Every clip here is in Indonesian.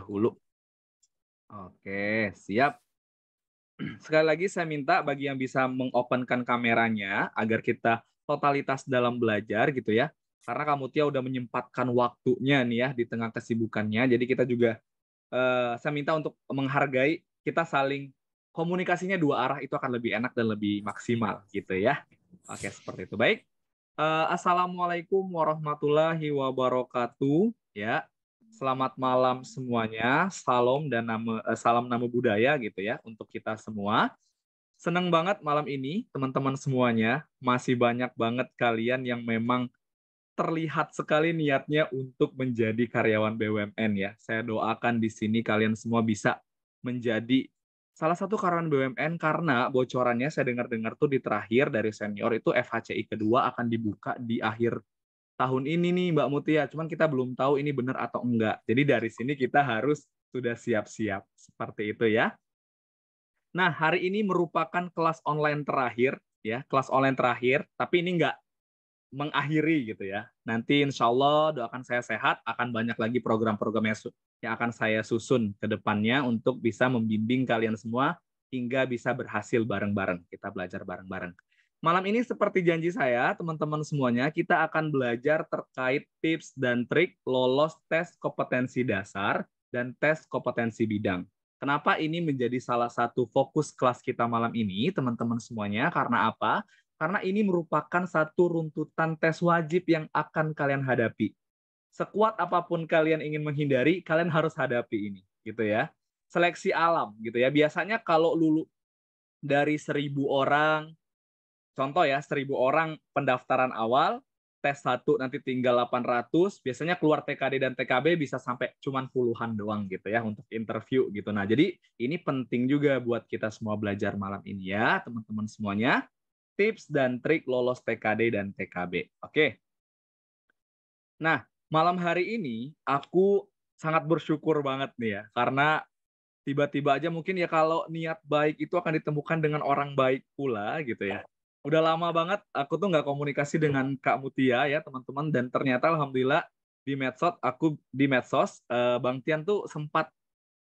dahulu. Oke, siap. Sekali lagi saya minta bagi yang bisa mengopenkan kameranya agar kita totalitas dalam belajar gitu ya. Karena Kak Mutia udah menyempatkan waktunya nih ya di tengah kesibukannya. Jadi kita juga saya minta untuk menghargai, kita saling komunikasinya dua arah itu akan lebih enak dan lebih maksimal gitu ya. Oke, seperti itu. Baik. Assalamualaikum warahmatullahi wabarakatuh. Ya, selamat malam semuanya. Salam nama budaya gitu ya untuk kita semua. Senang banget malam ini teman-teman semuanya. Masih banyak banget kalian yang memang terlihat sekali niatnya untuk menjadi karyawan BUMN ya. Saya doakan di sini kalian semua bisa menjadi salah satu karyawan BUMN karena bocorannya saya dengar-dengar tuh di terakhir dari senior itu FHCI kedua akan dibuka di akhir tahun ini nih Mbak Mutia. Cuman kita belum tahu ini benar atau enggak. Jadi dari sini kita harus sudah siap-siap. Seperti itu ya. Nah, hari ini merupakan kelas online terakhir ya, kelas online terakhir, tapi ini enggak mengakhiri gitu ya. Nanti insya Allah doakan saya sehat, akan banyak lagi program-program yang akan saya susun ke depannya untuk bisa membimbing kalian semua hingga bisa berhasil bareng-bareng. Kita belajar bareng-bareng. Malam ini seperti janji saya, teman-teman semuanya, kita akan belajar terkait tips dan trik lolos tes kompetensi dasar dan tes kompetensi bidang. Kenapa ini menjadi salah satu fokus kelas kita malam ini, teman-teman semuanya? Karena apa? Karena ini merupakan satu runtutan tes wajib yang akan kalian hadapi. Sekuat apapun kalian ingin menghindari, kalian harus hadapi ini, gitu ya. Seleksi alam, gitu ya. Biasanya kalau lulu dari 1.000 orang, contoh ya, 1.000 orang pendaftaran awal, tes 1 nanti tinggal 800, biasanya keluar TKD dan TKB bisa sampai cuman puluhan doang gitu ya untuk interview gitu. Nah, jadi ini penting juga buat kita semua belajar malam ini ya, teman-teman semuanya. Tips dan trik lolos TKD dan TKB. Oke. Nah, malam hari ini aku sangat bersyukur banget nih ya, karena tiba-tiba aja mungkin ya kalau niat baik itu akan ditemukan dengan orang baik pula gitu ya. Udah lama banget aku tuh nggak komunikasi dengan Kak Mutia ya teman-teman, dan ternyata alhamdulillah di medsos Bang Tian tuh sempat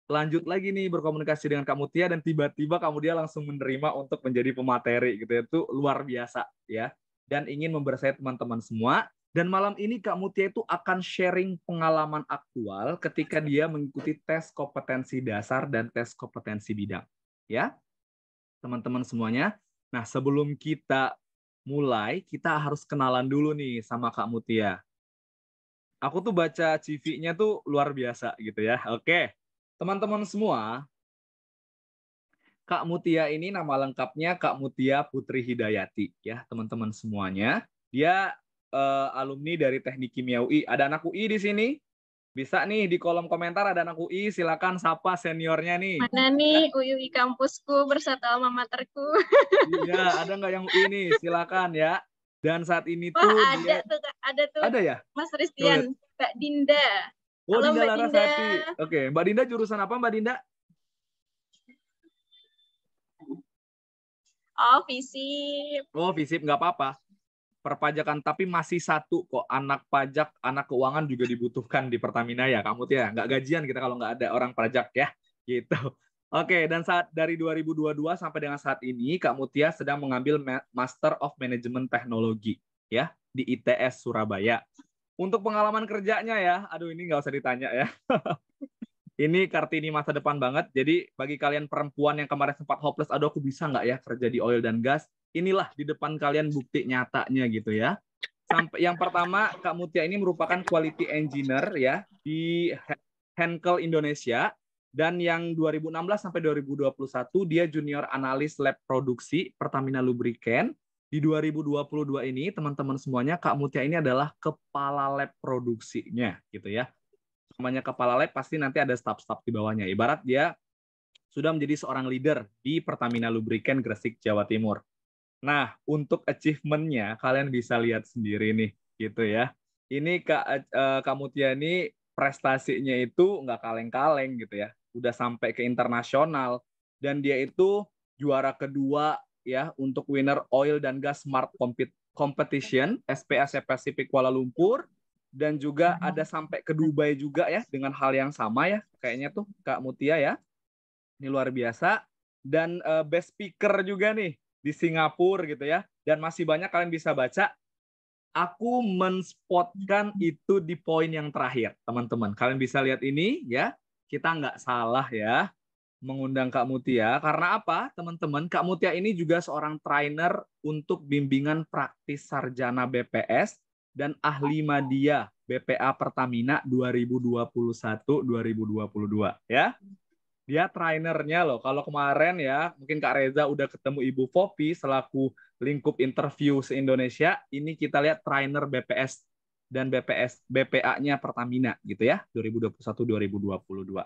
lanjut lagi nih berkomunikasi dengan Kak Mutia, dan tiba-tiba Kak Mutia langsung menerima untuk menjadi pemateri gitu ya. Itu luar biasa ya. Dan ingin membersamai teman-teman semua. Dan malam ini Kak Mutia itu akan sharing pengalaman aktual ketika dia mengikuti tes kompetensi dasar dan tes kompetensi bidang. Ya, teman-teman semuanya. Nah, sebelum kita mulai, kita harus kenalan dulu nih sama Kak Mutia. Aku tuh baca CV-nya tuh luar biasa gitu ya. Oke, teman-teman semua, Kak Mutia ini nama lengkapnya Kak Mutia Putri Hidayati ya, teman-teman semuanya. Dia alumni dari Teknik Kimia UI. Ada anak UI di sini? Bisa nih di kolom komentar ada anak UI, silakan sapa seniornya nih. Mana nih UI kampusku bersatu alma materku. Iya, ada nggak yang UI nih? Silakan ya. Dan saat ini Wah, tuh ada dia tuh, ada tuh ada ya? Mas Coba lihat. Ristian, Mbak Dinda. Oh, Halo Dinda Mbak Dinda. Larasati. Oke, Mbak Dinda jurusan apa Mbak Dinda? Oh, FISIP. Oh, FISIP nggak apa-apa. Perpajakan, tapi masih satu kok, anak pajak, anak keuangan juga dibutuhkan di Pertamina ya, kamu tuh ya, nggak gajian kita kalau nggak ada orang pajak ya, gitu. Oke, dan saat dari 2022 sampai dengan saat ini, Kak Mutia sedang mengambil Master of Management Technology ya di ITS Surabaya. Untuk pengalaman kerjanya ya, aduh ini nggak usah ditanya ya. Ini Kartini masa depan banget. Jadi bagi kalian perempuan yang kemarin sempat hopeless, aduh aku bisa nggak ya kerja di oil dan gas? Inilah di depan kalian bukti nyatanya gitu ya. Sampai yang pertama, Kak Mutia ini merupakan quality engineer ya di Henkel Indonesia, dan yang 2016 sampai 2021 dia junior analis lab produksi Pertamina Lubricant. Di 2022 ini teman-teman semuanya, Kak Mutia ini adalah kepala lab produksinya gitu ya. Namanya kepala lab pasti nanti ada staf-staf di bawahnya. Ibarat dia sudah menjadi seorang leader di Pertamina Lubricant Gresik, Jawa Timur. Nah, untuk achievement-nya kalian bisa lihat sendiri nih, gitu ya. Ini Kak Mutia ini prestasinya itu nggak kaleng-kaleng gitu ya. Udah sampai ke internasional, dan dia itu juara kedua ya untuk winner Oil dan Gas Smart Competition SPAC Pacific Kuala Lumpur. dan juga ada sampai ke Dubai juga ya dengan hal yang sama ya kayaknya tuh Kak Mutia ya. Ini luar biasa. Dan best speaker juga nih di Singapura gitu ya. Dan masih banyak kalian bisa baca. Aku menspotkan itu di poin yang terakhir, teman-teman. Kalian bisa lihat ini ya. Kita nggak salah ya mengundang Kak Mutia. Karena apa, teman-teman? Kak Mutia ini juga seorang trainer untuk bimbingan praktis sarjana BPS dan ahli media BPA Pertamina 2021-2022 ya. Dia trainernya loh. Kalau kemarin ya, mungkin Kak Reza udah ketemu Ibu Popi selaku lingkup interview se-Indonesia. Ini kita lihat trainer BPS dan BPA-nya Pertamina gitu ya, 2021-2022.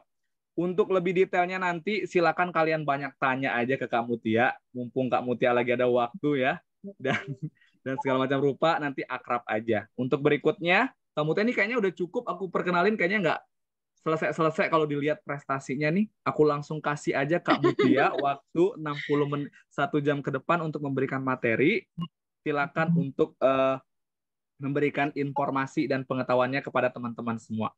Untuk lebih detailnya nanti silakan kalian banyak tanya aja ke Kak Mutia, mumpung Kak Mutia lagi ada waktu ya, dan segala macam rupa nanti akrab aja. Untuk berikutnya, Kak Mutia ini kayaknya udah cukup aku perkenalin, kayaknya nggak selesai kalau dilihat prestasinya nih. Aku langsung kasih aja Kak Mutia waktu 60 menit 1 jam ke depan untuk memberikan materi. Silakan untuk memberikan informasi dan pengetahuannya kepada teman-teman semua.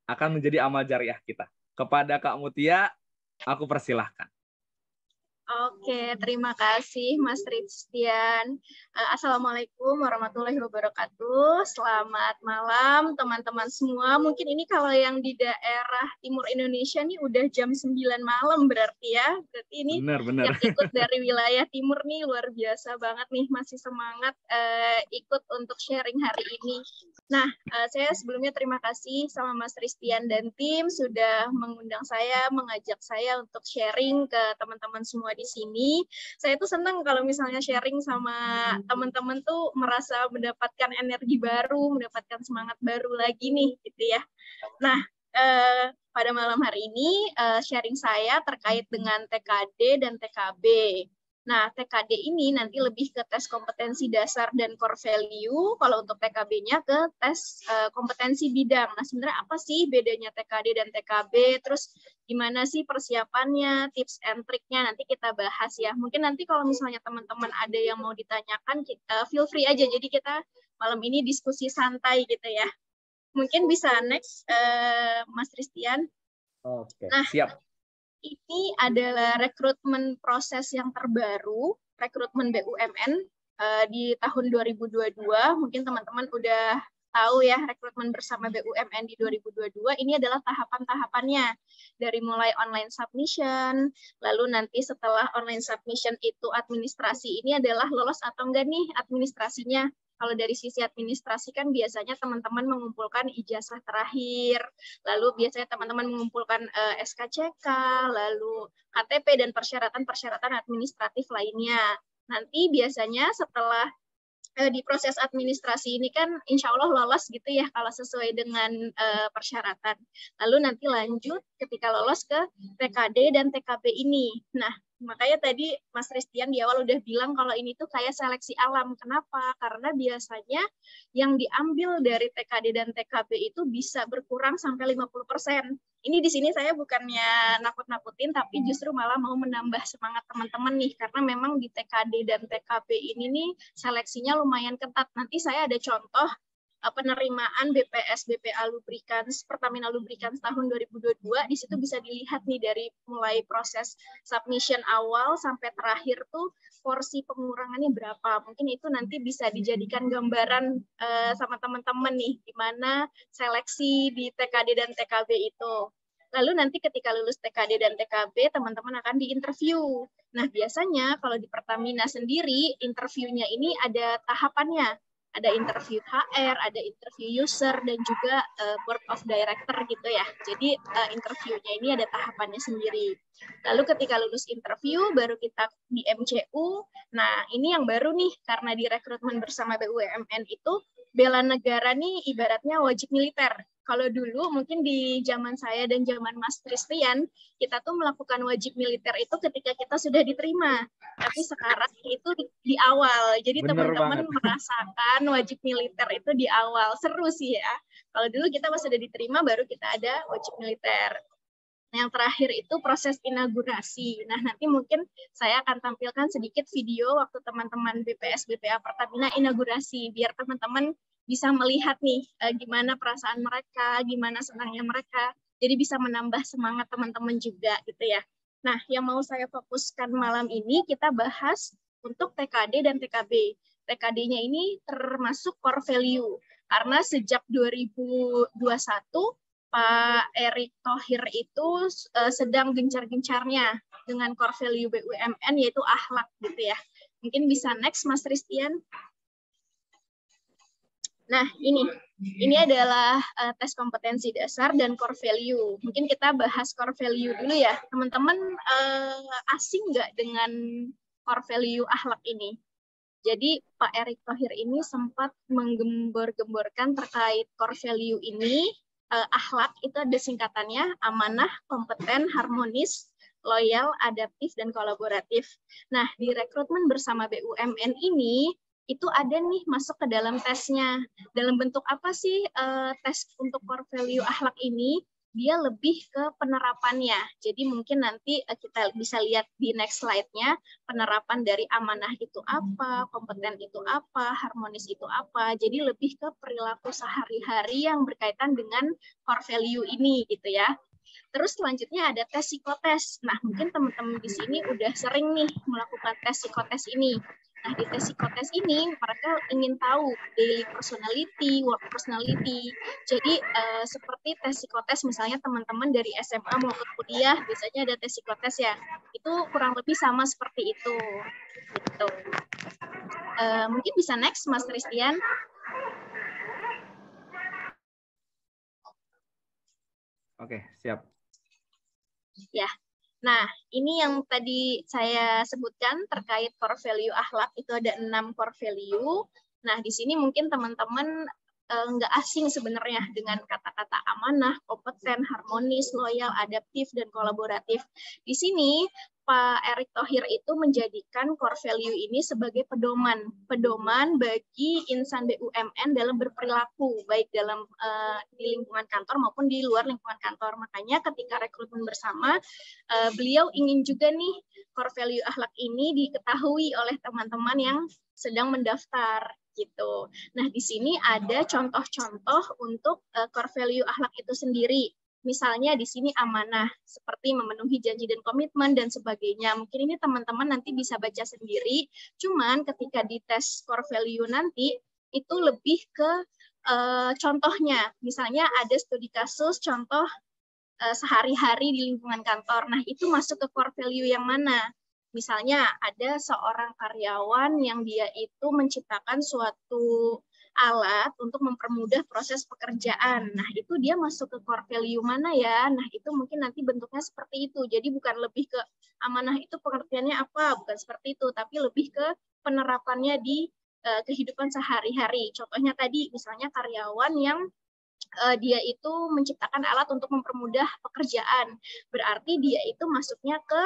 Akan menjadi amal jariah kita. Kepada Kak Mutia, aku persilahkan. Oke, terima kasih Mas Riztian. Assalamualaikum warahmatullahi wabarakatuh. Selamat malam teman-teman semua. Mungkin ini kalau yang di daerah timur Indonesia nih udah jam 9 malam berarti ya. Berarti ini benar. yang ikut dari wilayah timur nih luar biasa banget nih. Masih semangat ikut untuk sharing hari ini. Nah, saya sebelumnya terima kasih sama Mas Riztian dan tim sudah mengundang saya, mengajak saya untuk sharing ke teman-teman semua di sini. Saya tuh senang kalau misalnya sharing sama teman-teman tuh merasa mendapatkan energi baru, mendapatkan semangat baru lagi nih, gitu ya. Nah, pada malam hari ini sharing saya terkait dengan TKD dan TKB. Nah, TKD ini nanti lebih ke tes kompetensi dasar dan core value. Kalau untuk TKB-nya ke tes kompetensi bidang. Nah, sebenarnya apa sih bedanya TKD dan TKB? Terus gimana sih persiapannya, tips and triknya nanti kita bahas ya. Mungkin nanti kalau misalnya teman-teman ada yang mau ditanyakan, feel free aja. Jadi kita malam ini diskusi santai gitu ya. Mungkin bisa next, Mas Riztian. Oke, nah, siap. Ini adalah rekrutmen proses yang terbaru, rekrutmen BUMN di tahun 2022. Mungkin teman-teman udah tahu ya, rekrutmen bersama BUMN di 2022 ini adalah tahapan-tahapannya. Dari mulai online submission, lalu nanti setelah online submission itu administrasi, ini adalah lolos atau enggak nih administrasinya. Kalau dari sisi administrasi kan biasanya teman-teman mengumpulkan ijazah terakhir, lalu biasanya teman-teman mengumpulkan SKCK, lalu KTP dan persyaratan-persyaratan administratif lainnya. Nanti biasanya setelah di proses administrasi ini kan insya Allah lolos gitu ya kalau sesuai dengan persyaratan. Lalu nanti lanjut ketika lolos ke TKD dan TKB ini. Nah, makanya tadi Mas Riztian di awal udah bilang kalau ini tuh kayak seleksi alam. Kenapa? Karena biasanya yang diambil dari TKD dan TKB itu bisa berkurang sampai 50%. Ini di sini saya bukannya nakut-nakutin, tapi justru malah mau menambah semangat teman-teman nih, karena memang di TKD dan TKB ini nih seleksinya lumayan ketat. Nanti saya ada contoh penerimaan BPS BPA Lubricants Pertamina Lubricants tahun 2022. Di situ bisa dilihat nih dari mulai proses submission awal sampai terakhir tuh porsi pengurangannya berapa. Mungkin itu nanti bisa dijadikan gambaran sama teman-teman nih di mana seleksi di TKD dan TKB itu. Lalu nanti ketika lulus TKD dan TKB, teman-teman akan diinterview. Nah, biasanya kalau di Pertamina sendiri, interviewnya ini ada tahapannya. Ada interview HR, ada interview user, dan juga board of director gitu ya. Jadi interviewnya ini ada tahapannya sendiri. Lalu ketika lulus interview, baru kita di MCU. Nah, ini yang baru nih, karena di rekrutmen bersama BUMN itu, bela negara nih ibaratnya wajib militer. Kalau dulu mungkin di zaman saya dan zaman Mas Riztian, kita tuh melakukan wajib militer itu ketika kita sudah diterima. Tapi sekarang itu di awal. Jadi teman-teman merasakan wajib militer itu di awal. Seru sih ya. Kalau dulu kita pas sudah diterima, baru kita ada wajib militer. Yang terakhir itu proses inaugurasi. Nah, nanti mungkin saya akan tampilkan sedikit video waktu teman-teman BPS BPA Pertamina inaugurasi, biar teman-teman bisa melihat nih gimana perasaan mereka, gimana senangnya mereka. Jadi bisa menambah semangat teman-teman juga gitu ya. Nah, yang mau saya fokuskan malam ini kita bahas untuk TKD dan TKB. TKD-nya ini termasuk core value. Karena sejak 2021 Pak Erick Thohir itu sedang gencar-gencarnya dengan core value BUMN yaitu akhlak gitu ya. Mungkin bisa next Mas Ristian. Nah, ini adalah tes kompetensi dasar dan core value. Mungkin kita bahas core value dulu ya. Teman-teman asing nggak dengan core value akhlak ini? Jadi Pak Erick Thohir ini sempat menggembor-gemborkan terkait core value ini. Akhlak itu ada singkatannya amanah, kompeten, harmonis, loyal, adaptif, dan kolaboratif. Nah, di rekrutmen bersama BUMN ini itu ada nih masuk ke dalam tesnya. Dalam bentuk apa sih tes untuk core value akhlak ini? Dia lebih ke penerapannya. Jadi mungkin nanti kita bisa lihat di next slide-nya, penerapan dari amanah itu apa, kompeten itu apa, harmonis itu apa. Jadi lebih ke perilaku sehari-hari yang berkaitan dengan core value ini gitu ya. Terus selanjutnya ada tes psikotes. Nah, mungkin teman-teman di sini udah sering nih melakukan tes psikotes ini. Nah, di tes psikotes ini mereka ingin tahu daily personality, work personality. Jadi seperti tes psikotes misalnya teman-teman dari SMA mau ke kuliah biasanya ada tes psikotes ya. Itu kurang lebih sama seperti itu. Gitu. Mungkin bisa next Mas Ristian. Oke, siap. Ya. Nah, ini yang tadi saya sebutkan terkait core value akhlak, itu ada 6 core value. Nah, di sini mungkin teman-teman nggak asing sebenarnya dengan kata-kata amanah, kompeten, harmonis, loyal, adaptif, dan kolaboratif. Di sini Pak Erick Thohir itu menjadikan core value ini sebagai pedoman bagi insan BUMN dalam berperilaku, baik dalam di lingkungan kantor maupun di luar lingkungan kantor. Makanya ketika rekrutmen bersama, beliau ingin juga nih core value akhlak ini diketahui oleh teman-teman yang sedang mendaftar gitu. Nah, di sini ada contoh-contoh untuk core value akhlak itu sendiri. Misalnya di sini amanah, seperti memenuhi janji dan komitmen dan sebagainya. Mungkin ini teman-teman nanti bisa baca sendiri. Cuman ketika di tes core value nanti itu lebih ke contohnya. Misalnya ada studi kasus contoh sehari-hari di lingkungan kantor. Nah, itu masuk ke core value yang mana? Misalnya ada seorang karyawan yang dia itu menciptakan suatu alat untuk mempermudah proses pekerjaan. Nah, itu dia masuk ke core value mana ya? Nah, itu mungkin nanti bentuknya seperti itu. Jadi bukan lebih ke amanah itu pengertiannya apa, bukan seperti itu, tapi lebih ke penerapannya di kehidupan sehari-hari. Contohnya tadi misalnya karyawan yang dia itu menciptakan alat untuk mempermudah pekerjaan. Berarti dia itu masuknya ke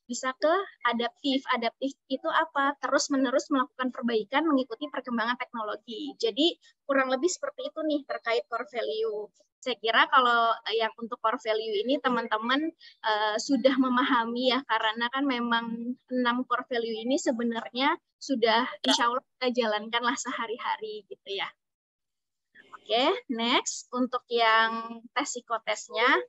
bisa ke adaptif. Adaptif itu apa? Terus-menerus melakukan perbaikan mengikuti perkembangan teknologi. Jadi kurang lebih seperti itu nih terkait core value. Saya kira kalau yang untuk core value ini teman-teman sudah memahami ya, karena kan memang 6 core value ini sebenarnya sudah insya Allah kita jalankanlah sehari-hari gitu ya. Oke, next untuk yang tes psikotesnya.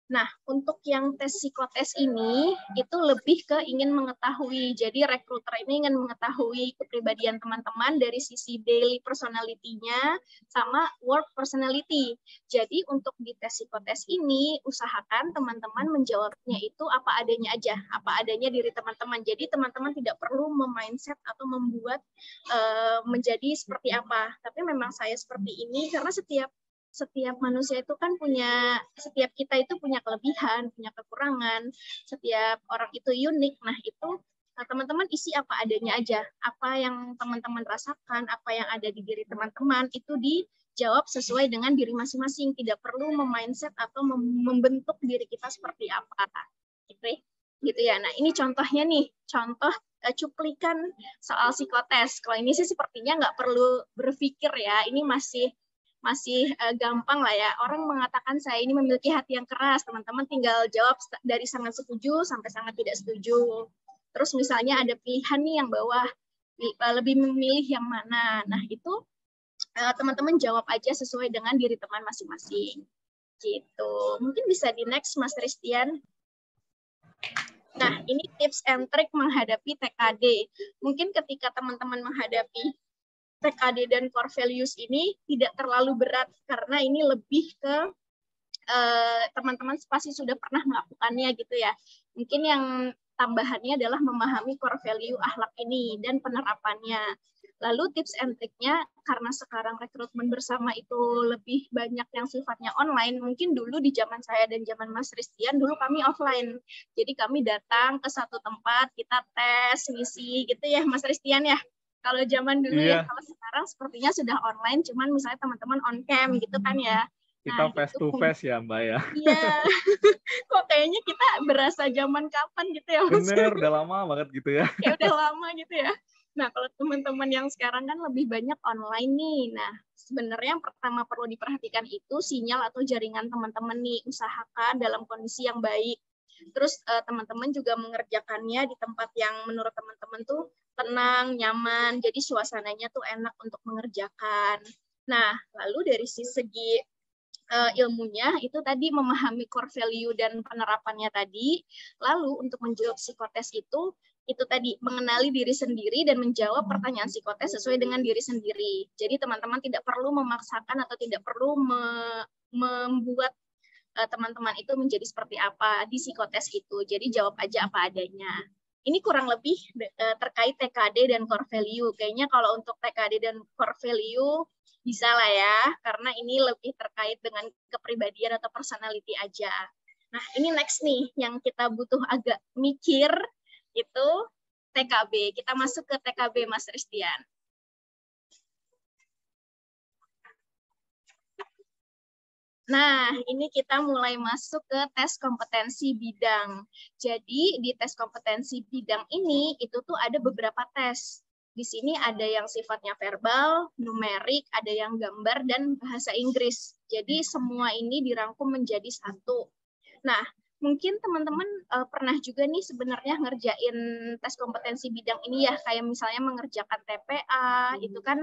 Nah, untuk yang tes psikotes ini itu lebih ke ingin mengetahui. Jadi rekruter ini ingin mengetahui kepribadian teman-teman dari sisi daily personality-nya sama work personality. Jadi untuk di tes psikotes ini usahakan teman-teman menjawabnya itu apa adanya aja, apa adanya diri teman-teman. Jadi teman-teman tidak perlu memindset atau membuat menjadi seperti apa. Tapi memang saya seperti ini karena setiap manusia itu kan setiap kita itu punya kelebihan, punya kekurangan, setiap orang itu unik. Nah, itu teman-teman isi apa adanya aja. Apa yang teman-teman rasakan, apa yang ada di diri teman-teman, itu dijawab sesuai dengan diri masing-masing. Tidak perlu memindset atau membentuk diri kita seperti apa. Gitu ya. Nah, ini contohnya nih, contoh cuplikan soal psikotes. Kalau ini sih sepertinya nggak perlu berpikir ya, ini masih gampang lah ya. Orang mengatakan saya ini memiliki hati yang keras, teman-teman tinggal jawab dari sangat setuju sampai sangat tidak setuju. Terus misalnya ada pilihan nih yang bawah, lebih memilih yang mana. Nah, itu teman-teman jawab aja sesuai dengan diri teman masing-masing. Gitu. Mungkin bisa di next, Mas Ristian. Nah, ini tips and trick menghadapi TKD. Mungkin ketika teman-teman menghadapi TKD dan core values ini tidak terlalu berat, karena ini lebih ke teman-teman pasti sudah pernah melakukannya gitu ya. Mungkin yang tambahannya adalah memahami core value akhlak ini dan penerapannya. Lalu tips and trick-nya, karena sekarang rekrutmen bersama itu lebih banyak yang sifatnya online, mungkin dulu di zaman saya dan zaman Mas Ristian, dulu kami offline. Jadi kami datang ke satu tempat, kita tes, ngisi gitu ya Mas Ristian ya. Kalau zaman dulu ya, kalau sekarang sepertinya sudah online, cuman misalnya teman-teman on cam gitu kan ya. Kita face to face ya Mbak ya. Iya, kok kayaknya kita berasa zaman kapan gitu ya Mas? Bener, udah lama banget gitu ya. Kayak udah lama gitu ya. Nah, kalau teman-teman yang sekarang kan lebih banyak online nih. Nah, sebenarnya yang pertama perlu diperhatikan itu sinyal atau jaringan teman-teman nih. Usahakan dalam kondisi yang baik. Terus teman-teman juga mengerjakannya di tempat yang menurut teman-teman tuh tenang, nyaman. Jadi suasananya tuh enak untuk mengerjakan. Nah, lalu dari segi ilmunya itu tadi memahami core value dan penerapannya tadi. Lalu untuk menjawab psikotes itu tadi mengenali diri sendiri dan menjawab pertanyaan psikotes sesuai dengan diri sendiri. Jadi teman-teman tidak perlu memaksakan atau tidak perlu membuat teman-teman itu menjadi seperti apa di psikotes itu. Jadi jawab aja apa adanya. Ini kurang lebih terkait TKD dan core value. Kayaknya kalau untuk TKD dan core value bisa lah ya, karena ini lebih terkait dengan kepribadian atau personality aja. Nah, ini next nih, yang kita butuh agak mikir, itu TKB. Kita masuk ke TKB, Mas Ristian. Nah, ini kita mulai masuk ke tes kompetensi bidang. Jadi, di tes kompetensi bidang ini, itu tuh ada beberapa tes. Di sini ada yang sifatnya verbal, numerik, ada yang gambar, dan bahasa Inggris. Jadi semua ini dirangkum menjadi satu. Nah, mungkin teman-teman pernah juga nih sebenarnya ngerjain tes kompetensi bidang ini ya, kayak misalnya mengerjakan TPA, itu kan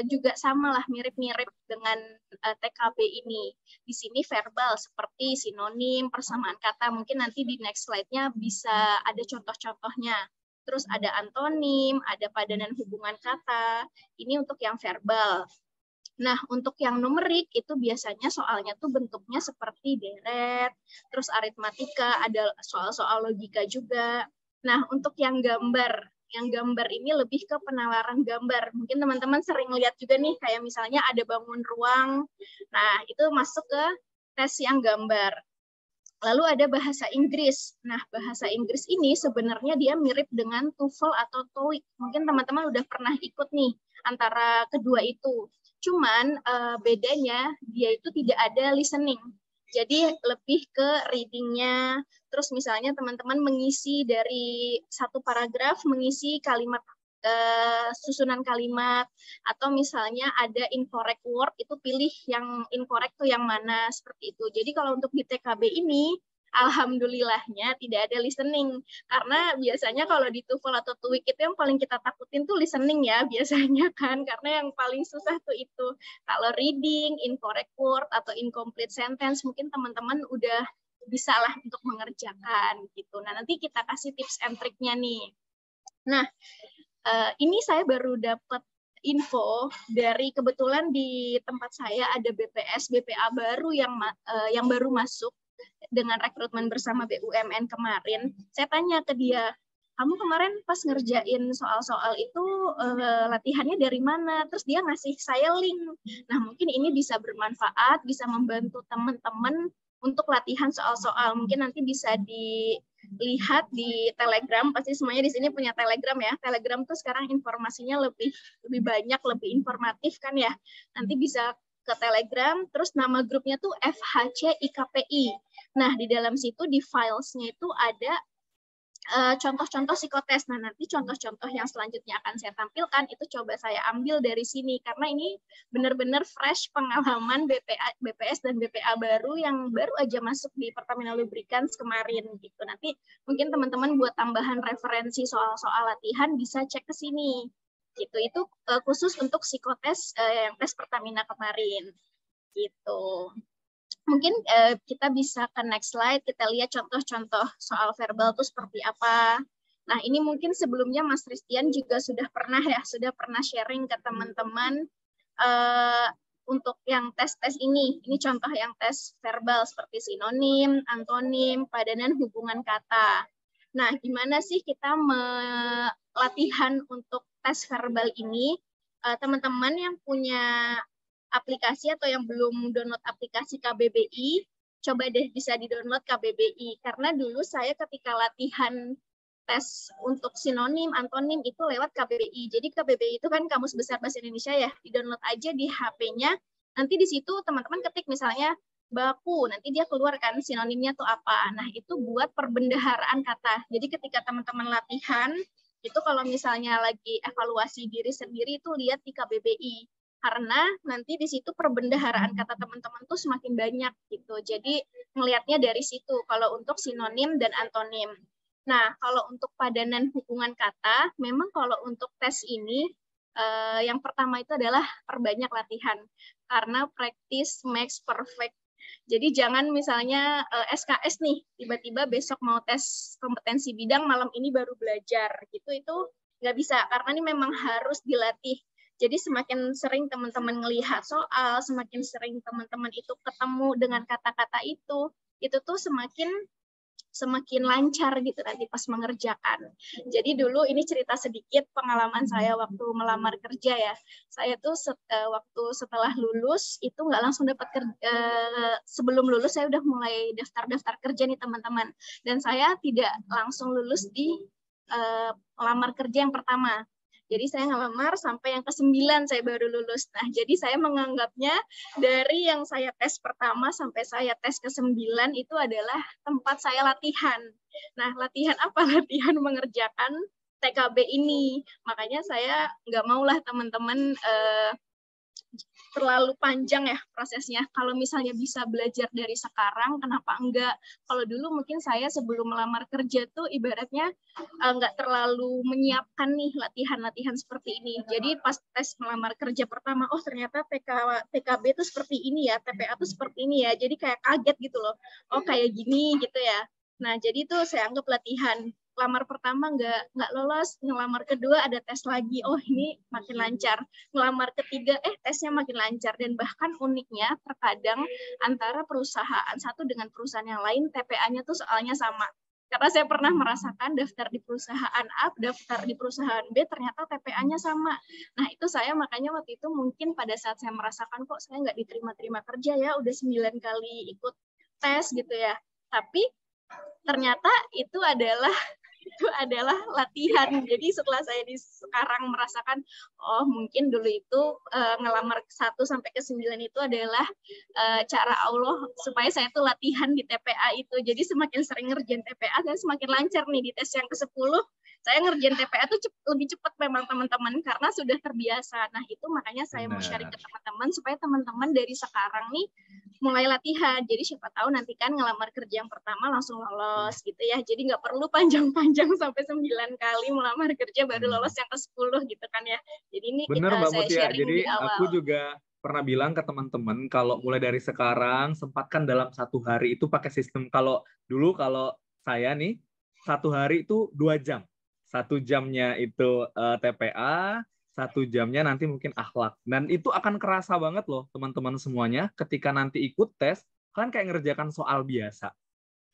juga sama lah, mirip-mirip dengan TKB ini. Di sini verbal seperti sinonim, persamaan kata, mungkin nanti di next slide-nya bisa ada contoh-contohnya. Terus ada antonim, ada padanan hubungan kata. Ini untuk yang verbal. Nah, untuk yang numerik itu biasanya soalnya tuh bentuknya seperti deret, terus aritmatika, ada soal-soal logika juga. Nah, untuk yang gambar ini lebih ke penalaran gambar. Mungkin teman-teman sering lihat juga nih, kayak misalnya ada bangun ruang. Nah, itu masuk ke tes yang gambar. Lalu ada bahasa Inggris. Nah, bahasa Inggris ini sebenarnya dia mirip dengan TOEFL atau TOEIC. Mungkin teman-teman udah pernah ikut nih antara kedua itu. Cuman bedanya dia itu tidak ada listening. Jadi lebih ke reading-nya. Terus misalnya teman-teman mengisi dari satu paragraf, mengisi kalimat susunan kalimat, atau misalnya ada incorrect word, itu pilih yang incorrect tuh yang mana, seperti itu. Jadi kalau untuk di TKB ini, alhamdulillahnya tidak ada listening, karena biasanya kalau di TOEFL atau TOEIC itu yang paling kita takutin tuh listening ya, biasanya kan, karena yang paling susah tuh itu. Kalau reading, incorrect word, atau incomplete sentence, mungkin teman-teman udah bisa lah untuk mengerjakan gitu. Nah, nanti kita kasih tips and trick-nya nih. Nah, ini saya baru dapat info dari, kebetulan di tempat saya ada BPS, BPA baru yang baru masuk dengan rekrutmen bersama BUMN kemarin. Saya tanya ke dia, kamu kemarin pas ngerjain soal-soal itu latihannya dari mana? Terus dia ngasih saya link. Nah, mungkin ini bisa bermanfaat, bisa membantu teman-teman untuk latihan soal-soal. Mungkin nanti bisa dilihat di Telegram, pasti semuanya di sini punya Telegram ya. Telegram tuh sekarang informasinya lebih banyak, lebih informatif kan ya. Nanti bisa ke Telegram, terus nama grupnya tuh FHC IKPI. Nah, di dalam situ di filesnya itu ada contoh-contoh psikotes. Nah, nanti contoh-contoh yang selanjutnya akan saya tampilkan itu coba saya ambil dari sini, karena ini benar-benar fresh pengalaman BPS dan BPA baru yang baru aja masuk di Pertamina Lubricants kemarin gitu. Nanti mungkin teman-teman buat tambahan referensi soal-soal latihan bisa cek ke sini. Gitu. Itu khusus untuk psikotes yang tes Pertamina kemarin. Gitu. Mungkin kita bisa ke next slide, kita lihat contoh-contoh soal verbal itu seperti apa. Nah, ini mungkin sebelumnya Mas Christian juga sudah pernah sharing ke teman-teman untuk yang tes-tes ini contoh yang tes verbal seperti sinonim, antonim, padanan hubungan kata. Nah, gimana sih kita latihan untuk tes verbal ini? Teman-teman yang punya aplikasi atau yang belum download aplikasi KBBI, coba deh bisa di-download KBBI. Karena dulu saya ketika latihan tes untuk sinonim, antonim itu lewat KBBI. Jadi KBBI itu kan Kamus Besar Bahasa Indonesia ya, di-download aja di HP-nya. Nanti di situ teman-teman ketik misalnya baku, nanti dia keluarkan sinonimnya tuh apa. Nah, itu buat perbendaharaan kata. Jadi ketika teman-teman latihan, itu kalau misalnya lagi evaluasi diri sendiri itu lihat di KBBI. Karena nanti di situ perbendaharaan kata teman-teman tuh semakin banyak gitu. Jadi ngelihatnya dari situ kalau untuk sinonim dan antonim. Nah, kalau untuk padanan hubungan kata, memang kalau untuk tes ini, yang pertama itu adalah perbanyak latihan. Karena practice makes perfect. Jadi jangan misalnya SKS nih, tiba-tiba besok mau tes kompetensi bidang, malam ini baru belajar. Gitu, itu nggak bisa, karena ini memang harus dilatih. Jadi semakin sering teman-teman ngelihat soal, semakin sering teman-teman itu ketemu dengan kata-kata itu tuh semakin lancar gitu nanti pas mengerjakan. Jadi dulu ini cerita sedikit pengalaman saya waktu melamar kerja ya. Saya tuh waktu setelah lulus itu nggak langsung dapat kerja. Sebelum lulus saya udah mulai daftar kerja nih teman-teman. Dan saya tidak langsung lulus di lamar kerja yang pertama. Jadi saya ngelamar sampai yang ke-9 saya baru lulus. Nah, jadi saya menganggapnya dari yang saya tes pertama sampai saya tes ke-9 itu adalah tempat saya latihan. Nah, latihan apa? Latihan mengerjakan TKB ini. Makanya saya nggak maulah teman-teman terlalu panjang ya prosesnya. Kalau misalnya bisa belajar dari sekarang, kenapa enggak? Kalau dulu mungkin saya sebelum melamar kerja tuh ibaratnya enggak terlalu menyiapkan nih latihan-latihan seperti ini. Jadi pas tes melamar kerja pertama, oh ternyata TKB itu seperti ini ya, TPA itu seperti ini ya. Jadi kayak kaget gitu loh. Oh kayak gini gitu ya. Nah jadi itu saya anggap latihan. Lamar pertama nggak lolos, ngelamar kedua ada tes lagi, oh ini makin lancar. Ngelamar ketiga, tesnya makin lancar. Dan bahkan uniknya, terkadang antara perusahaan satu dengan perusahaan yang lain, TPA-nya tuh soalnya sama. Karena saya pernah merasakan daftar di perusahaan A, daftar di perusahaan B, ternyata TPA-nya sama. Nah, itu saya makanya waktu itu mungkin pada saat saya merasakan kok saya nggak diterima-terima kerja ya, udah 9 kali ikut tes gitu ya. Tapi ternyata itu adalah latihan. Jadi setelah saya sekarang merasakan, oh mungkin dulu itu ngelamar 1 sampai ke 9 itu adalah cara Allah supaya saya tuh latihan di TPA itu. Jadi semakin sering ngerjain TPA, saya semakin lancar nih di tes yang ke-10. Saya ngerjain TPA tuh lebih cepat memang teman-teman karena sudah terbiasa. Nah itu makanya saya mau sharing ke teman-teman supaya teman-teman dari sekarang nih mulai latihan. Jadi siapa tahu nanti kan ngelamar kerja yang pertama langsung lolos gitu ya. Jadi nggak perlu panjang-panjang sampai 9 kali melamar kerja baru lolos yang ke-10 gitu kan ya. Jadi ini Bener Mbak saya Mutia. sharing Jadi di awal. aku juga pernah bilang ke teman-teman kalau mulai dari sekarang sempatkan dalam 1 hari itu pakai sistem. Kalau saya nih 1 hari itu 2 jam. 1 jamnya itu TPA, 1 jamnya nanti mungkin akhlak. Dan itu akan kerasa banget loh teman-teman semuanya ketika nanti ikut tes kan kayak ngerjakan soal biasa.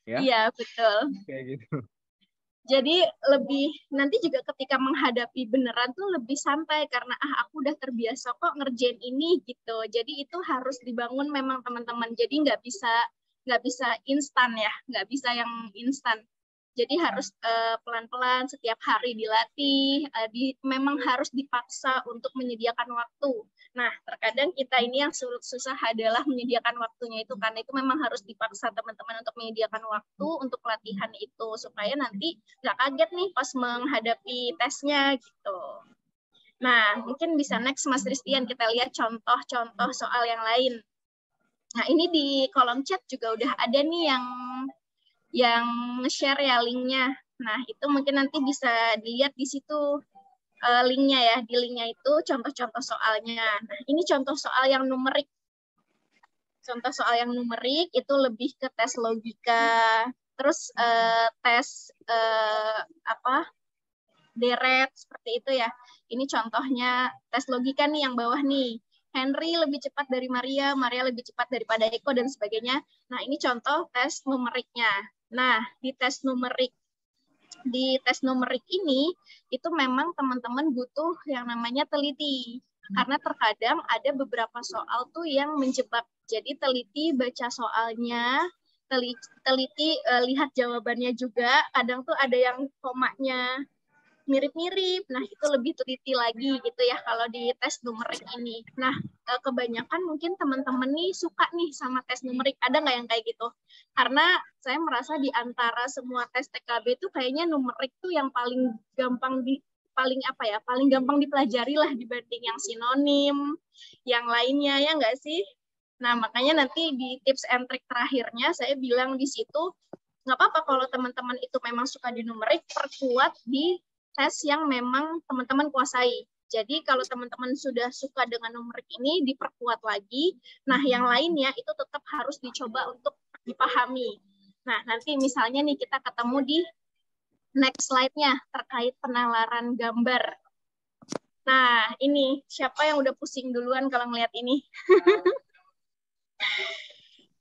Ya? Iya, betul. Kayak gitu. Jadi lebih nanti juga ketika menghadapi beneran tuh lebih santai karena aku udah terbiasa kok ngerjain ini gitu. Jadi itu harus dibangun memang teman-teman. Jadi nggak bisa instan ya, nggak bisa yang instan. Jadi harus pelan-pelan setiap hari dilatih, memang harus dipaksa untuk menyediakan waktu. Nah, terkadang kita ini yang susah adalah menyediakan waktunya itu, karena itu memang harus dipaksa teman-teman untuk menyediakan waktu untuk latihan itu, supaya nanti nggak kaget nih pas menghadapi tesnya gitu. Nah, mungkin bisa next Mas Christian, kita lihat contoh-contoh soal yang lain. Nah, ini di kolom chat juga udah ada nih yang share ya linknya. Nah, itu mungkin nanti bisa dilihat di situ. linknya ya. Di linknya itu contoh-contoh soalnya. Nah, ini contoh soal yang numerik. Contoh soal yang numerik itu lebih ke tes logika, terus tes deret seperti itu ya. Ini contohnya tes logika nih yang bawah nih. Henry lebih cepat dari Maria, Maria lebih cepat daripada Eko dan sebagainya. Nah, ini contoh tes numeriknya. Nah, di tes numerik ini itu memang teman-teman butuh yang namanya teliti. Karena terkadang ada beberapa soal tuh yang menjebak. Jadi teliti baca soalnya, teliti lihat jawabannya juga. Kadang tuh ada yang komanya mirip-mirip. Nah, itu lebih teliti lagi gitu ya kalau di tes numerik ini. Nah, kebanyakan mungkin teman-teman nih suka nih sama tes numerik. Ada nggak yang kayak gitu? Karena saya merasa di antara semua tes TKB itu kayaknya numerik tuh yang paling gampang paling gampang dipelajari lah dibanding yang sinonim, yang lainnya, ya nggak sih? Nah, makanya nanti di tips and trick terakhirnya saya bilang di situ, nggak apa-apa kalau teman-teman itu memang suka di numerik, perkuat di tes yang memang teman-teman kuasai. Jadi kalau teman-teman sudah suka dengan numerik ini, diperkuat lagi. Nah, yang lainnya itu tetap harus dicoba untuk dipahami. Nah, nanti misalnya nih kita ketemu di next slide-nya terkait penalaran gambar. Nah, ini siapa yang udah pusing duluan kalau ngeliat ini?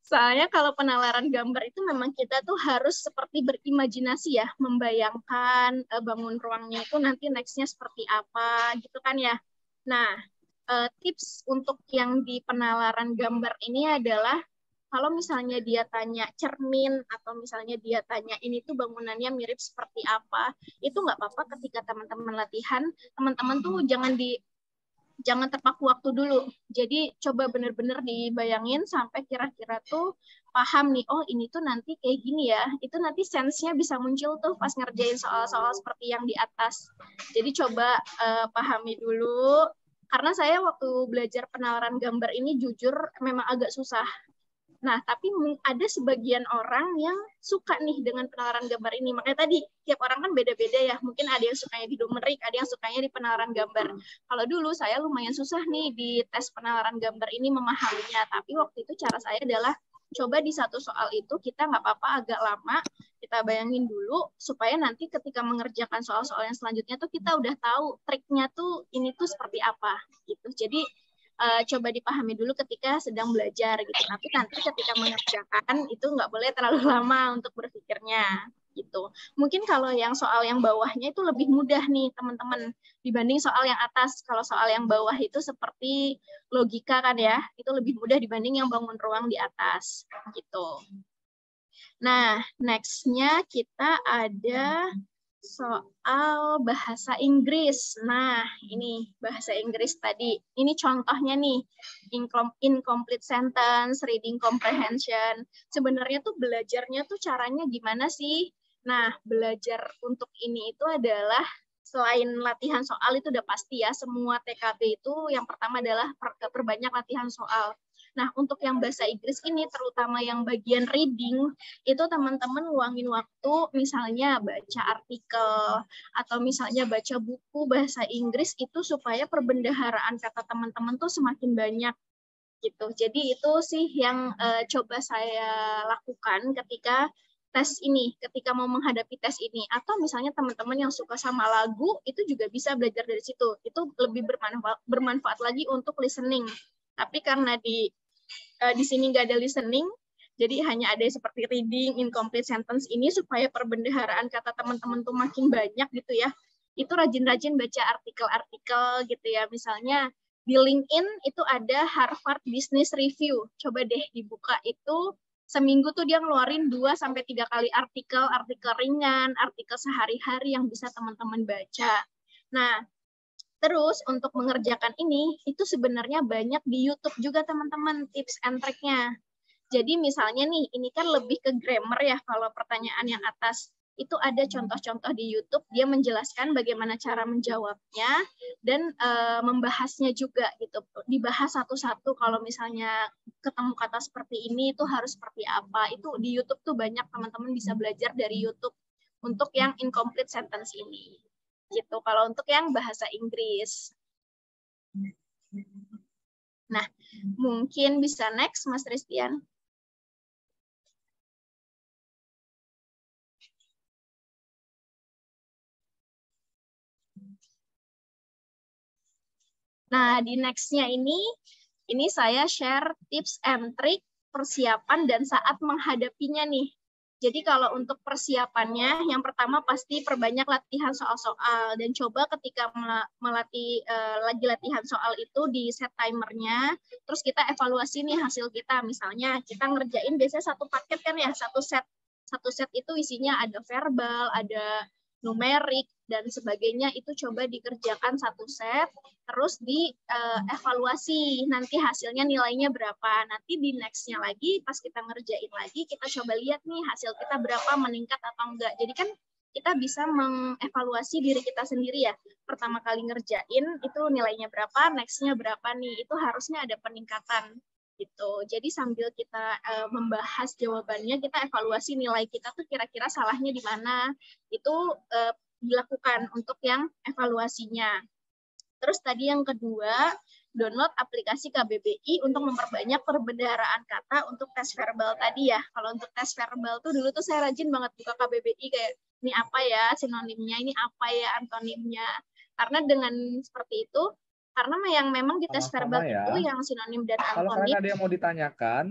Soalnya kalau penalaran gambar itu memang kita tuh harus seperti berimajinasi ya, membayangkan bangun ruangnya itu nanti next-nya seperti apa gitu kan ya. Nah, tips untuk yang di penalaran gambar ini adalah kalau misalnya dia tanya cermin atau misalnya dia tanya ini tuh bangunannya mirip seperti apa, itu nggak apa-apa ketika teman-teman latihan, teman-teman tuh jangan terpaku waktu dulu. Jadi coba benar-benar dibayangin sampai kira-kira tuh paham nih, oh ini tuh nanti kayak gini ya. Itu nanti sense-nya bisa muncul tuh pas ngerjain soal-soal seperti yang di atas. Jadi coba pahami dulu. Karena saya waktu belajar penalaran gambar ini jujur memang agak susah. Nah, tapi ada sebagian orang yang suka nih dengan penalaran gambar ini. Makanya tadi, tiap orang kan beda-beda ya. Mungkin ada yang sukanya di numerik, ada yang sukanya di penalaran gambar. Kalau dulu saya lumayan susah nih di tes penalaran gambar ini memahaminya. Tapi waktu itu cara saya adalah coba di satu soal itu kita nggak apa-apa agak lama, kita bayangin dulu supaya nanti ketika mengerjakan soal-soal yang selanjutnya tuh kita udah tahu triknya tuh ini tuh seperti apa gitu. Jadi coba dipahami dulu ketika sedang belajar gitu. Tapi nanti ketika mengerjakan itu nggak boleh terlalu lama untuk berpikirnya gitu. Mungkin kalau yang soal yang bawahnya itu lebih mudah nih teman-teman dibanding soal yang atas. Kalau soal yang bawah itu seperti logika kan ya, itu lebih mudah dibanding yang bangun ruang di atas gitu. Nah, next-nya kita ada soal bahasa Inggris. Nah, ini bahasa Inggris tadi. Ini contohnya nih, incomplete sentence, reading comprehension. Sebenarnya tuh belajarnya tuh caranya gimana sih? Nah, belajar untuk ini itu adalah selain latihan soal itu udah pasti ya, semua TKB itu yang pertama adalah perbanyak latihan soal. Nah, untuk yang bahasa Inggris ini, terutama yang bagian reading, itu teman-teman luangin waktu, misalnya baca artikel, atau misalnya baca buku bahasa Inggris, itu supaya perbendaharaan kata teman-teman tuh semakin banyak. Gitu. Jadi itu sih yang coba saya lakukan ketika tes ini, ketika mau menghadapi tes ini. Atau misalnya teman-teman yang suka sama lagu, itu juga bisa belajar dari situ. Itu lebih bermanfaat lagi untuk listening. Tapi karena di sini nggak ada listening, jadi hanya ada seperti reading, incomplete sentence ini supaya perbendaharaan kata teman-teman tuh makin banyak gitu ya. Itu rajin-rajin baca artikel-artikel gitu ya. Misalnya di LinkedIn itu ada Harvard Business Review. Coba deh dibuka itu seminggu tuh dia ngeluarin 2-3 kali artikel ringan, artikel sehari-hari yang bisa teman-teman baca. Nah, terus untuk mengerjakan ini, itu sebenarnya banyak di YouTube juga teman-teman tips and trick-nya. Jadi misalnya nih, ini kan lebih ke grammar ya kalau pertanyaan yang atas. Itu ada contoh-contoh di YouTube, dia menjelaskan bagaimana cara menjawabnya dan membahasnya juga gitu. Dibahas satu-satu kalau misalnya ketemu kata seperti ini itu harus seperti apa. Itu di YouTube tuh banyak teman-teman bisa belajar dari YouTube untuk yang incomplete sentence ini. Gitu kalau untuk yang bahasa Inggris. Nah, mungkin bisa next Mas Ristian. Nah, di next-nya ini saya share tips and trick persiapan dan saat menghadapinya nih. Jadi kalau untuk persiapannya, yang pertama pasti perbanyak latihan soal-soal dan coba ketika lagi latihan soal itu di set timernya, terus kita evaluasi nih hasil kita. Misalnya kita ngerjain biasanya satu paket kan ya, satu set itu isinya ada verbal, ada numerik dan sebagainya, itu coba dikerjakan satu set, terus dievaluasi nanti hasilnya nilainya berapa. Nanti di next-nya lagi pas kita ngerjain lagi kita coba lihat nih hasil kita berapa, meningkat atau enggak. Jadi kan kita bisa mengevaluasi diri kita sendiri ya. Pertama kali ngerjain itu nilainya berapa, next-nya berapa nih. Itu harusnya ada peningkatan gitu. Jadi sambil kita membahas jawabannya, kita evaluasi nilai kita tuh kira-kira salahnya di mana. Itu dilakukan untuk yang evaluasinya. Terus tadi yang kedua, download aplikasi KBBI untuk memperbanyak perbendaharaan kata untuk tes verbal tadi ya. Kalau untuk tes verbal tuh dulu tuh saya rajin banget buka KBBI kayak ini apa ya sinonimnya, ini apa ya antonimnya. Karena dengan seperti itu, karena yang memang di tes verbal ya. itu yang sinonim dan antonim. Kalau kalian ada yang mau ditanyakan,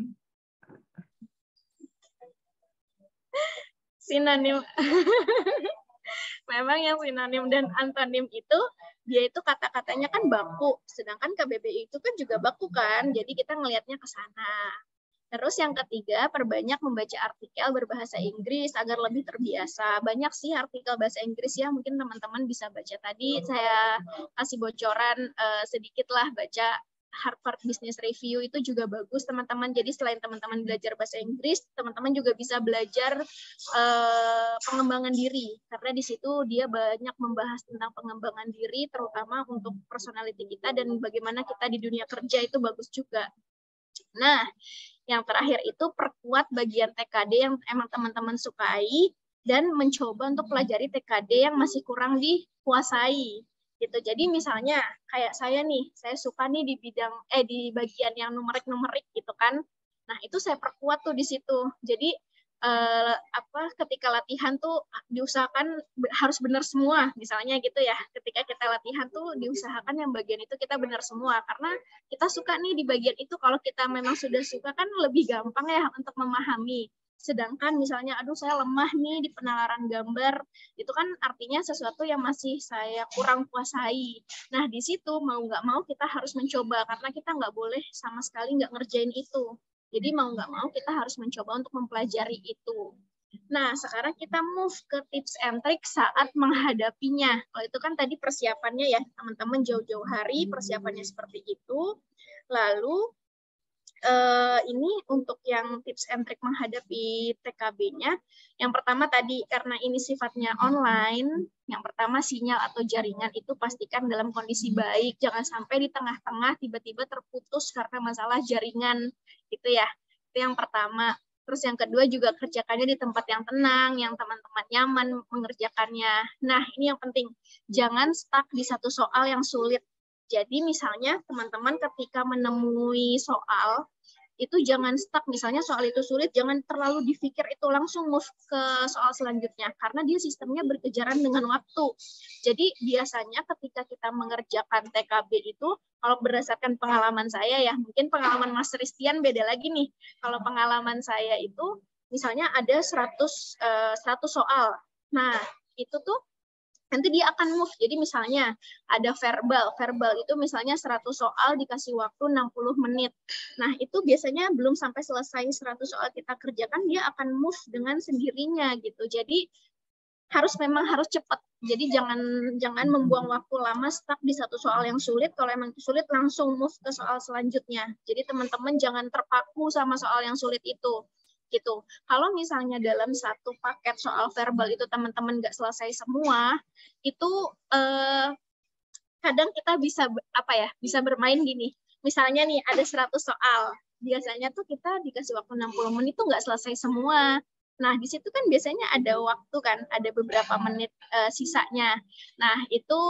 sinonim memang yang sinonim dan antonim itu dia itu kata-katanya kan baku, sedangkan KBBI itu kan juga baku kan, jadi kita ngelihatnya ke sana. Terus yang ketiga, perbanyak membaca artikel berbahasa Inggris agar lebih terbiasa. Banyak sih artikel bahasa Inggris ya, mungkin teman-teman bisa baca. Tadi saya kasih bocoran sedikit lah, baca Harvard Business Review itu juga bagus teman-teman. Jadi selain teman-teman belajar bahasa Inggris, teman-teman juga bisa belajar pengembangan diri. Karena di situ dia banyak membahas tentang pengembangan diri, terutama untuk personality kita dan bagaimana kita di dunia kerja itu bagus juga. Nah, yang terakhir itu perkuat bagian TKD yang emang teman-teman sukai dan mencoba untuk pelajari TKD yang masih kurang dikuasai. Gitu. Jadi misalnya kayak saya nih, saya suka nih di bidang di bagian yang numerik-numerik gitu kan. Nah, itu saya perkuat tuh di situ. Jadi ketika latihan tuh diusahakan harus benar semua misalnya gitu ya. Ketika kita latihan tuh diusahakan yang bagian itu kita benar semua karena kita suka nih di bagian itu. Kalau kita memang sudah suka kan lebih gampang ya untuk memahami. Sedangkan misalnya aduh saya lemah nih di penalaran gambar, itu kan artinya sesuatu yang masih saya kurang kuasai. Nah di situ mau nggak mau kita harus mencoba karena kita nggak boleh sama sekali nggak ngerjain itu. Jadi mau nggak mau kita harus mencoba untuk mempelajari itu. Nah, sekarang kita move ke tips and trick saat menghadapinya. Kalau itu kan tadi persiapannya ya, teman-teman jauh-jauh hari persiapannya seperti itu. Lalu ini untuk yang tips and trick menghadapi TKB-nya. Yang pertama tadi, karena ini sifatnya online, yang pertama sinyal atau jaringan itu pastikan dalam kondisi baik. Jangan sampai di tengah-tengah tiba-tiba terputus karena masalah jaringan. Gitu ya. Itu yang pertama. Terus yang kedua juga kerjakannya di tempat yang tenang, yang teman-teman nyaman mengerjakannya. Nah, ini yang penting. Jangan stuck di satu soal yang sulit. Jadi misalnya teman-teman ketika menemui soal, itu jangan stuck. Misalnya soal itu sulit, jangan terlalu dipikir itu, langsung move ke soal selanjutnya. Karena dia sistemnya berkejaran dengan waktu. Jadi biasanya ketika kita mengerjakan TKB itu, kalau berdasarkan pengalaman saya ya, mungkin pengalaman Mas Ristian beda lagi nih. Kalau pengalaman saya itu, misalnya ada 100 soal. Nah, itu tuh nanti dia akan move. Jadi misalnya ada verbal itu misalnya 100 soal dikasih waktu 60 menit. Nah, itu biasanya belum sampai selesai 100 soal kita kerjakan, dia akan move dengan sendirinya gitu. Jadi memang harus cepat. Jadi jangan membuang waktu lama stuck di satu soal yang sulit. Kalau emang itu sulit, langsung move ke soal selanjutnya. Jadi teman-teman jangan terpaku sama soal yang sulit itu. Gitu. Kalau misalnya dalam satu paket soal verbal itu teman-teman nggak selesai semua, itu kadang kita bisa bermain gini. Misalnya nih ada 100 soal, biasanya tuh kita dikasih waktu 60 menit tuh nggak selesai semua. Nah, di situ kan biasanya ada waktu kan, ada beberapa menit sisanya. Nah, itu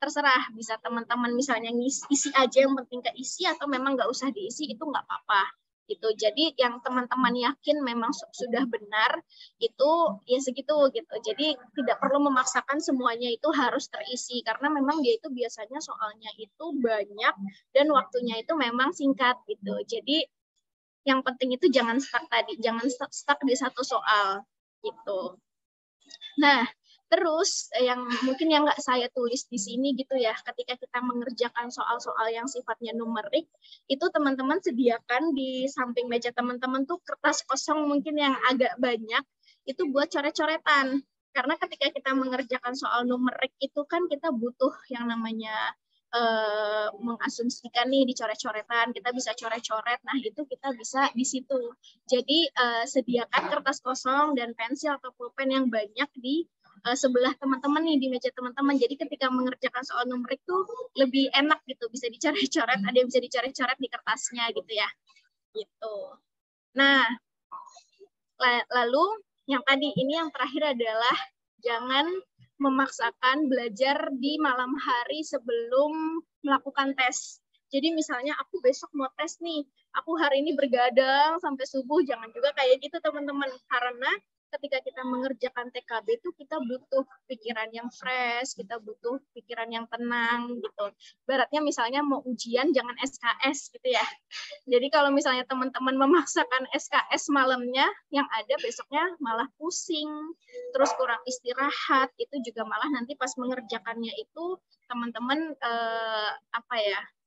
terserah, bisa teman-teman misalnya isi aja, yang penting keisi, atau memang nggak usah diisi, itu nggak apa-apa. Gitu. Jadi yang teman-teman yakin memang sudah benar, itu ya segitu gitu. Jadi tidak perlu memaksakan semuanya itu harus terisi, karena memang dia itu biasanya soalnya itu banyak dan waktunya itu memang singkat gitu. Jadi yang penting itu jangan stuck di satu soal gitu. Nah, terus mungkin yang nggak saya tulis di sini gitu ya, ketika kita mengerjakan soal-soal yang sifatnya numerik, itu teman-teman sediakan di samping meja teman-teman tuh kertas kosong mungkin yang agak banyak, itu buat coret-coretan. Karena ketika kita mengerjakan soal numerik itu kan kita butuh yang namanya mengasumsikan nih di coret-coretan, kita bisa coret-coret, nah itu kita bisa di situ. Jadi sediakan kertas kosong dan pensil atau pulpen yang banyak di sebelah teman-teman nih, di meja teman-teman. Jadi ketika mengerjakan soal numerik tuh lebih enak gitu, bisa dicoret-coret, ada yang bisa dicoret-coret di kertasnya gitu ya. Gitu. Nah, lalu yang tadi ini yang terakhir adalah jangan memaksakan belajar di malam hari sebelum melakukan tes. Jadi misalnya aku besok mau tes nih, aku hari ini bergadang sampai subuh, jangan juga kayak gitu teman-teman. Karena ketika kita mengerjakan TKB itu kita butuh pikiran yang fresh, kita butuh pikiran yang tenang gitu. Baratnya misalnya mau ujian jangan SKS gitu ya. Jadi kalau misalnya teman-teman memaksakan SKS malamnya, yang ada besoknya malah pusing, terus kurang istirahat, itu juga malah nanti pas mengerjakannya itu teman-teman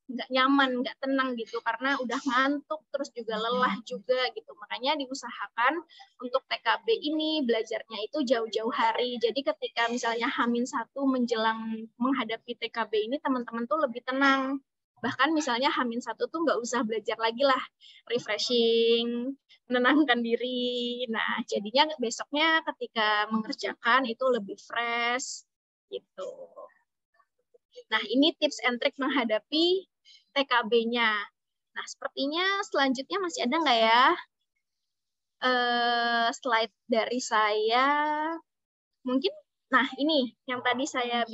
nggak nyaman, nggak tenang gitu, karena udah ngantuk, terus juga lelah juga gitu. Makanya diusahakan untuk TKB ini belajarnya itu jauh-jauh hari. Jadi ketika misalnya H-1 menjelang menghadapi TKB ini, teman-teman tuh lebih tenang. Bahkan misalnya H-1 tuh nggak usah belajar lagi lah, refreshing, menenangkan diri. Nah, jadinya besoknya ketika mengerjakan itu lebih fresh gitu. Nah, ini tips and trick menghadapi TKB-nya. Nah, sepertinya selanjutnya masih ada nggak ya slide dari saya? Mungkin, nah ini yang tadi saya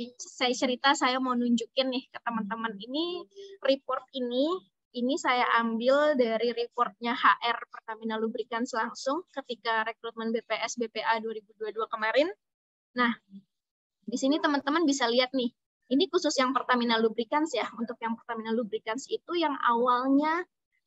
cerita, saya mau nunjukin nih ke teman-teman. Ini report ini saya ambil dari reportnya HR Pertamina Lubricants langsung ketika rekrutmen BPS BPA 2022 kemarin. Nah, di sini teman-teman bisa lihat nih, ini khusus yang Pertamina Lubricants ya. Untuk yang Pertamina Lubricants itu yang awalnya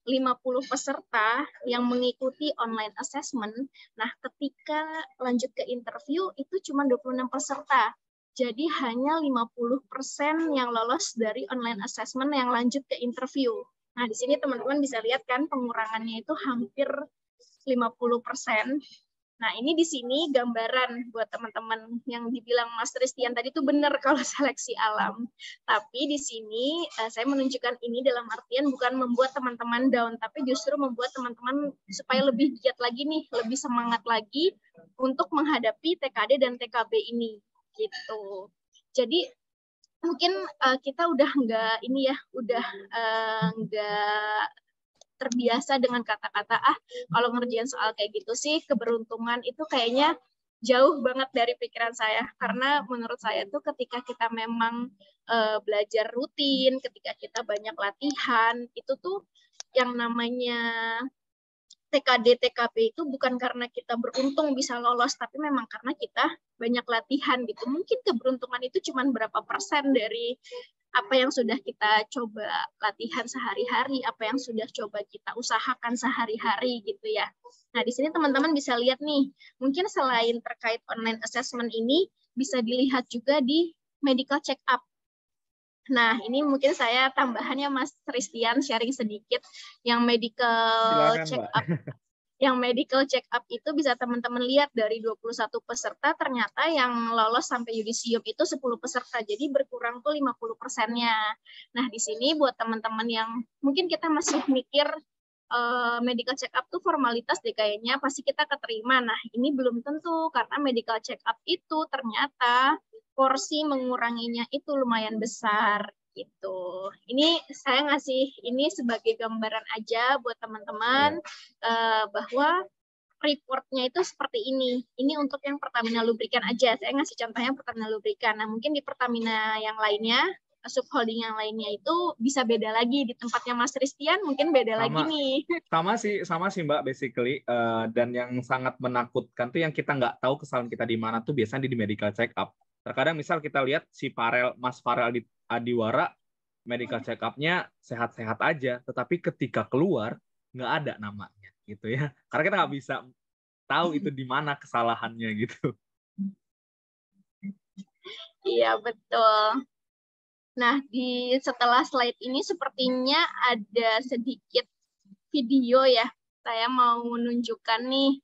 50 peserta yang mengikuti online assessment. Nah, ketika lanjut ke interview itu cuma 26 peserta. Jadi hanya 50% yang lolos dari online assessment yang lanjut ke interview. Nah, di sini teman-teman bisa lihat kan pengurangannya itu hampir 50%. Nah, ini di sini gambaran buat teman-teman yang dibilang Mas Tristian tadi itu benar kalau seleksi alam. Tapi di sini saya menunjukkan ini dalam artian bukan membuat teman-teman down, tapi justru membuat teman-teman supaya lebih giat lagi nih, lebih semangat lagi untuk menghadapi TKD dan TKB ini. Gitu. Jadi mungkin kita udah nggak terbiasa dengan kata-kata kalau ngerjain soal kayak gitu sih keberuntungan, itu kayaknya jauh banget dari pikiran saya. Karena menurut saya tuh ketika kita memang belajar rutin, ketika kita banyak latihan, itu tuh yang namanya TKD, TKB itu bukan karena kita beruntung bisa lolos, tapi memang karena kita banyak latihan gitu. Mungkin keberuntungan itu cuma berapa persen dari apa yang sudah kita coba latihan sehari-hari, apa yang sudah coba kita usahakan sehari-hari gitu ya. Nah, di sini teman-teman bisa lihat nih, mungkin selain terkait online assessment ini, bisa dilihat juga di medical check up. Nah, ini mungkin saya tambahannya Mas Christian sharing sedikit yang medical check up. Yang medical check up itu bisa teman-teman lihat dari 21 peserta, ternyata yang lolos sampai yudisium itu 10 peserta. Jadi berkurang tuh 50%-nya. Nah, di sini buat teman-teman yang mungkin kita masih mikir medical check up tuh formalitas deh kayaknya, pasti kita keterima. Nah, ini belum tentu, karena medical check up itu ternyata porsi menguranginya itu lumayan besar gitu. Ini saya ngasih ini sebagai gambaran aja buat teman-teman bahwa reportnya itu seperti ini. Ini untuk yang Pertamina Lubrikan aja. Saya ngasih contohnya Pertamina Lubrikan. Nah, mungkin di Pertamina yang lainnya, subholding yang lainnya itu bisa beda lagi. Di tempatnya Mas Ristian mungkin beda lagi nih. Sama sih Mbak, basically. Dan yang sangat menakutkan tuh yang kita nggak tahu kesalahan kita di mana tuh biasanya di medical check up. Terkadang misal kita lihat si Mas Farel Adiwara, medical check up-nya sehat-sehat aja, tetapi ketika keluar nggak ada namanya gitu ya. Karena kita nggak bisa tahu itu di mana kesalahannya gitu. Iya, betul. Nah, setelah slide ini sepertinya ada sedikit video ya. Saya mau menunjukkan nih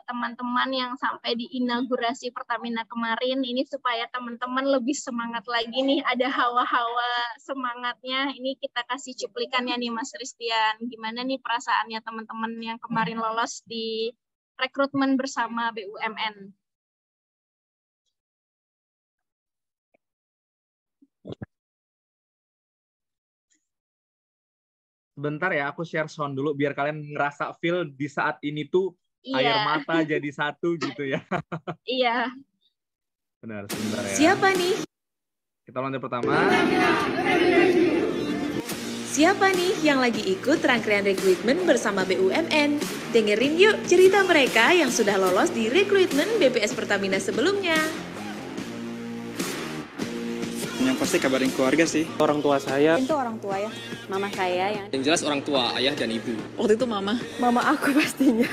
teman-teman yang sampai di inaugurasi Pertamina kemarin ini supaya teman-teman lebih semangat lagi nih, ada hawa-hawa semangatnya. Ini kita kasih cuplikannya nih Mas Ristian. Gimana nih perasaannya teman-teman yang kemarin lolos di rekrutmen bersama BUMN? Sebentar ya, aku share sound dulu biar kalian ngerasa feel di saat ini tuh air mata jadi satu gitu ya. Iya. Benar, sebentar ya. Siapa nih? Kita lanjut pertama. Siapa nih yang lagi ikut rangkaian rekrutmen bersama BUMN? Dengerin yuk cerita mereka yang sudah lolos di rekrutmen BPS Pertamina sebelumnya. Yang pasti kabarin keluarga sih. Orang tua saya. Itu orang tua ya, mama saya Yang jelas orang tua, ayah dan ibu. Waktu itu mama. Mama aku pastinya.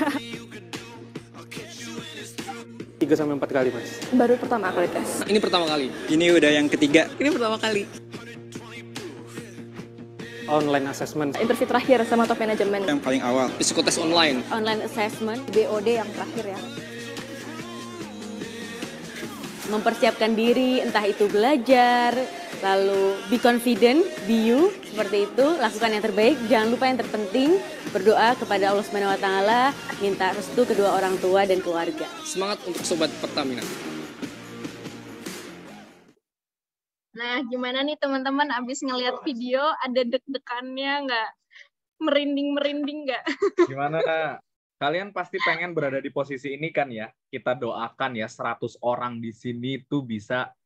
3-4 kali, Mas. Baru pertama aku dites. Ini pertama kali. Ini udah yang ketiga. Ini pertama kali. Online assessment. Interview terakhir sama top manajemen. Yang paling awal. Psikotes online. Online assessment, BOD yang terakhir ya. Mempersiapkan diri, entah itu belajar, lalu be confident, be you, seperti itu, lakukan yang terbaik, jangan lupa yang terpenting, berdoa kepada Allah Subhanahu wa taala, minta restu kedua orang tua dan keluarga. Semangat untuk sobat Pertamina. Nah, gimana nih teman-teman abis ngelihat video, ada deg-degannya nggak? Merinding-merinding nggak? Gimana? Kalian pasti pengen berada di posisi ini kan ya. Kita doakan ya 100 orang di sini tuh bisa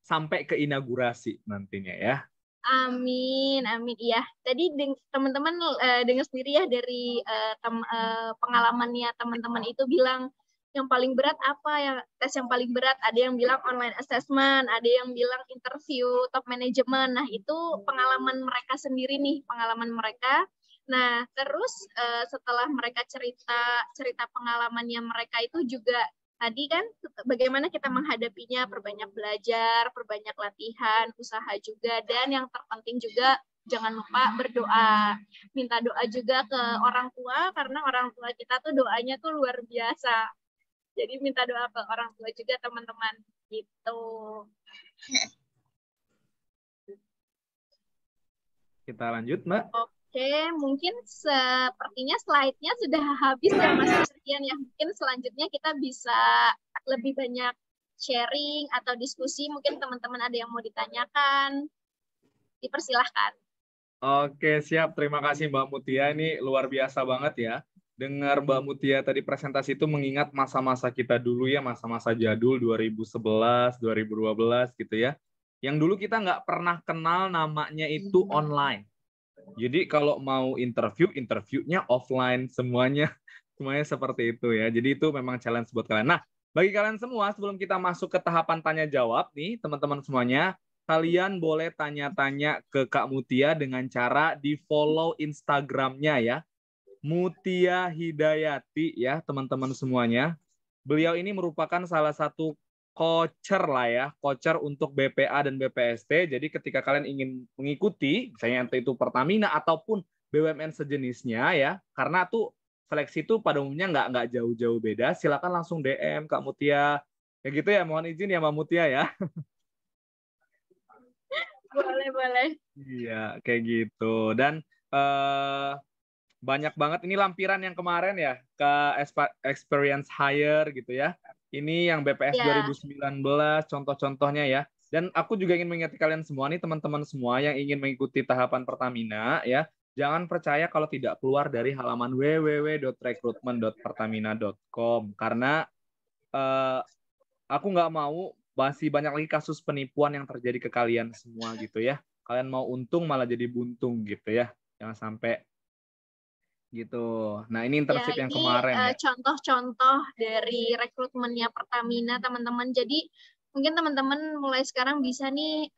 sampai ke inaugurasi nantinya ya. Amin, amin. Iya, tadi teman-teman dengar sendiri ya dari pengalamannya teman-teman itu bilang yang paling berat apa ya, tes yang paling berat, ada yang bilang online assessment, ada yang bilang interview top management. Nah, itu pengalaman mereka sendiri nih, pengalaman mereka. Nah, terus setelah mereka cerita pengalamannya mereka itu juga tadi kan bagaimana kita menghadapinya, perbanyak belajar, perbanyak latihan, usaha juga, dan yang terpenting juga jangan lupa berdoa. Minta doa juga ke orang tua karena orang tua kita tuh doanya tuh luar biasa. Jadi minta doa ke orang tua juga teman-teman gitu. Kita lanjut, Mbak. Oke, mungkin sepertinya slide-nya sudah habis ya Mas Ristian ya. Mungkin selanjutnya kita bisa lebih banyak sharing atau diskusi. Mungkin teman-teman ada yang mau ditanyakan. Dipersilahkan. Oke, siap. Terima kasih Mbak Mutia. Ini luar biasa banget ya. Dengar Mbak Mutia tadi presentasi itu mengingat masa-masa kita dulu ya, masa-masa jadul 2011, 2012 gitu ya. Yang dulu kita nggak pernah kenal namanya itu online. Jadi kalau mau interviewnya offline semuanya seperti itu ya. Jadi itu memang challenge buat kalian. Nah, bagi kalian semua sebelum kita masuk ke tahapan tanya jawab nih, teman-teman semuanya, kalian boleh tanya-tanya ke Kak Mutia dengan cara di-follow Instagramnya ya. Mutia Hidayati ya, teman-teman semuanya. Beliau ini merupakan salah satu coacher lah ya, coacher untuk BPA dan BPST. Jadi ketika kalian ingin mengikuti, misalnya entah itu Pertamina ataupun BUMN sejenisnya ya, karena tuh seleksi itu pada umumnya nggak jauh-jauh beda, silakan langsung DM Kak Mutia. Ya gitu ya, mohon izin ya Mbak Mutia ya. Boleh. Iya, kayak gitu. Dan banyak banget ini lampiran yang kemarin ya ke experience hire gitu ya. Ini yang BPS 2019 contoh-contohnya ya. Dan aku juga ingin mengingatkan kalian semua nih teman-teman semua yang ingin mengikuti tahapan Pertamina ya. Jangan percaya kalau tidak keluar dari halaman www.recruitment.pertamina.com karena aku nggak mau masih banyak lagi kasus penipuan yang terjadi ke kalian semua gitu ya. Kalian mau untung malah jadi buntung gitu ya. Jangan sampai gitu. Nah, ini internship yang kemarin ya. Contoh-contoh dari rekrutmennya Pertamina, teman-teman. Jadi mungkin teman-teman mulai sekarang bisa nih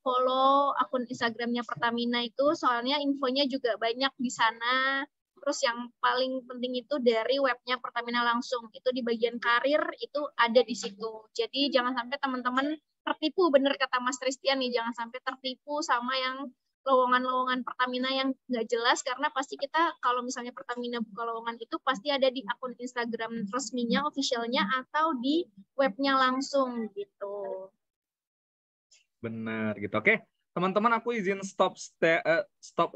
follow akun Instagramnya Pertamina itu, soalnya infonya juga banyak di sana. Terus yang paling penting itu dari webnya Pertamina langsung, itu di bagian karir itu ada di situ. Jadi jangan sampai teman-teman tertipu, bener kata Mas Tristian nih, jangan sampai tertipu sama yang lowongan-lowongan Pertamina yang nggak jelas, karena pasti kita kalau misalnya Pertamina buka lowongan itu pasti ada di akun Instagram resminya, officialnya, atau di webnya langsung gitu. Benar gitu. Oke, teman-teman aku izin stop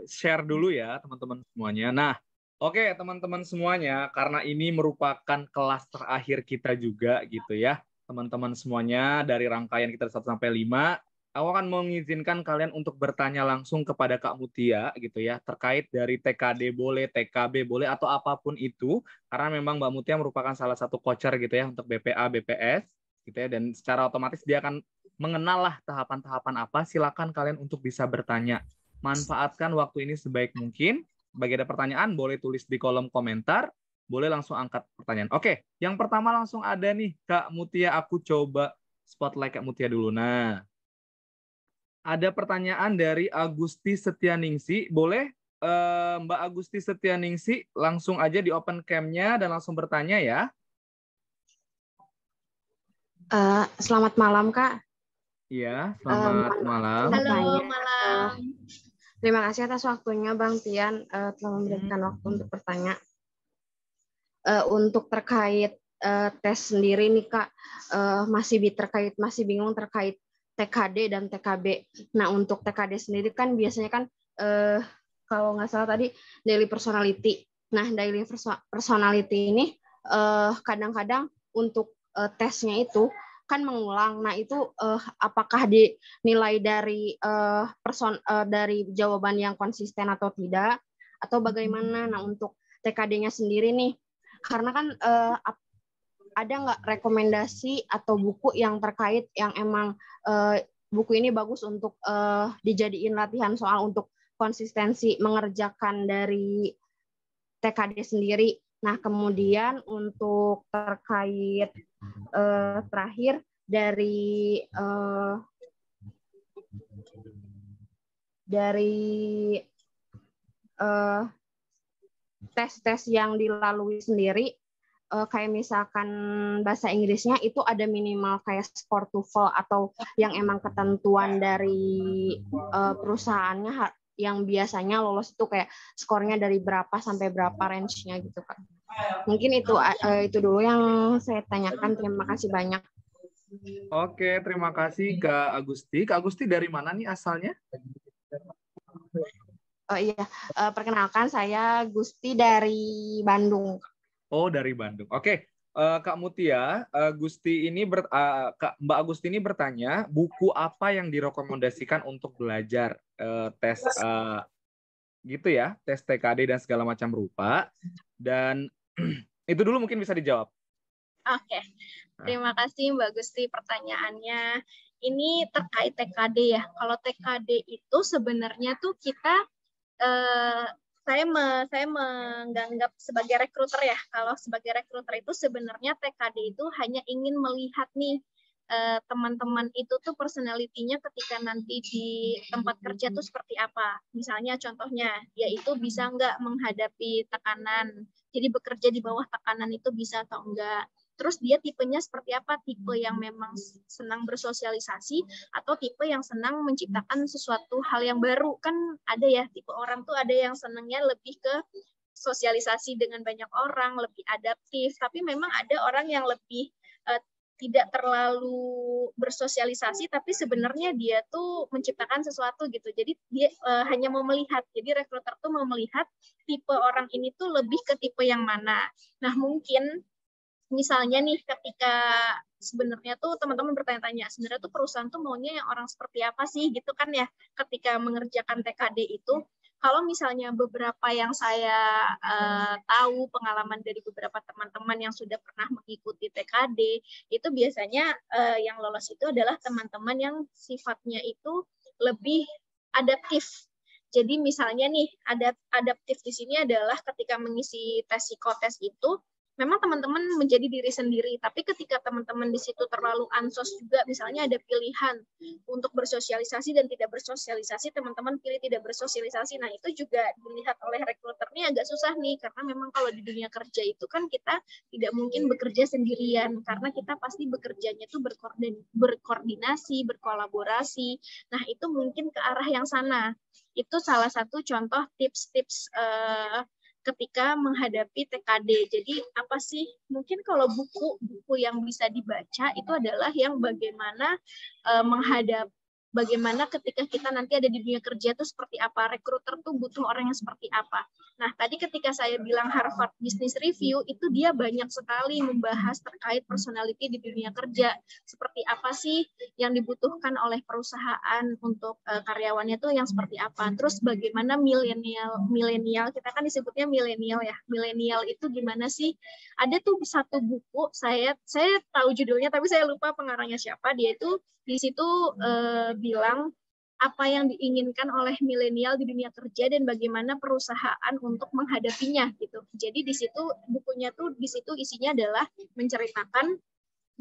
share dulu ya teman-teman semuanya. Nah, oke teman-teman semuanya, karena ini merupakan kelas terakhir kita juga gitu ya. Teman-teman semuanya dari rangkaian kita 1 sampai 5, aku akan mengizinkan kalian untuk bertanya langsung kepada Kak Mutia gitu ya, terkait dari TKD boleh, TKB boleh, atau apapun itu, karena memang Mbak Mutia merupakan salah satu coacher gitu ya untuk BPA, BPS gitu ya, dan secara otomatis dia akan mengenal lah tahapan-tahapan apa. Silakan kalian untuk bisa bertanya. Manfaatkan waktu ini sebaik mungkin. Bagi ada pertanyaan, boleh tulis di kolom komentar, boleh langsung angkat pertanyaan. Oke, yang pertama langsung ada nih, Kak Mutia. Aku coba spotlight Kak Mutia dulu. Nah, ada pertanyaan dari Agusti Setianingsi. Boleh Mbak Agusti Setianingsi langsung aja di open cam-nya dan langsung bertanya ya. Selamat malam, Kak. Iya, selamat malam. Halo, malam. Terima kasih atas waktunya, Bang Tian, telah memberikan waktu untuk bertanya. Untuk terkait tes sendiri nih, Kak, masih bingung terkait TKD dan TKB. Nah, untuk TKD sendiri kan biasanya kan kalau nggak salah tadi daily personality. Nah, daily personality ini kadang-kadang untuk tesnya itu kan mengulang. Nah, itu apakah dinilai dari dari jawaban yang konsisten atau tidak, atau bagaimana? Nah, untuk TKD-nya sendiri nih, karena kan ada nggak rekomendasi atau buku yang terkait yang emang buku ini bagus untuk dijadiin latihan soal untuk konsistensi mengerjakan dari TKD sendiri. Nah, kemudian untuk terkait terakhir dari tes-tes yang dilalui sendiri, kayak misalkan bahasa Inggrisnya itu ada minimal kayak skor TOEFL atau yang emang ketentuan dari perusahaannya yang biasanya lolos itu kayak skornya dari berapa sampai berapa range-nya gitu, Kak. Mungkin itu dulu yang saya tanyakan. Terima kasih banyak. Oke, terima kasih Kak Agusti. Kak Agusti dari mana nih asalnya? Iya, perkenalkan saya Gusti dari Bandung. Oh, dari Bandung. Oke, Kak Mutia, Mbak Agusti ini bertanya, buku apa yang direkomendasikan untuk belajar tes gitu ya, tes TKD dan segala macam rupa. Dan itu dulu mungkin bisa dijawab. Oke, terima kasih Mbak Gusti pertanyaannya. Ini terkait TKD ya. Kalau TKD itu sebenarnya tuh kita, saya menganggap sebagai rekruter ya. Kalau sebagai rekruter itu sebenarnya TKD itu hanya ingin melihat nih teman-teman itu tuh personality-nya ketika nanti di tempat kerja tuh seperti apa. Misalnya contohnya, dia itu bisa nggak menghadapi tekanan. Jadi bekerja di bawah tekanan itu bisa atau enggak. Terus dia tipenya seperti apa? Tipe yang memang senang bersosialisasi atau tipe yang senang menciptakan sesuatu hal yang baru. Kan ada ya, tipe orang tuh ada yang senangnya lebih ke sosialisasi dengan banyak orang, lebih adaptif. Tapi memang ada orang yang lebih tidak terlalu bersosialisasi, tapi sebenarnya dia tuh menciptakan sesuatu gitu. Jadi dia hanya mau melihat. Jadi rekruter tuh mau melihat tipe orang ini tuh lebih ke tipe yang mana. Nah, mungkin misalnya nih ketika sebenarnya tuh teman-teman bertanya-tanya, sebenarnya tuh perusahaan tuh maunya yang orang seperti apa sih gitu kan ya, ketika mengerjakan TKD itu. kalau misalnya beberapa yang saya tahu pengalaman dari beberapa teman-teman yang sudah pernah mengikuti TKD, itu biasanya yang lolos itu adalah teman-teman yang sifatnya itu lebih adaptif. Jadi misalnya nih, adaptif di sini adalah ketika mengisi tes psikotes itu, memang teman-teman menjadi diri sendiri, tapi ketika teman-teman di situ terlalu ansos juga, misalnya ada pilihan untuk bersosialisasi dan tidak bersosialisasi, teman-teman pilih tidak bersosialisasi. Nah, itu juga dilihat oleh rekruternya agak susah nih, karena memang kalau di dunia kerja itu kan kita tidak mungkin bekerja sendirian, karena kita pasti bekerjanya itu berkoordinasi, berkolaborasi. Nah, itu mungkin ke arah yang sana. Itu salah satu contoh tips-tips ketika menghadapi TKD. Jadi apa sih? Mungkin kalau buku yang bisa dibaca itu adalah yang bagaimana bagaimana ketika kita nanti ada di dunia kerja itu seperti apa, rekruter tuh butuh orang yang seperti apa. Nah, tadi ketika saya bilang Harvard Business Review, itu dia banyak sekali membahas terkait personality di dunia kerja. Seperti apa sih yang dibutuhkan oleh perusahaan untuk karyawannya tuh yang seperti apa. Terus bagaimana milenial, kita kan disebutnya milenial ya. Milenial itu gimana sih? Ada tuh satu buku, saya tahu judulnya, tapi saya lupa pengarangnya siapa. Dia itu di situ bilang apa yang diinginkan oleh milenial di dunia kerja dan bagaimana perusahaan untuk menghadapinya gitu. Jadi di situ bukunya tuh di situ isinya adalah menceritakan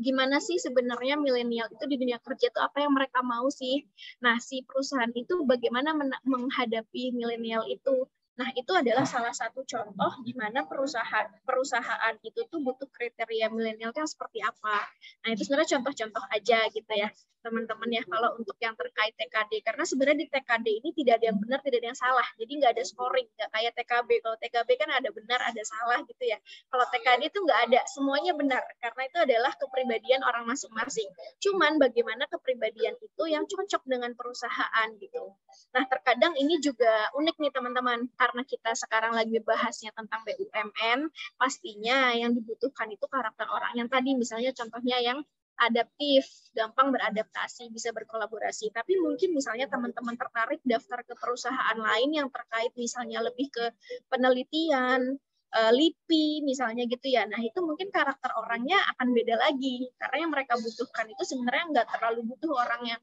gimana sih sebenarnya milenial itu di dunia kerja tuh apa yang mereka mau sih. Nah, si perusahaan itu bagaimana menghadapi milenial itu. Nah, itu adalah salah satu contoh di mana perusahaan itu tuh butuh kriteria milenial yang seperti apa. Nah, itu sebenarnya contoh-contoh aja gitu ya, teman-teman ya, kalau untuk yang terkait TKD. Karena sebenarnya di TKD ini tidak ada yang benar, tidak ada yang salah. Jadi nggak ada scoring, nggak kayak TKB. Kalau TKB kan ada benar, ada salah gitu ya. Kalau TKD itu nggak ada, semuanya benar. Karena itu adalah kepribadian orang masing-masing. Cuman bagaimana kepribadian itu yang cocok dengan perusahaan gitu. Nah, terkadang ini juga unik nih teman-teman. Karena kita sekarang lagi bahasnya tentang BUMN, pastinya yang dibutuhkan itu karakter orang yang tadi, misalnya contohnya yang adaptif, gampang beradaptasi, bisa berkolaborasi. Tapi mungkin misalnya teman-teman tertarik daftar ke perusahaan lain yang terkait misalnya lebih ke penelitian, LIPI misalnya gitu ya. Nah, itu mungkin karakter orangnya akan beda lagi. Karena yang mereka butuhkan itu sebenarnya nggak terlalu butuh orang yang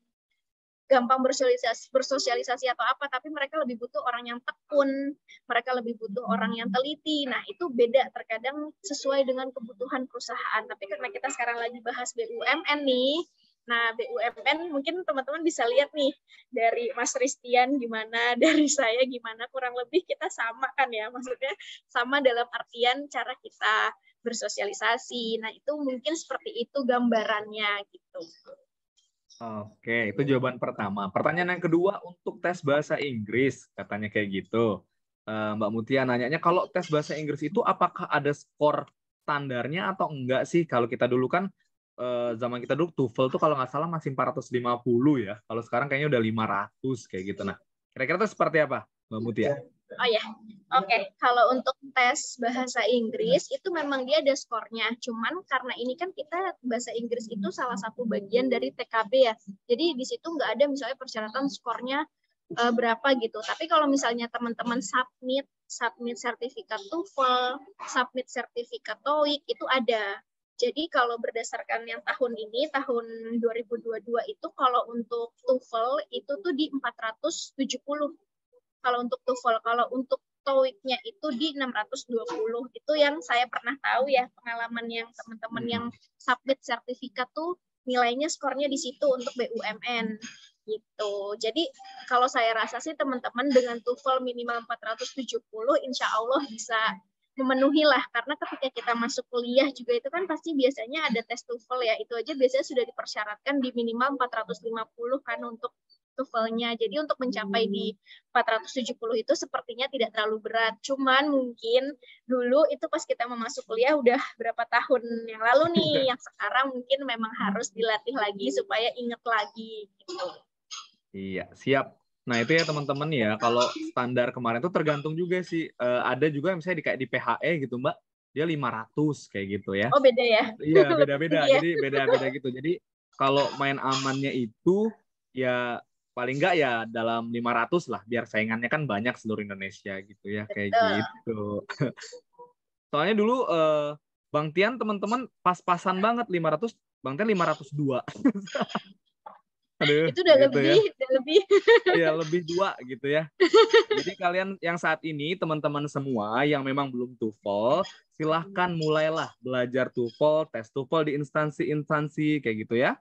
gampang bersosialisasi atau apa, tapi mereka lebih butuh orang yang tekun, mereka lebih butuh orang yang teliti. Nah, itu beda terkadang sesuai dengan kebutuhan perusahaan. Tapi karena kita sekarang lagi bahas BUMN nih, nah BUMN mungkin teman-teman bisa lihat nih dari Mas Ristian gimana, dari saya gimana, kurang lebih kita sama kan ya, maksudnya sama dalam artian cara kita bersosialisasi. Nah, itu mungkin seperti itu gambarannya gitu. Oke, itu jawaban pertama. Pertanyaan yang kedua untuk tes bahasa Inggris, katanya kayak gitu. Mbak Mutia nanyanya, kalau tes bahasa Inggris itu apakah ada skor standarnya atau enggak sih? Kalau kita dulu kan, zaman kita dulu TOEFL tuh kalau nggak salah masih 450 ya. Kalau sekarang kayaknya udah 500 kayak gitu. Nah, kira-kira itu seperti apa, Mbak Mutia? Oh ya, oke. Kalau untuk tes bahasa Inggris itu memang dia ada skornya. Cuman karena ini kan kita bahasa Inggris itu salah satu bagian dari TKB ya. Jadi di situ nggak ada misalnya persyaratan skornya berapa gitu. Tapi kalau misalnya teman-teman submit sertifikat TOEFL, submit sertifikat TOEIC itu ada. Jadi kalau berdasarkan yang tahun ini, tahun 2022 itu kalau untuk TOEFL itu tuh di 470. Kalau untuk TOEFL, kalau untuk TOEIC-nya itu di 620. Itu yang saya pernah tahu ya, pengalaman yang teman-teman yang submit sertifikat tuh nilainya skornya di situ untuk BUMN gitu. Jadi kalau saya rasa sih teman-teman dengan TOEFL minimal 470 insya Allah bisa memenuhi lah, karena ketika kita masuk kuliah juga itu kan pasti biasanya ada tes TOEFL ya, itu aja biasanya sudah dipersyaratkan di minimal 450 kan untuk TOEFL-nya. Jadi untuk mencapai di 470 itu sepertinya tidak terlalu berat. Cuman mungkin dulu itu pas kita mau masuk kuliah udah berapa tahun yang lalu nih, yang sekarang mungkin memang harus dilatih lagi supaya inget lagi gitu. Iya, siap. Nah, itu ya teman-teman ya, kalau standar kemarin itu tergantung juga sih. Ada juga misalnya kayak di PHE gitu, Mbak, dia 500 kayak gitu ya. Oh, beda ya? Iya, beda-beda. Iya. Jadi beda-beda gitu. Jadi kalau main amannya itu ya paling nggak ya dalam 500 lah, biar saingannya kan banyak seluruh Indonesia gitu ya, kayak Betul. gitu. Soalnya dulu Bang Tian teman-teman pas-pasan banget 500, Bang Tian 502. Aduh, Itu udah gitu lebih, ya. udah lebih. Ya lebih 2 gitu ya. Jadi kalian yang saat ini teman-teman semua yang memang belum TOEFL, silahkan mulailah belajar TOEFL, tes TOEFL di instansi-instansi kayak gitu ya.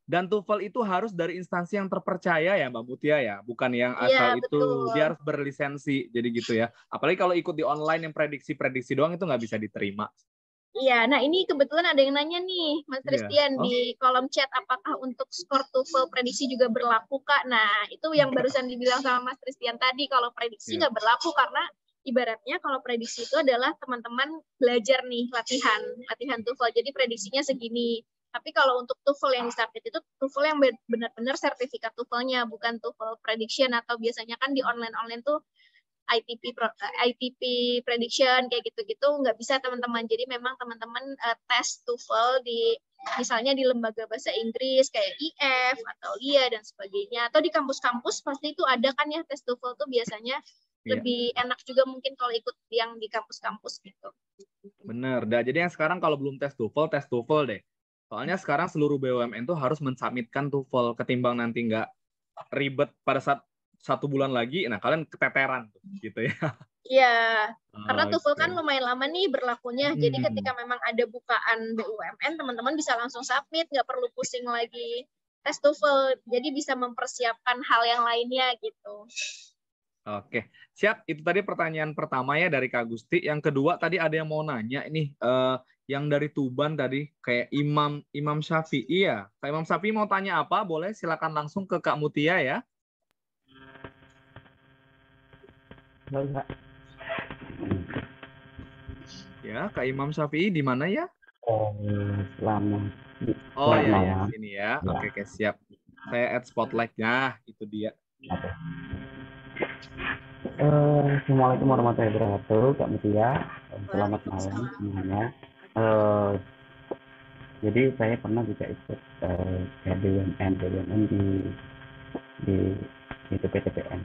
Dan TOEFL itu harus dari instansi yang terpercaya ya Mbak Mutia ya, bukan yang asal Iya, itu. betul. Dia harus berlisensi, jadi gitu ya. Apalagi kalau ikut di online yang prediksi-prediksi doang itu nggak bisa diterima. Iya, nah ini kebetulan ada yang nanya nih, Mas Iya. Christian, Oh. di kolom chat, apakah untuk skor TOEFL prediksi juga berlaku, Kak? Nah, itu yang barusan dibilang sama Mas Christian tadi, kalau prediksi Iya. nggak berlaku, karena ibaratnya kalau prediksi itu adalah teman-teman belajar nih, latihan TOEFL, jadi prediksinya segini. Tapi kalau untuk TOEFL yang disubmit itu TOEFL yang benar-benar sertifikat TOEFL-nya, bukan TOEFL prediction, atau biasanya kan di online-online tuh ITP prediction kayak gitu-gitu nggak bisa teman-teman. Jadi memang teman-teman tes TOEFL di misalnya di lembaga bahasa Inggris kayak IF atau LIA dan sebagainya, atau di kampus-kampus pasti itu ada kan ya tes TOEFL tuh biasanya. Iya. Lebih enak juga mungkin kalau ikut yang di kampus-kampus gitu. Bener. Nah, jadi yang sekarang kalau belum tes TOEFL deh. Soalnya sekarang seluruh BUMN tuh harus mensubmitkan TOEFL, ketimbang nanti nggak ribet pada saat 1 bulan lagi, nah kalian keteteran tuh, gitu ya. Iya, karena TOEFL kan Oke. lumayan lama nih berlakunya. Jadi ketika memang ada bukaan BUMN, teman-teman bisa langsung submit, nggak perlu pusing lagi tes TOEFL. Jadi bisa mempersiapkan hal yang lainnya gitu. Oke, siap. Itu tadi pertanyaan pertama ya dari Kak Gusti. Yang kedua tadi ada yang mau nanya ini, yang dari Tuban tadi kayak Imam Syafi'i ya. Kak Imam Syafi'i mau tanya apa? Boleh silakan langsung ke Kak Mutia ya. Ya, Kak Imam Syafi'i di mana ya? Selamat Oh ya, ya, malam. sini ya. Ya. Oke, siap. Saya add spotlight-nya, itu dia. Oke. Assalamualaikum warahmatullahi wabarakatuh, Kak Mutia. Selamat malam semuanya. Jadi saya pernah juga ikut BUMN di itu PTPN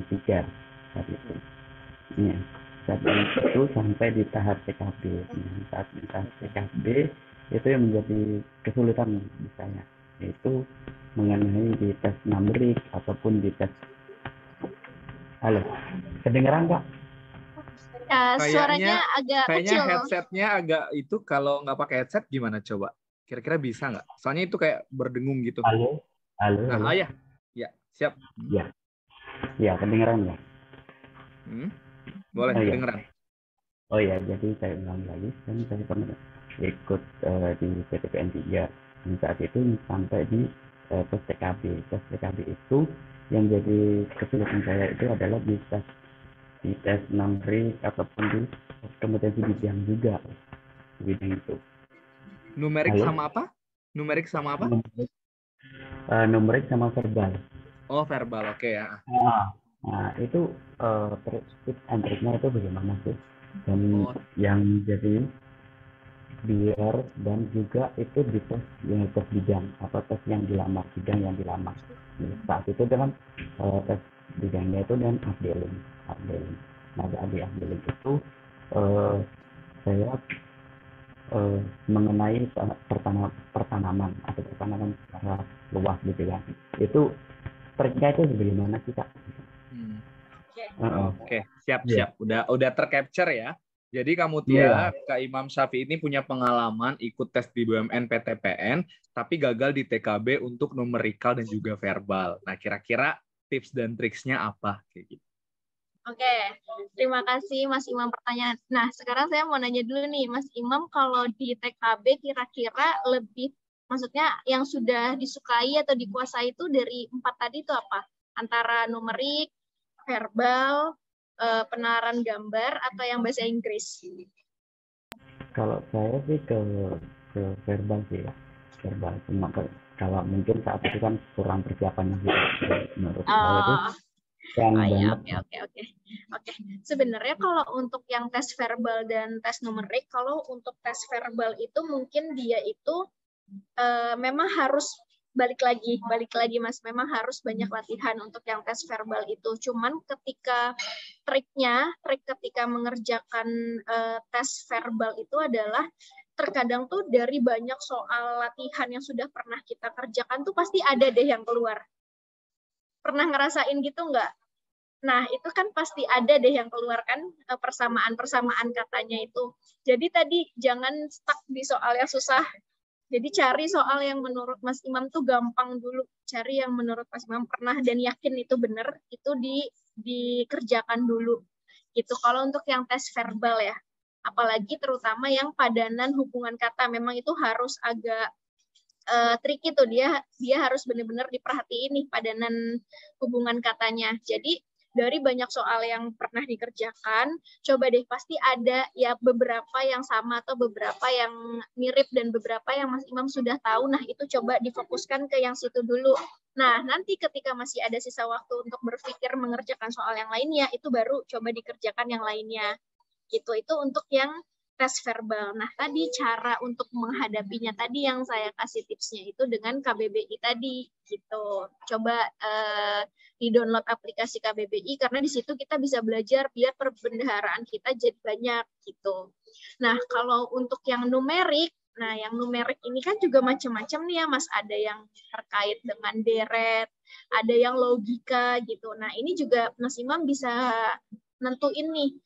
3 saat itu. Ya, saat itu sampai di tahap TKB. Saat di tahap TKB itu yang menjadi kesulitan di saya, yaitu mengenai di tes numerik ataupun di tes. Halo, kedengeran Kak? Suaranya agak kayaknya kecil. Headsetnya agak itu, kalau nggak pakai headset gimana coba? Kira-kira bisa nggak? Soalnya itu kayak berdengung gitu. Halo. Nah, ya, siap. Ya, kedengeran ya. Boleh, kedengeran. Oh ya, jadi saya ulang lagi, saya pernah ikut di PTPN 3. Dan saat itu sampai di tes TKB. Tes TKB itu yang jadi kesulitan saya itu adalah di tes numerik ataupun di kompetensi bidang juga. Bidang itu. Numerik sama apa? Numerik sama apa? Numerik sama verbal. Oh, verbal, oke ya. Nah, itu tips and triknya itu bagaimana sih? Dan yang jadi biar dan juga itu di tes bidang atau tes yang dilamar, bidang yang dilamar. Saat itu dengan tes bidangnya itu dengan Abdelin. Nah, di Abdelin itu saya mengenai pertanaman atau pertanaman secara luas gitu ya. Itu triknya itu bagaimana sih Kak? Oke, siap. Udah tercapture ya. Jadi kamu Kak Imam Syafi'i ini punya pengalaman ikut tes di BUMN PTPN, tapi gagal di TKB untuk numerikal dan juga verbal. Nah, kira-kira tips dan triksnya apa kayak gitu? Oke, terima kasih Mas Imam pertanyaan. Nah, sekarang saya mau nanya dulu nih, Mas Imam, kalau di TKB kira-kira lebih, maksudnya yang sudah disukai atau dikuasai itu dari 4 tadi itu apa? Antara numerik, verbal, penalaran gambar, atau yang bahasa Inggris? Kalau saya sih ke verbal sih ya. Verbal. Cuma kalau mungkin saat itu kan kurang persiapannya gitu. Menurut saya itu Oke. Sebenarnya kalau untuk yang tes verbal dan tes numerik, kalau untuk tes verbal itu mungkin dia itu memang harus balik lagi Mas, memang harus banyak latihan untuk yang tes verbal itu. Cuman ketika trik ketika mengerjakan tes verbal itu adalah terkadang tuh dari banyak soal latihan yang sudah pernah kita kerjakan tuh pasti ada deh yang keluar. Pernah ngerasain gitu nggak? Nah, itu kan pasti ada deh yang keluar kan persamaan-persamaan katanya itu. Jadi tadi jangan stuck di soal yang susah. Jadi cari soal yang menurut Mas Imam tuh gampang dulu. Cari yang menurut Mas Imam pernah dan yakin itu benar, itu dikerjakan dulu. Gitu. Kalau untuk yang tes verbal ya, apalagi terutama yang padanan hubungan kata, memang itu harus agak tricky tuh, dia harus benar-benar diperhatiin nih padanan hubungan katanya. Jadi dari banyak soal yang pernah dikerjakan, coba deh pasti ada ya beberapa yang sama atau beberapa yang mirip dan beberapa yang Mas Imam sudah tahu. Nah, itu coba difokuskan ke yang situ dulu. Nah, nanti ketika masih ada sisa waktu untuk berpikir mengerjakan soal yang lainnya, itu baru coba dikerjakan yang lainnya. Gitu. Itu untuk yang tes verbal. Nah, tadi cara untuk menghadapinya tadi yang saya kasih tipsnya itu dengan KBBI tadi gitu. Coba di-download aplikasi KBBI karena di situ kita bisa belajar biar perbendaharaan kita jadi banyak gitu. Nah, kalau untuk yang numerik, nah yang numerik ini kan juga macam-macam nih ya Mas, ada yang terkait dengan deret, ada yang logika gitu. Nah, ini juga Mas Imam bisa nentuin nih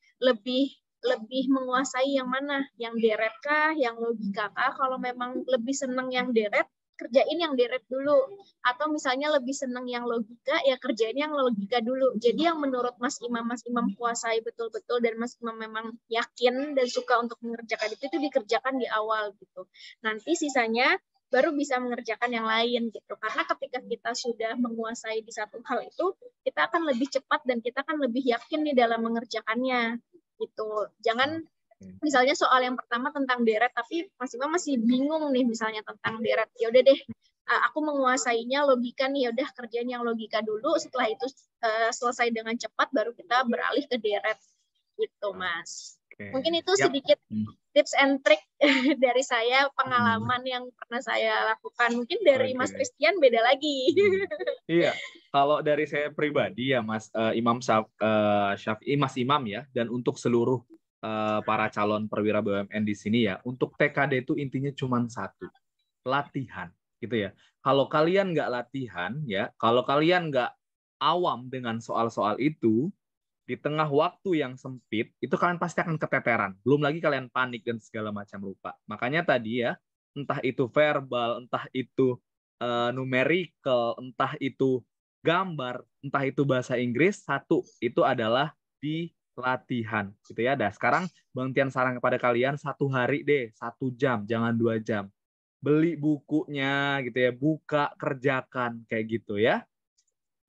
lebih menguasai yang mana, yang deret kah, yang logika kah. Kalau memang lebih seneng yang deret, kerjain yang deret dulu. Atau misalnya lebih seneng yang logika, ya kerjain yang logika dulu. Jadi yang menurut Mas Imam kuasai betul-betul dan Mas Imam memang yakin dan suka untuk mengerjakan itu dikerjakan di awal gitu. Nanti sisanya baru bisa mengerjakan yang lain gitu. Karena ketika kita sudah menguasai di satu hal itu, kita akan lebih cepat dan kita akan lebih yakin di dalam mengerjakannya. Gitu. Jangan misalnya soal yang pertama tentang deret tapi Mas Imam masih bingung nih misalnya tentang deret. Ya udah deh, aku menguasainya logika nih, ya udah kerjain yang logika dulu, setelah itu selesai dengan cepat baru kita beralih ke deret. Gitu, Mas. Mungkin itu sedikit tips and trick dari saya, pengalaman yang pernah saya lakukan. Mungkin dari Mas Christian beda lagi. Iya, kalau dari saya pribadi ya Mas Imam Syafi'i, Mas Imam ya, dan untuk seluruh para calon perwira BUMN di sini ya, untuk TKD itu intinya cuma satu, latihan, gitu ya. Kalau kalian nggak latihan ya, kalau kalian nggak awam dengan soal-soal itu, di tengah waktu yang sempit, itu kalian pasti akan keteteran. Belum lagi kalian panik dan segala macam rupa. Makanya tadi ya, entah itu verbal, entah itu numerical, entah itu gambar, entah itu bahasa Inggris, satu, itu adalah di latihan. Gitu ya. Dan sekarang Bang Tian saran kepada kalian, 1 hari deh, 1 jam, jangan 2 jam. Beli bukunya, gitu ya, buka, kerjakan, kayak gitu ya.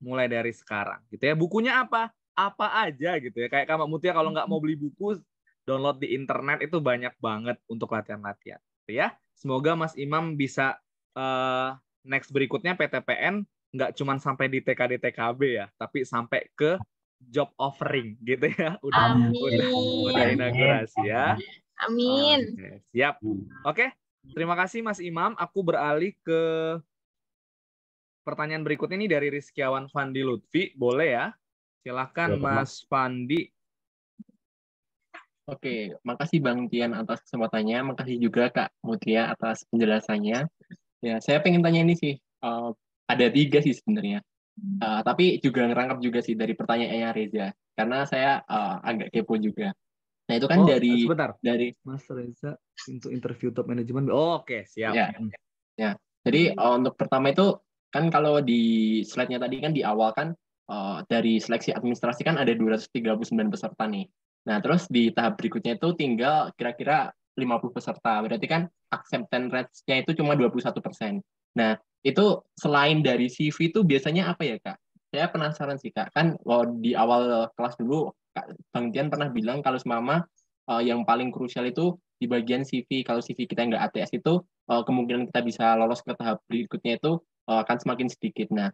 Mulai dari sekarang. Gitu ya. Bukunya apa? Apa aja gitu ya, kayak Kak Mutia kalau nggak mau beli buku, download di internet itu banyak banget untuk latihan-latihan gitu ya. Semoga Mas Imam bisa next berikutnya PTPN nggak cuma sampai di TKD TKB ya, tapi sampai ke job offering gitu ya. Udah inaugurasi ya. Amin. Siap. Oke, terima kasih Mas Imam. Aku beralih ke pertanyaan berikutnya ini dari Rizkyawan Fandi Lutfi, boleh ya? Silakan Mas Fandi. Oke, makasih Bang Tian atas kesempatannya, makasih juga Kak Mutia atas penjelasannya. Ya, saya pengen tanya ini sih, ada 3 sih sebenarnya. Tapi juga ngerangkap juga sih dari pertanyaannya Reza, karena saya agak kepo juga. Nah itu kan dari Mas Reza untuk interview top management. Oke, siap. Ya. Jadi untuk pertama itu kan kalau di slide-nya tadi kan di awal kan dari seleksi administrasi kan ada 239 peserta nih. Nah, terus di tahap berikutnya itu tinggal kira-kira 50 peserta. Berarti kan acceptance rate-nya itu cuma 21%. Nah, itu selain dari CV itu biasanya apa ya, Kak? Saya penasaran sih, Kak. Kan di awal kelas dulu, Bang Tian pernah bilang kalau semama yang paling krusial itu di bagian CV. Kalau CV kita nggak ATS itu, kemungkinan kita bisa lolos ke tahap berikutnya itu akan semakin sedikit. Nah,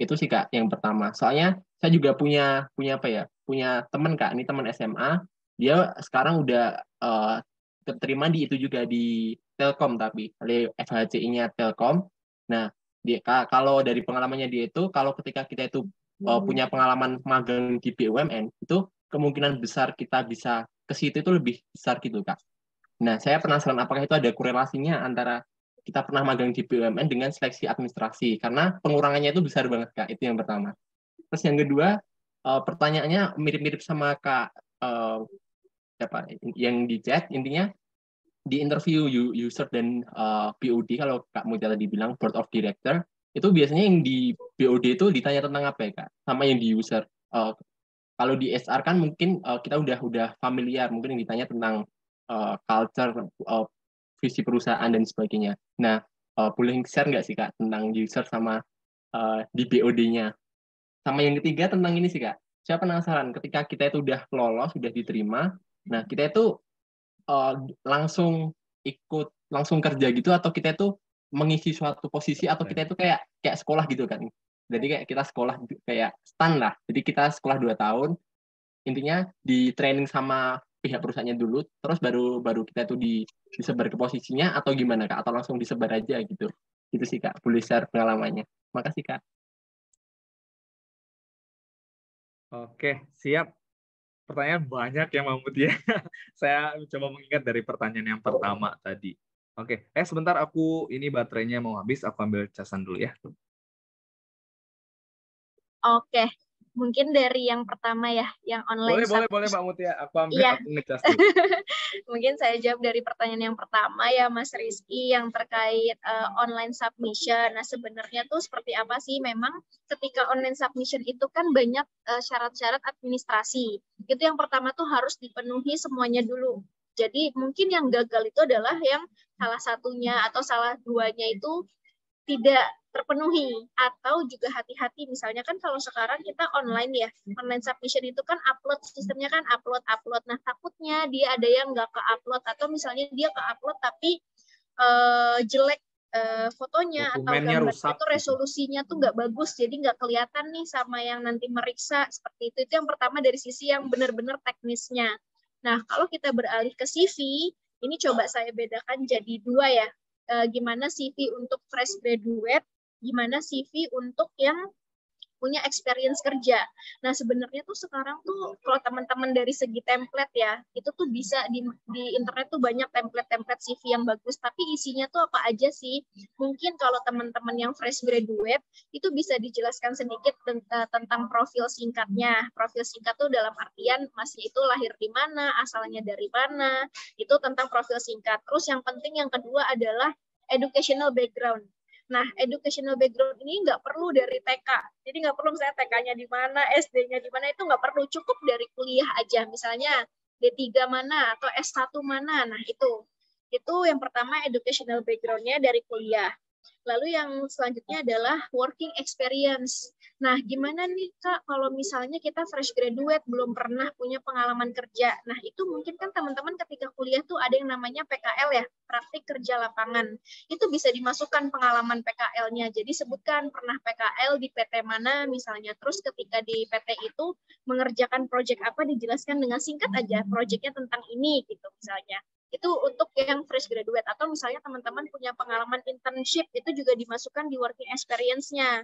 itu sih Kak yang pertama. Soalnya saya juga punya apa ya? Punya teman Kak, ini teman SMA. Dia sekarang udah keterima di itu juga di Telkom tapi oleh FHCI-nya Telkom. Nah, Kalau dari pengalamannya dia itu, kalau ketika kita itu punya pengalaman magang di BUMN, itu kemungkinan besar kita bisa ke situ itu lebih besar gitu, Kak. Nah, saya penasaran apakah itu ada korelasinya antara kita pernah magang di BUMN dengan seleksi administrasi, karena pengurangannya itu besar banget, Kak. Itu yang pertama. Terus yang kedua, pertanyaannya mirip-mirip sama Kak yang di chat, intinya di interview user dan BOD, kalau Kak Mutia tadi bilang board of director, itu biasanya yang di BOD itu ditanya tentang apa ya, Kak? Sama yang di user. Kalau di SR kan mungkin kita udah familiar, mungkin yang ditanya tentang culture, visi perusahaan dan sebagainya. Nah, boleh share nggak sih, Kak, tentang user sama di BOD-nya? Sama yang ketiga tentang ini sih, Kak. Saya penasaran ketika kita itu udah lolos, sudah diterima, nah kita itu langsung kerja gitu, atau kita itu mengisi suatu posisi, atau kita itu kayak sekolah gitu kan. Jadi kayak kita sekolah kayak stan lah. Jadi kita sekolah 2 tahun, intinya di training sama pihak perusahaannya dulu, terus baru kita itu disebar ke posisinya, atau gimana, Kak? Atau langsung disebar aja gitu. Gitu sih, Kak. Boleh share pengalamannya. Makasih, Kak. Oke, siap. Pertanyaan banyak ya, Mahmud ya. Saya coba mengingat dari pertanyaan yang pertama tadi. Oke, sebentar, aku ini baterainya mau habis, aku ambil casan dulu ya. Oke, mungkin dari yang pertama ya, yang online. Boleh Mbak Mutia, aku ambil, iya. aku ngecas dulu. Mungkin saya jawab dari pertanyaan yang pertama ya, Mas Rizky, yang terkait online submission. Nah, sebenarnya tuh seperti apa sih? Memang ketika online submission itu kan banyak syarat-syarat administrasi. Itu yang pertama tuh harus dipenuhi semuanya dulu. Jadi mungkin yang gagal itu adalah yang salah satunya atau salah duanya itu tidak terpenuhi, atau juga hati-hati, misalnya kan kalau sekarang kita online ya, online submission itu kan upload, sistemnya kan upload. Nah, takutnya dia ada yang nggak ke-upload, atau misalnya dia ke-upload tapi jelek fotonya, dokumennya atau gambar rusak, itu resolusinya tuh nggak bagus, jadi nggak kelihatan nih sama yang nanti meriksa, seperti itu. Itu yang pertama dari sisi yang benar-benar teknisnya. Nah, kalau kita beralih ke CV, ini coba saya bedakan jadi 2 ya. Gimana CV untuk fresh graduate, gimana CV untuk yang punya experience kerja. Nah, sebenarnya tuh sekarang tuh kalau teman-teman dari segi template ya, itu tuh bisa di internet tuh banyak template-template CV yang bagus, tapi isinya tuh apa aja sih? Mungkin kalau teman-teman yang fresh graduate, itu bisa dijelaskan sedikit tentang profil singkatnya. Profil singkat tuh dalam artian masnya itu lahir di mana, asalnya dari mana, itu tentang profil singkat. Terus yang penting yang kedua adalah educational background. Nah, educational background ini nggak perlu dari TK. Jadi nggak perlu misalnya TK-nya di mana, SD-nya di mana, itu nggak perlu. Cukup dari kuliah aja. Misalnya D3 mana atau S1 mana. Nah, itu yang pertama, educational background-nya dari kuliah. Lalu yang selanjutnya adalah working experience. Nah, gimana nih, Kak, kalau misalnya kita fresh graduate, belum pernah punya pengalaman kerja. Nah, itu mungkin kan teman-teman ketika kuliah tuh ada yang namanya PKL ya, praktik kerja lapangan. Itu bisa dimasukkan pengalaman PKL-nya. Jadi sebutkan pernah PKL di PT mana misalnya. Terus ketika di PT itu mengerjakan proyek apa, dijelaskan dengan singkat aja, proyeknya tentang ini gitu misalnya. Itu untuk yang fresh graduate. Atau misalnya teman-teman punya pengalaman internship, itu juga dimasukkan di working experience-nya.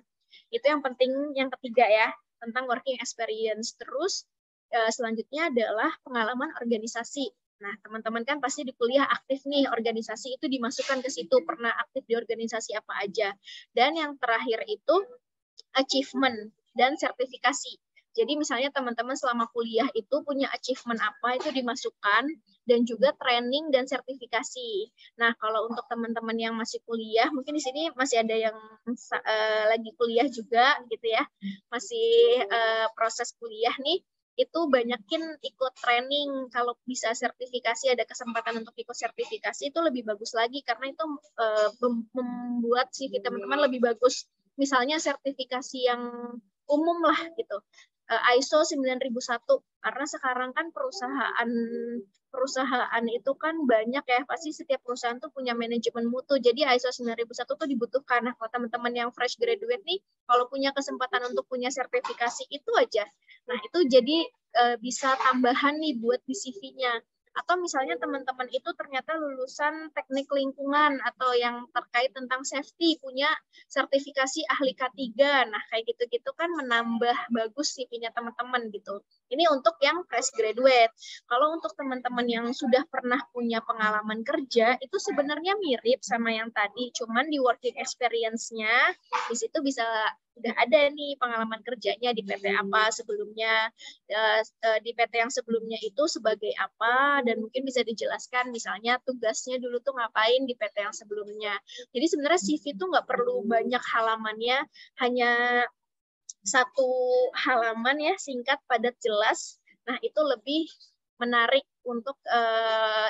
Itu yang penting, yang ketiga ya, tentang working experience. Terus selanjutnya adalah pengalaman organisasi. Nah, teman-teman kan pasti di kuliah aktif nih, organisasi itu dimasukkan ke situ, pernah aktif di organisasi apa aja. Dan yang terakhir itu achievement dan sertifikasi. Jadi misalnya teman-teman selama kuliah itu punya achievement apa, itu dimasukkan, dan juga training dan sertifikasi. Nah, kalau untuk teman-teman yang masih kuliah, mungkin di sini masih ada yang lagi kuliah juga gitu ya, masih proses kuliah nih, itu banyakin ikut training. Kalau bisa sertifikasi, ada kesempatan untuk ikut sertifikasi, itu lebih bagus lagi, karena itu membuat CV teman-teman lebih bagus. Misalnya sertifikasi yang umum lah gitu, ISO 9001, karena sekarang kan perusahaan itu kan banyak ya, pasti setiap perusahaan tuh punya manajemen mutu, jadi ISO 9001 tuh dibutuhkan. Nah, kalau teman-teman yang fresh graduate nih, kalau punya kesempatan untuk punya sertifikasi itu aja, nah itu jadi bisa tambahan nih buat di CV-nya. Atau misalnya teman-teman itu ternyata lulusan teknik lingkungan atau yang terkait tentang safety, punya sertifikasi ahli K3. Nah, kayak gitu-gitu kan menambah bagus CV-nya teman-teman gitu. Ini untuk yang fresh graduate. Kalau untuk teman-teman yang sudah pernah punya pengalaman kerja, itu sebenarnya mirip sama yang tadi, cuman di working experience-nya di situ bisa udah ada nih pengalaman kerjanya di PT apa sebelumnya, di PT yang sebelumnya itu sebagai apa, dan mungkin bisa dijelaskan misalnya tugasnya dulu tuh ngapain di PT yang sebelumnya. Jadi sebenarnya CV itu nggak perlu banyak halamannya, hanya satu halaman ya, singkat, padat, jelas. Nah, itu lebih menarik untuk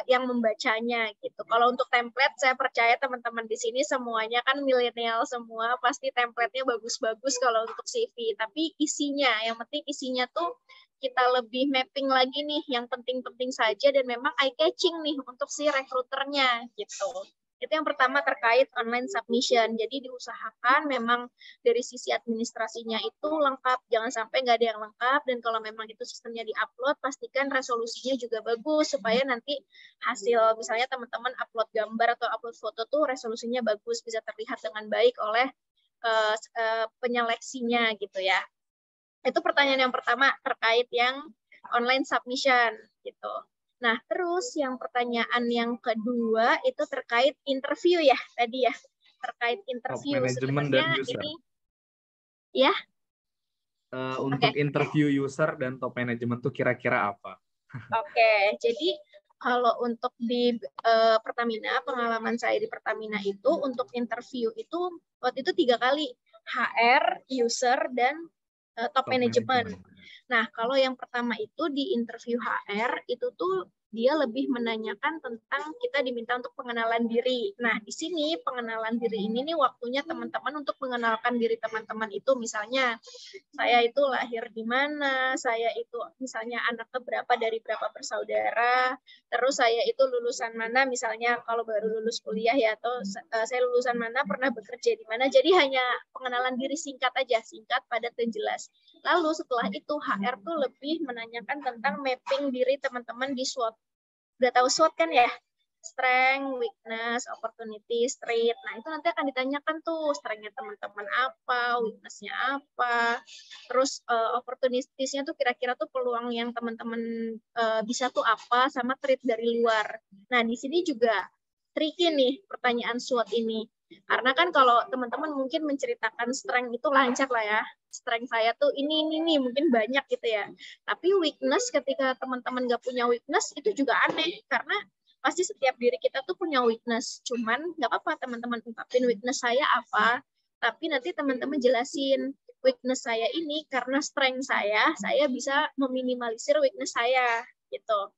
yang membacanya gitu. Kalau untuk template, saya percaya teman-teman di sini semuanya kan milenial semua, pasti template-nya bagus-bagus kalau untuk CV. Tapi isinya, yang penting isinya tuh kita lebih mapping lagi nih, yang penting-penting saja dan memang eye-catching nih untuk si rekruternya gitu. Itu yang pertama terkait online submission. Jadi diusahakan memang dari sisi administrasinya itu lengkap, jangan sampai nggak ada yang lengkap, dan kalau memang itu sistemnya di-upload, pastikan resolusinya juga bagus, supaya nanti hasil, misalnya teman-teman upload gambar atau upload foto tuh resolusinya bagus, bisa terlihat dengan baik oleh penyeleksinya gitu ya. Itu pertanyaan yang pertama terkait yang online submission gitu. Nah, terus yang pertanyaan yang kedua itu terkait interview ya, tadi ya, terkait interview. Sebenarnya ini, ya. Untuk interview user dan top management tuh kira-kira apa? Oke, jadi kalau untuk di Pertamina, pengalaman saya di Pertamina itu, untuk interview itu, waktu itu 3 kali, HR, user, dan top management. Nah, kalau yang pertama itu di interview HR, itu tuh dia lebih menanyakan tentang kita diminta untuk pengenalan diri. Nah, di sini pengenalan diri ini nih waktunya teman-teman untuk mengenalkan diri teman-teman itu. Misalnya, saya itu lahir di mana, saya itu misalnya anak keberapa dari berapa bersaudara, terus saya itu lulusan mana, misalnya kalau baru lulus kuliah ya, atau saya lulusan mana, pernah bekerja di mana. Jadi hanya pengenalan diri singkat aja, singkat, padat, dan jelas. Lalu setelah itu HR tuh lebih menanyakan tentang mapping diri teman-teman di SWOT. Udah tahu SWOT kan ya? Strength, weakness, opportunity, strength. Nah, itu nanti akan ditanyakan tuh strength-nya teman-teman apa, weakness-nya apa, terus opportunities-nya tuh kira-kira tuh peluang yang teman-teman bisa tuh apa, sama trait dari luar. Nah, di sini juga tricky nih pertanyaan SWOT ini. Karena kan kalau teman-teman mungkin menceritakan strength itu lancar lah ya. Strength saya tuh ini mungkin banyak gitu ya. Tapi weakness, ketika teman-teman nggak punya weakness, itu juga aneh. Karena pasti setiap diri kita tuh punya weakness. Cuman nggak apa-apa teman-teman ungkapin weakness saya apa. Tapi nanti teman-teman jelasin, weakness saya ini karena strength saya bisa meminimalisir weakness saya gitu.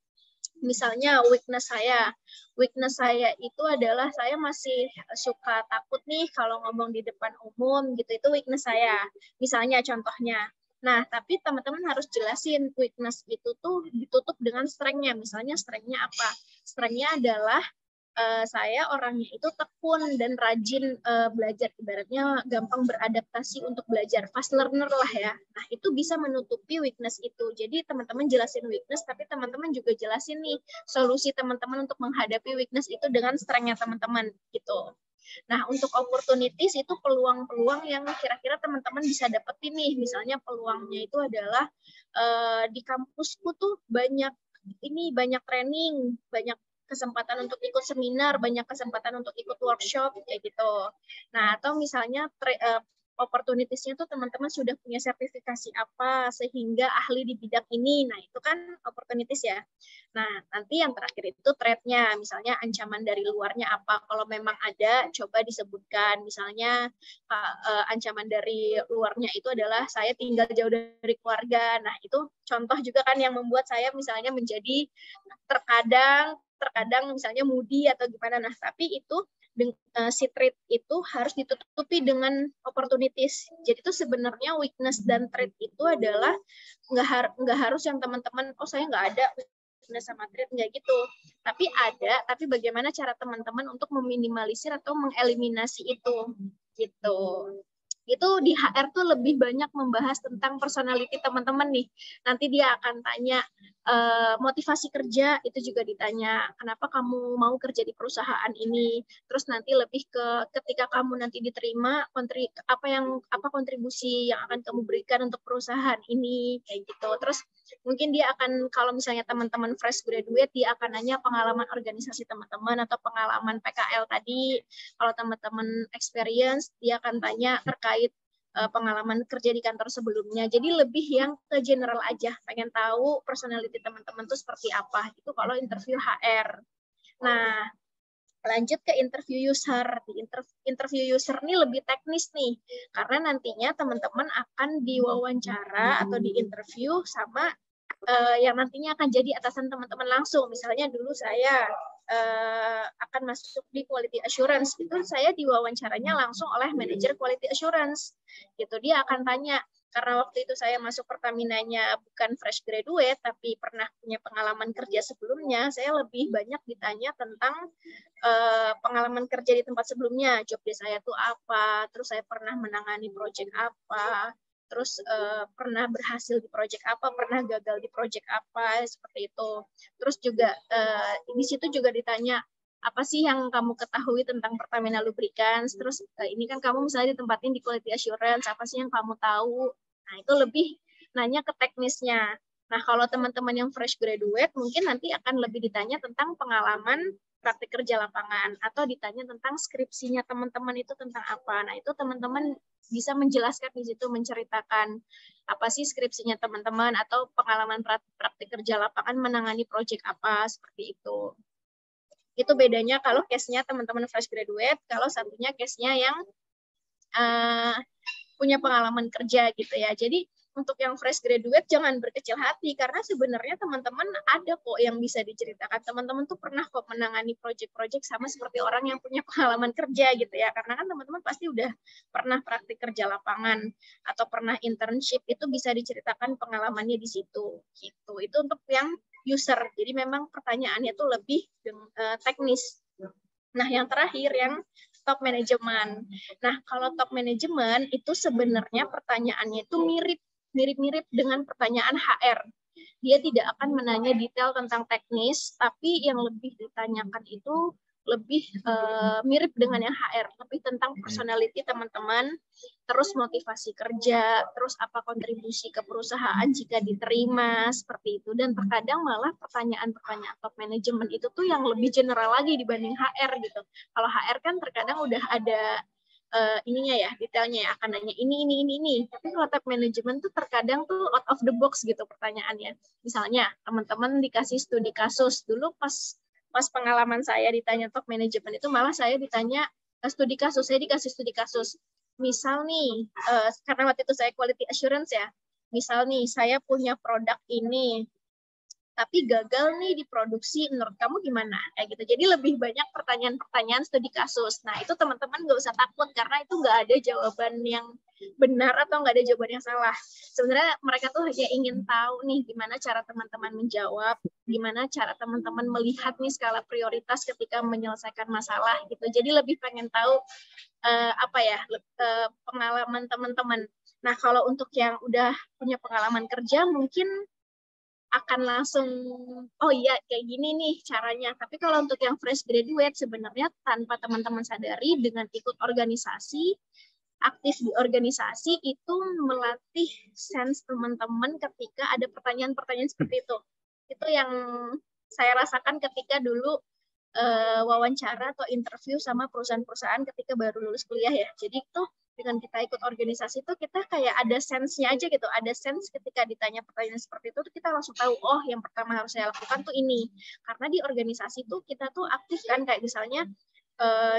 Misalnya weakness saya itu adalah saya masih suka takut nih kalau ngomong di depan umum gitu, itu weakness saya. Misalnya contohnya. Nah, tapi teman-teman harus jelasin weakness itu tuh ditutup dengan strength-nya. Misalnya strength-nya apa? Strength-nya adalah saya orangnya itu tekun dan rajin belajar, ibaratnya gampang beradaptasi untuk belajar, fast learner lah ya. Nah, itu bisa menutupi weakness itu. Jadi teman-teman jelasin weakness, tapi teman-teman juga jelasin nih solusi teman-teman untuk menghadapi weakness itu dengan strength-nya teman-teman gitu. Nah, untuk opportunities itu peluang-peluang yang kira-kira teman-teman bisa dapetin nih. Misalnya peluangnya itu adalah di kampusku tuh banyak training, banyak kesempatan untuk ikut seminar, banyak kesempatan untuk ikut workshop, kayak gitu. Nah, atau misalnya opportunities-nya tuh teman-teman sudah punya sertifikasi apa, sehingga ahli di bidang ini. Nah, itu kan opportunities ya. Nah, nanti yang terakhir itu threat-nya, misalnya ancaman dari luarnya apa. Kalau memang ada, coba disebutkan. Misalnya, ancaman dari luarnya itu adalah saya tinggal jauh dari keluarga. Nah, itu contoh juga kan yang membuat saya misalnya menjadi terkadang misalnya moody atau gimana. Nah, tapi itu si trait itu harus ditutupi dengan opportunities. Jadi itu sebenarnya weakness dan trait itu adalah nggak harus yang teman-teman, oh saya nggak ada weakness sama trait, nggak gitu. Tapi ada, tapi bagaimana cara teman-teman untuk meminimalisir atau mengeliminasi itu gitu. Itu di HR tuh lebih banyak membahas tentang personality teman-teman nih. Nanti dia akan tanya motivasi kerja itu juga ditanya, kenapa kamu mau kerja di perusahaan ini. Terus nanti lebih ke ketika kamu nanti diterima, apa kontribusi yang akan kamu berikan untuk perusahaan ini, kayak gitu. Terus mungkin dia akan, kalau misalnya teman-teman fresh graduate, dia akan nanya pengalaman organisasi teman-teman atau pengalaman PKL tadi. Kalau teman-teman experience, dia akan tanya terkait pengalaman kerja di kantor sebelumnya. Jadi lebih yang ke general aja, pengen tahu personality teman-teman tuh seperti apa. Itu kalau interview HR. Nah, lanjut ke interview user. Di interview user ini lebih teknis nih, karena nantinya teman-teman akan diwawancara atau di interview sama yang nantinya akan jadi atasan teman-teman langsung. Misalnya dulu saya akan masuk di quality assurance, itu saya diwawancaranya langsung oleh manajer quality assurance. Gitu, dia akan tanya, karena waktu itu saya masuk Pertamina-nya bukan fresh graduate, tapi pernah punya pengalaman kerja sebelumnya, saya lebih banyak ditanya tentang pengalaman kerja di tempat sebelumnya, job desk saya tuh apa, terus saya pernah menangani project apa, terus pernah berhasil di project apa, pernah gagal di project apa, seperti itu. Terus juga di situ juga ditanya, apa sih yang kamu ketahui tentang Pertamina Lubricants, terus ini kan kamu misalnya ditempatin di quality assurance, apa sih yang kamu tahu. Nah, itu lebih nanya ke teknisnya. Nah, kalau teman-teman yang fresh graduate, mungkin nanti akan lebih ditanya tentang pengalaman praktik kerja lapangan, atau ditanya tentang skripsinya teman-teman itu tentang apa. Nah, itu teman-teman bisa menjelaskan di situ, menceritakan apa sih skripsinya teman-teman, atau pengalaman praktik kerja lapangan menangani proyek apa, seperti itu. Itu bedanya kalau case-nya teman-teman fresh graduate, kalau satunya case-nya yang punya pengalaman kerja gitu ya. Jadi untuk yang fresh graduate jangan berkecil hati, karena sebenarnya teman-teman ada kok yang bisa diceritakan. Teman-teman tuh pernah kok menangani proyek-proyek sama seperti orang yang punya pengalaman kerja gitu ya. Karena kan teman-teman pasti udah pernah praktik kerja lapangan atau pernah internship, itu bisa diceritakan pengalamannya di situ gitu. Itu untuk yang user. Jadi memang pertanyaannya tuh lebih teknis. Nah, yang terakhir yang top management. Nah, kalau top management itu sebenarnya pertanyaannya itu mirip-mirip dengan pertanyaan HR. Dia tidak akan menanya detail tentang teknis, tapi yang lebih ditanyakan itu lebih mirip dengan yang HR, lebih tentang personality teman-teman, terus motivasi kerja, terus apa kontribusi ke perusahaan jika diterima, seperti itu. Dan terkadang malah pertanyaan-pertanyaan top management itu tuh yang lebih general lagi dibanding HR gitu. Kalau HR kan terkadang udah ada ininya ya, detailnya ya, akan nanya ini. Tapi kalau top management tuh terkadang tuh out of the box gitu pertanyaannya. Misalnya teman-teman dikasih studi kasus, dulu pas pengalaman saya ditanya top management itu malah saya ditanya studi kasus, saya dikasih studi kasus. Misal nih, karena waktu itu saya quality assurance ya, misal nih saya punya produk ini, tapi gagal nih diproduksi, menurut kamu gimana? Kayak gitu. Jadi lebih banyak pertanyaan-pertanyaan studi kasus. Nah, itu teman-teman nggak usah takut, karena itu nggak ada jawaban yang benar atau nggak ada jawaban yang salah. Sebenarnya mereka tuh hanya ingin tahu nih gimana cara teman-teman menjawab, gimana cara teman-teman melihat nih skala prioritas ketika menyelesaikan masalah gitu. Jadi lebih pengen tahu pengalaman teman-teman. Nah, kalau untuk yang udah punya pengalaman kerja mungkin akan langsung, oh iya kayak gini nih caranya. Tapi kalau untuk yang fresh graduate sebenarnya tanpa teman-teman sadari, dengan ikut organisasi, aktif di organisasi, itu melatih sense teman-teman ketika ada pertanyaan-pertanyaan seperti itu. Itu yang saya rasakan ketika dulu wawancara atau interview sama perusahaan-perusahaan ketika baru lulus kuliah ya. Jadi itu dengan kita ikut organisasi itu kita kayak ada sense-nya aja gitu. Ada sense ketika ditanya pertanyaan seperti itu kita langsung tahu, oh yang pertama harus saya lakukan tuh ini. Karena di organisasi tuh kita tuh aktif kan, kayak misalnya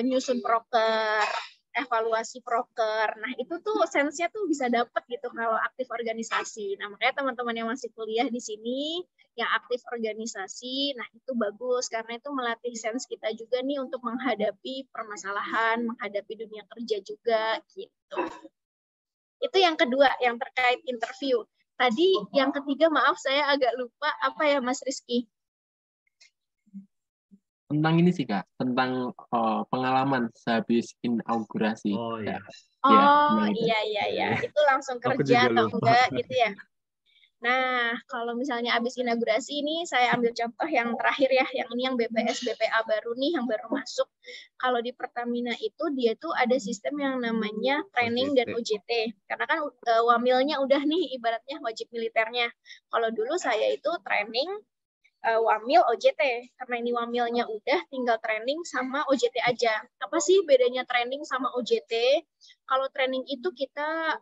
nyusun proker, evaluasi proker. Nah, itu tuh sense-nya tuh bisa dapet gitu kalau aktif organisasi. Nah, makanya teman-teman yang masih kuliah di sini, yang aktif organisasi, nah itu bagus karena itu melatih sense kita juga nih untuk menghadapi permasalahan, menghadapi dunia kerja juga gitu. Itu yang kedua, yang terkait interview. Tadi yang ketiga, maaf saya agak lupa, apa ya Mas Rizky? Tentang ini sih Kak, tentang pengalaman sehabis inaugurasi. Oh iya. Oh iya. Itu langsung kerja atau enggak gitu ya? Nah, kalau misalnya habis inaugurasi ini, saya ambil contoh yang terakhir ya, yang ini yang BPS BPA baru nih, yang baru masuk. Kalau di Pertamina itu, dia tuh ada sistem yang namanya training dan OJT. Karena kan wamilnya udah nih, ibaratnya wajib militernya. Kalau dulu saya itu training, wamil, OJT. Karena ini wamilnya udah, tinggal training sama OJT aja. Apa sih bedanya training sama OJT? Kalau training itu kita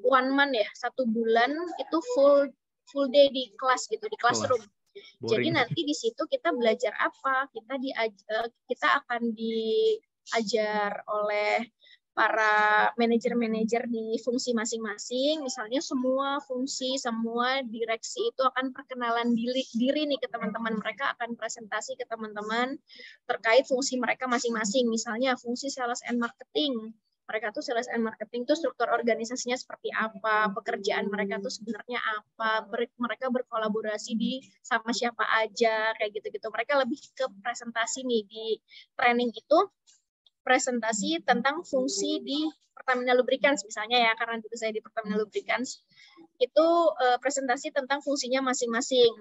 one month ya, 1 bulan itu full day di kelas gitu, di classroom. Jadi nanti di situ kita belajar apa? Kita akan diajar oleh para manajer-manajer di fungsi masing-masing. Misalnya semua fungsi, semua direksi itu akan perkenalan diri nih ke teman-teman. Mereka akan presentasi ke teman-teman terkait fungsi mereka masing-masing. Misalnya fungsi sales and marketing. Mereka tuh sales and marketing tuh struktur organisasinya seperti apa, pekerjaan mereka tuh sebenarnya apa, mereka berkolaborasi sama siapa aja, kayak gitu-gitu. Mereka lebih ke presentasi nih di training itu, presentasi tentang fungsi di Pertamina Lubricants misalnya ya, karena dulu saya di Pertamina Lubricants, itu presentasi tentang fungsinya masing-masing.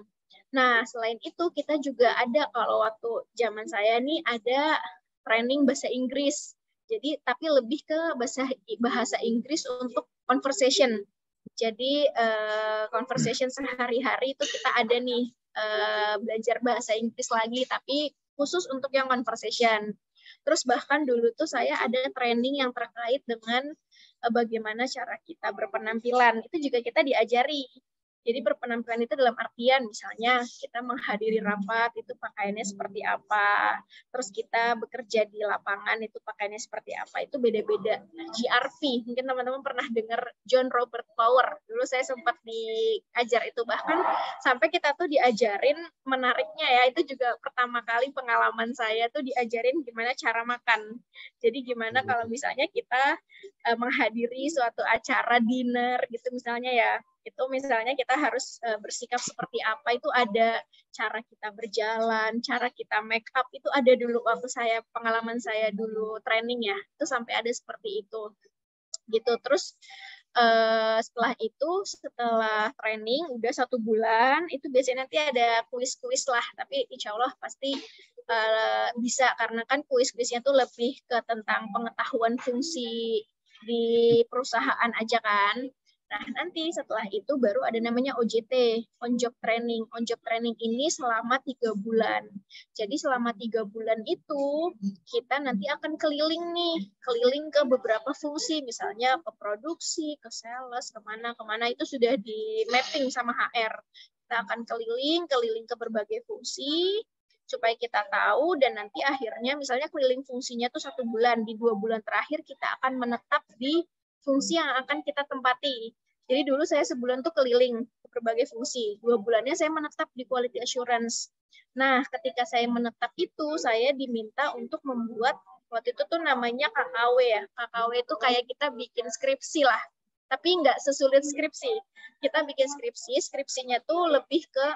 Nah, selain itu kita juga ada, kalau waktu zaman saya nih ada training bahasa Inggris. Jadi tapi lebih ke bahasa Inggris untuk conversation. Jadi conversation sehari-hari itu kita ada nih belajar bahasa Inggris lagi, tapi khusus untuk yang conversation. Terus bahkan dulu tuh saya ada training yang terkait dengan bagaimana cara kita berpenampilan. Itu juga kita diajari. Jadi berpenampilan itu dalam artian misalnya kita menghadiri rapat itu pakaiannya seperti apa, terus kita bekerja di lapangan itu pakaiannya seperti apa, itu beda-beda. GRP, mungkin teman-teman pernah dengar John Robert Power, dulu saya sempat diajar itu, bahkan sampai kita tuh diajarin, menariknya ya, itu juga pertama kali pengalaman saya tuh diajarin gimana cara makan. Jadi gimana kalau misalnya kita menghadiri suatu acara dinner gitu misalnya ya, itu misalnya kita harus bersikap seperti apa, itu ada cara kita berjalan, cara kita make up, itu ada dulu waktu pengalaman saya dulu training ya, itu sampai ada seperti itu gitu. Terus setelah training udah 1 bulan, itu biasanya nanti ada kuis-kuis lah, tapi insya Allah pasti bisa, karena kan kuis-kuisnya tuh lebih ke tentang pengetahuan fungsi di perusahaan aja kan. Nah, nanti setelah itu baru ada namanya OJT, on job training. On job training ini selama 3 bulan. Jadi selama 3 bulan itu kita nanti akan keliling ke beberapa fungsi, misalnya ke produksi, ke sales, kemana itu sudah di mapping sama HR. Kita akan keliling ke berbagai fungsi supaya kita tahu, dan nanti akhirnya misalnya keliling fungsinya tuh 1 bulan, di 2 bulan terakhir kita akan menetap di fungsi yang akan kita tempati. Jadi dulu saya sebulan tuh keliling ke berbagai fungsi. 2 bulannya saya menetap di quality assurance. Nah, ketika saya menetap itu, saya diminta untuk membuat, waktu itu tuh namanya KKW ya. KKW itu kayak kita bikin skripsi lah. Tapi nggak sesulit skripsi. Kita bikin skripsinya tuh lebih ke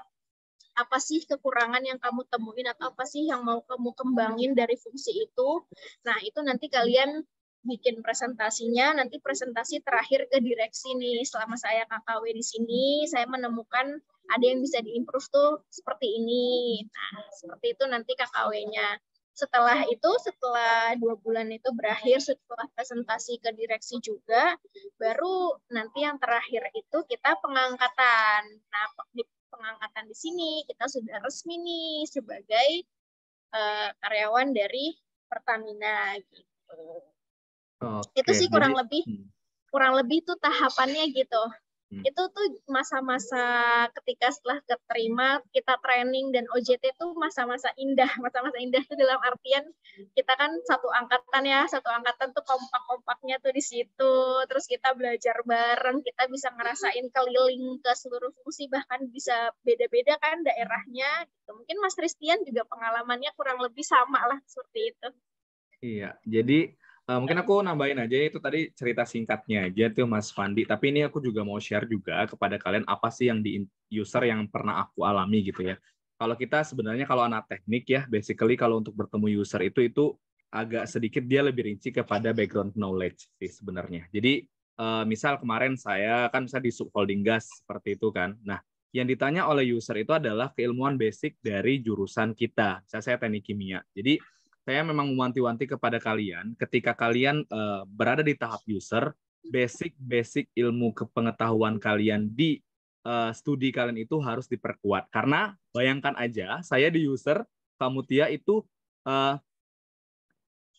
apa sih kekurangan yang kamu temuin, atau apa sih yang mau kamu kembangin dari fungsi itu. Nah, itu nanti kalian bikin presentasinya, nanti presentasi terakhir ke direksi nih. Selama saya KKW di sini, saya menemukan ada yang bisa diimprove tuh seperti ini. Nah, seperti itu nanti KKW-nya. Setelah 2 bulan itu berakhir, setelah presentasi ke direksi juga, baru nanti yang terakhir itu kita pengangkatan. Nah, di pengangkatan di sini kita sudah resmi nih sebagai karyawan dari Pertamina gitu. Itu sih kurang lebih tuh tahapannya gitu. Itu tuh masa-masa ketika setelah keterima kita training dan OJT tuh masa-masa indah. Masa-masa indah tuh dalam artian kita kan satu angkatan tuh kompak-kompaknya tuh di situ. Terus kita belajar bareng, kita bisa ngerasain keliling ke seluruh fungsi, bahkan bisa beda-beda kan daerahnya gitu. Mungkin Mas Christian juga pengalamannya kurang lebih sama lah seperti itu. Iya, jadi mungkin aku nambahin aja, itu tadi cerita singkatnya aja tuh Mas Fandi, tapi ini aku juga mau share juga kepada kalian apa sih yang di user yang pernah aku alami gitu ya. Kalau kita sebenarnya kalau anak teknik ya, basically kalau untuk bertemu user itu agak sedikit dia lebih rinci kepada background knowledge sih sebenarnya. Jadi misal kemarin saya kan bisa di subholding gas seperti itu kan. Nah, yang ditanya oleh user itu adalah keilmuan basic dari jurusan kita. Misalnya saya teknik kimia. Jadi saya memang mewanti-wanti kepada kalian, ketika kalian berada di tahap user, basic ilmu kepengetahuan kalian di studi kalian itu harus diperkuat. Karena bayangkan aja, saya di user, Kamutia itu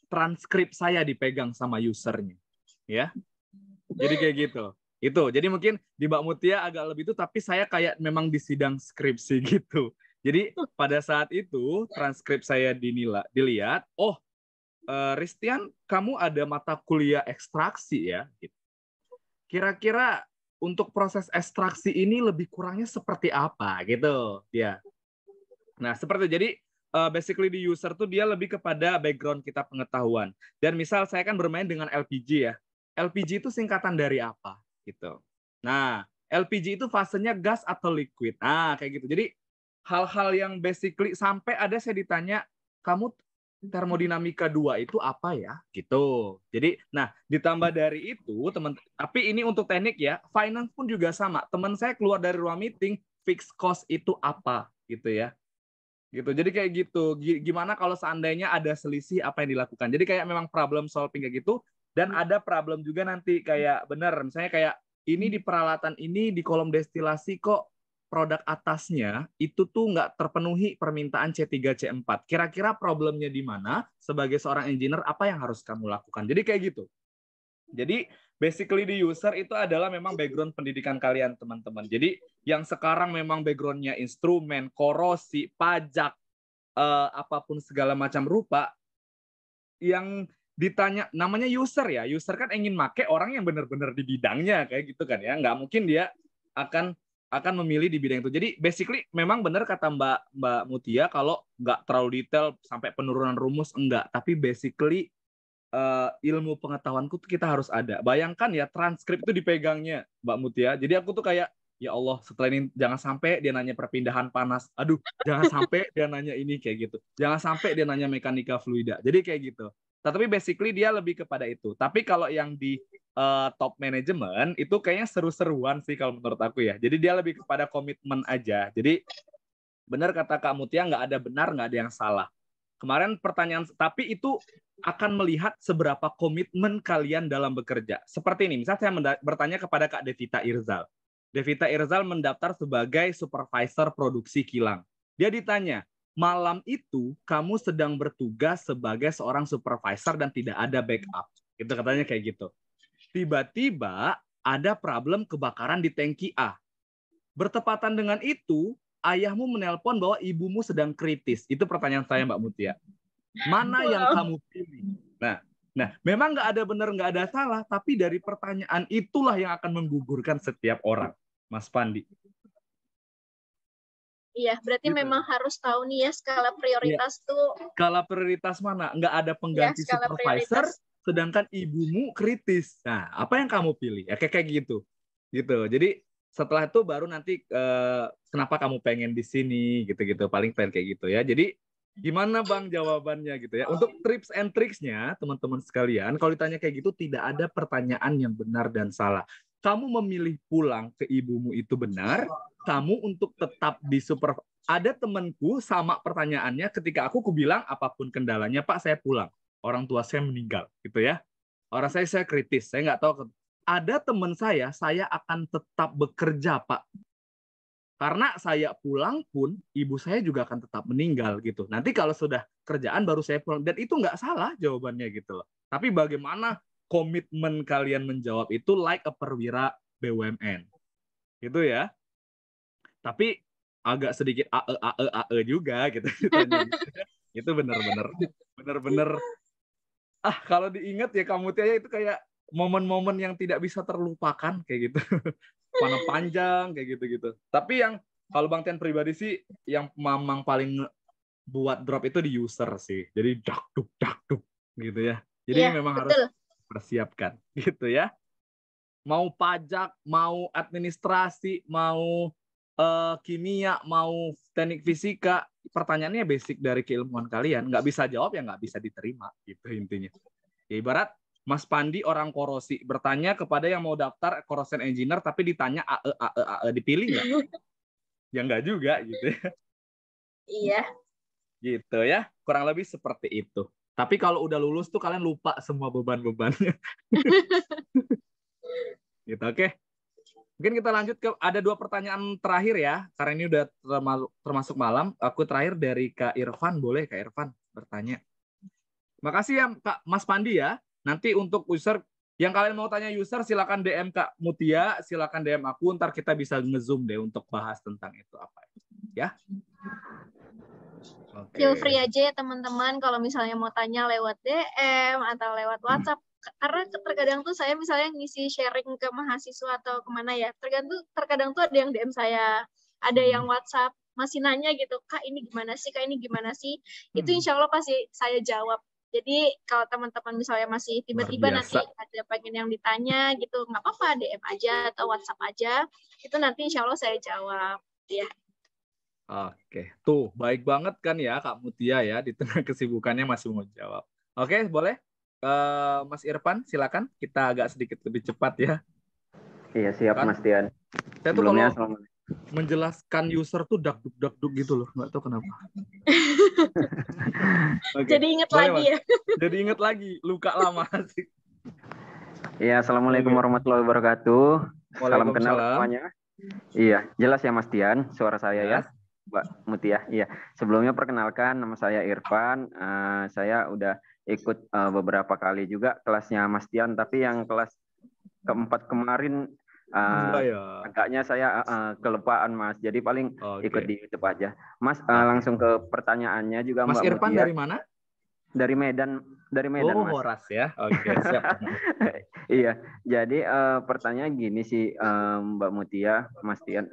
transkrip saya dipegang sama usernya, ya. Jadi kayak gitu. Itu. Jadi mungkin di Mbak Mutia agak lebih itu, tapi saya kayak memang di sidang skripsi gitu. Jadi pada saat itu transkrip saya dilihat, oh Ristian, kamu ada mata kuliah ekstraksi ya. Kira-kira untuk proses ekstraksi ini lebih kurangnya seperti apa gitu, ya. Nah seperti itu. Jadi basically di user tuh dia lebih kepada background kita pengetahuan. Dan misal saya kan bermain dengan LPG ya. LPG itu singkatan dari apa gitu. Nah LPG itu fasenya gas atau liquid. Nah kayak gitu. Jadi hal-hal yang basically sampai ada saya ditanya, kamu termodinamika 2 itu apa ya? Gitu. Jadi, nah ditambah dari itu, tapi ini untuk teknik ya, finance pun juga sama. Teman saya keluar dari ruang meeting, fixed cost itu apa? Gitu ya. Gitu. Jadi kayak gitu. Gimana kalau seandainya ada selisih apa yang dilakukan? Jadi kayak memang problem solving kayak gitu. Dan ada problem juga nanti kayak benar, misalnya kayak ini di peralatan ini di kolom destilasi kok produk atasnya itu tuh nggak terpenuhi permintaan C3, C4. Kira-kira problemnya di mana? Sebagai seorang engineer, apa yang harus kamu lakukan? Jadi kayak gitu. Jadi basically di user itu adalah memang background pendidikan kalian, teman-teman. Jadi yang sekarang memang background-nya instrumen, korosi, pajak, apapun segala macam rupa, yang ditanya, namanya user ya. User kan ingin make orang yang benar-benar di bidangnya, kayak gitu kan ya. Nggak mungkin dia akan memilih di bidang itu. Jadi basically memang benar kata Mbak Mutia kalau nggak terlalu detail sampai penurunan rumus enggak, tapi basically ilmu pengetahuanku tuh kita harus ada. Bayangkan ya transkrip itu dipegangnya Mbak Mutia. Jadi aku tuh kayak ya Allah, setelah ini jangan sampai dia nanya perpindahan panas. Aduh, jangan sampai dia nanya ini kayak gitu. Jangan sampai dia nanya mekanika fluida. Jadi kayak gitu. Tapi basically dia lebih kepada itu. Tapi kalau yang di top manajemen itu kayaknya seru-seruan sih kalau menurut aku ya. Jadi dia lebih kepada komitmen aja. Jadi benar kata Kak Mutia, nggak ada benar, nggak ada yang salah. Kemarin pertanyaan, tapi itu akan melihat seberapa komitmen kalian dalam bekerja. Seperti ini, misalnya saya bertanya kepada Kak Devita Irzal. Devita Irzal mendaftar sebagai supervisor produksi kilang. Dia ditanya, malam itu kamu sedang bertugas sebagai seorang supervisor dan tidak ada backup. Itu katanya kayak gitu. Tiba-tiba ada problem kebakaran di tangki A. Bertepatan dengan itu, ayahmu menelpon bahwa ibumu sedang kritis. Itu pertanyaan saya, Mbak Mutia. Mana yang kamu pilih? Nah, memang nggak ada benar, nggak ada salah, tapi dari pertanyaan itulah yang akan menggugurkan setiap orang, Mas Pandi. Iya, berarti gitu. Memang harus tahu nih ya skala prioritas tuh. Skala prioritas mana? Nggak ada pengganti ya, supervisor, sedangkan ibumu kritis. Nah, apa yang kamu pilih? Ya kayak gitu. Jadi setelah itu baru nanti kenapa kamu pengen di sini gitu-gitu. Paling pengen kayak gitu ya. Jadi gimana Bang jawabannya gitu ya. Untuk tips and tricksnya teman-teman sekalian, kalau ditanya kayak gitu tidak ada pertanyaan yang benar dan salah. Kamu memilih pulang ke ibumu itu benar, kamu untuk tetap di ada temanku sama pertanyaannya ketika aku bilang apapun kendalanya Pak saya pulang. Orang tua saya meninggal gitu ya. Orang saya kritis, saya nggak tahu. Ada teman saya akan tetap bekerja Pak. Karena saya pulang pun ibu saya juga akan tetap meninggal gitu. Nanti kalau sudah kerjaan baru saya pulang, dan itu nggak salah jawabannya gitu loh. Tapi bagaimana komitmen kalian menjawab itu like a perwira BUMN gitu ya. Tapi agak sedikit AE juga gitu. Itu benar-benar kalau diingat ya kamu Tia itu kayak momen-momen yang tidak bisa terlupakan kayak gitu. Mana panjang kayak gitu-gitu. Tapi yang kalau Bang Tian pribadi sih yang memang paling buat drop itu di user sih. Jadi dakduk gitu ya. Jadi ya, memang betul. Harus persiapkan gitu ya. Mau pajak, mau administrasi, mau kimia, mau teknik fisika, pertanyaannya basic dari keilmuan kalian. Nggak bisa jawab ya nggak bisa diterima gitu intinya. Ya ibarat Mas Pandi orang Korosi bertanya kepada yang mau daftar corrosion engineer tapi ditanya AE dipilih nggak? Ya nggak juga gitu ya. Iya. Gitu ya, kurang lebih seperti itu. Tapi kalau udah lulus tuh kalian lupa semua beban-bebannya. Gitu, oke. Mungkin kita lanjut ke ada 2 pertanyaan terakhir ya, karena ini udah termasuk malam. Aku terakhir dari Kak Irfan, boleh Kak Irfan bertanya? Makasih ya Kak Mas Pandi ya. Nanti untuk user yang kalian mau tanya user silakan DM Kak Mutia, silakan DM aku, ntar kita bisa nge-zoom deh untuk bahas tentang itu apa ya. Okay. Feel free aja ya teman-teman kalau misalnya mau tanya lewat DM atau lewat WhatsApp. Karena terkadang tuh saya misalnya ngisi sharing ke mahasiswa atau kemana ya, terkadang tuh ada yang DM saya, ada yang WhatsApp masih nanya gitu, Kak ini gimana sih, Kak ini gimana sih, itu insya Allah pasti saya jawab. Jadi kalau teman-teman misalnya masih tiba-tiba nanti ada pengen yang ditanya gitu, nggak apa-apa, DM aja atau WhatsApp aja, itu nanti insya Allah saya jawab ya. Oke, tuh baik banget kan ya Kak Mutia ya, di tengah kesibukannya masih mau jawab. Oke, boleh? Mas Irfan, silakan. Kita agak sedikit lebih cepat ya. Iya, siap kan? Mas Tian. Saya tuh kalau menjelaskan user tuh dakduk gitu loh, nggak tahu kenapa. Okay. Jadi ingat lagi ya. Jadi ingat lagi, luka lama sih. Iya, assalamualaikum warahmatullahi wabarakatuh. Salam kenal semuanya. Iya, jelas ya Mas Tian, suara saya ya, Mbak Mutia. Iya, sebelumnya perkenalkan, nama saya Irfan. Saya udah ikut beberapa kali juga kelasnya Mas Tian, tapi yang kelas keempat kemarin agaknya saya kelupaan Mas, jadi paling ikut di YouTube aja. Mas, langsung ke pertanyaannya juga Mas Mbak Irfan Mutia. dari mana? Dari Medan Mas. Horas ya. Oke, siap. Iya, jadi pertanyaan gini sih Mbak Mutia, Mas Tian,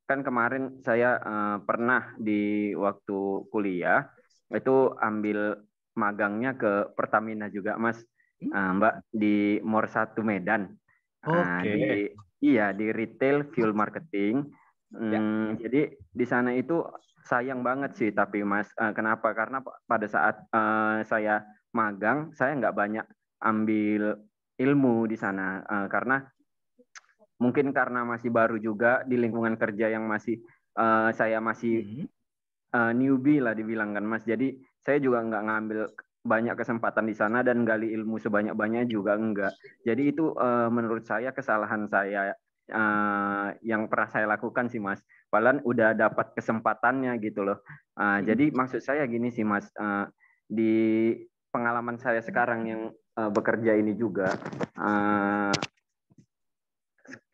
kan kemarin saya pernah di waktu kuliah itu ambil magangnya ke Pertamina juga Mas, Mbak, di Mor 1 Medan. Di retail fuel marketing. Jadi di sana itu sayang banget sih, tapi Mas, kenapa? Karena pada saat saya magang, saya nggak banyak ambil ilmu di sana, karena mungkin karena masih baru juga di lingkungan kerja yang masih saya masih newbie lah dibilang kan Mas. Jadi saya juga nggak ngambil banyak kesempatan di sana dan gali ilmu sebanyak-banyaknya juga enggak. Jadi itu menurut saya kesalahan saya yang pernah saya lakukan sih Mas. Padahal udah dapat kesempatannya gitu loh. Jadi maksud saya gini sih Mas, di pengalaman saya sekarang yang bekerja ini juga,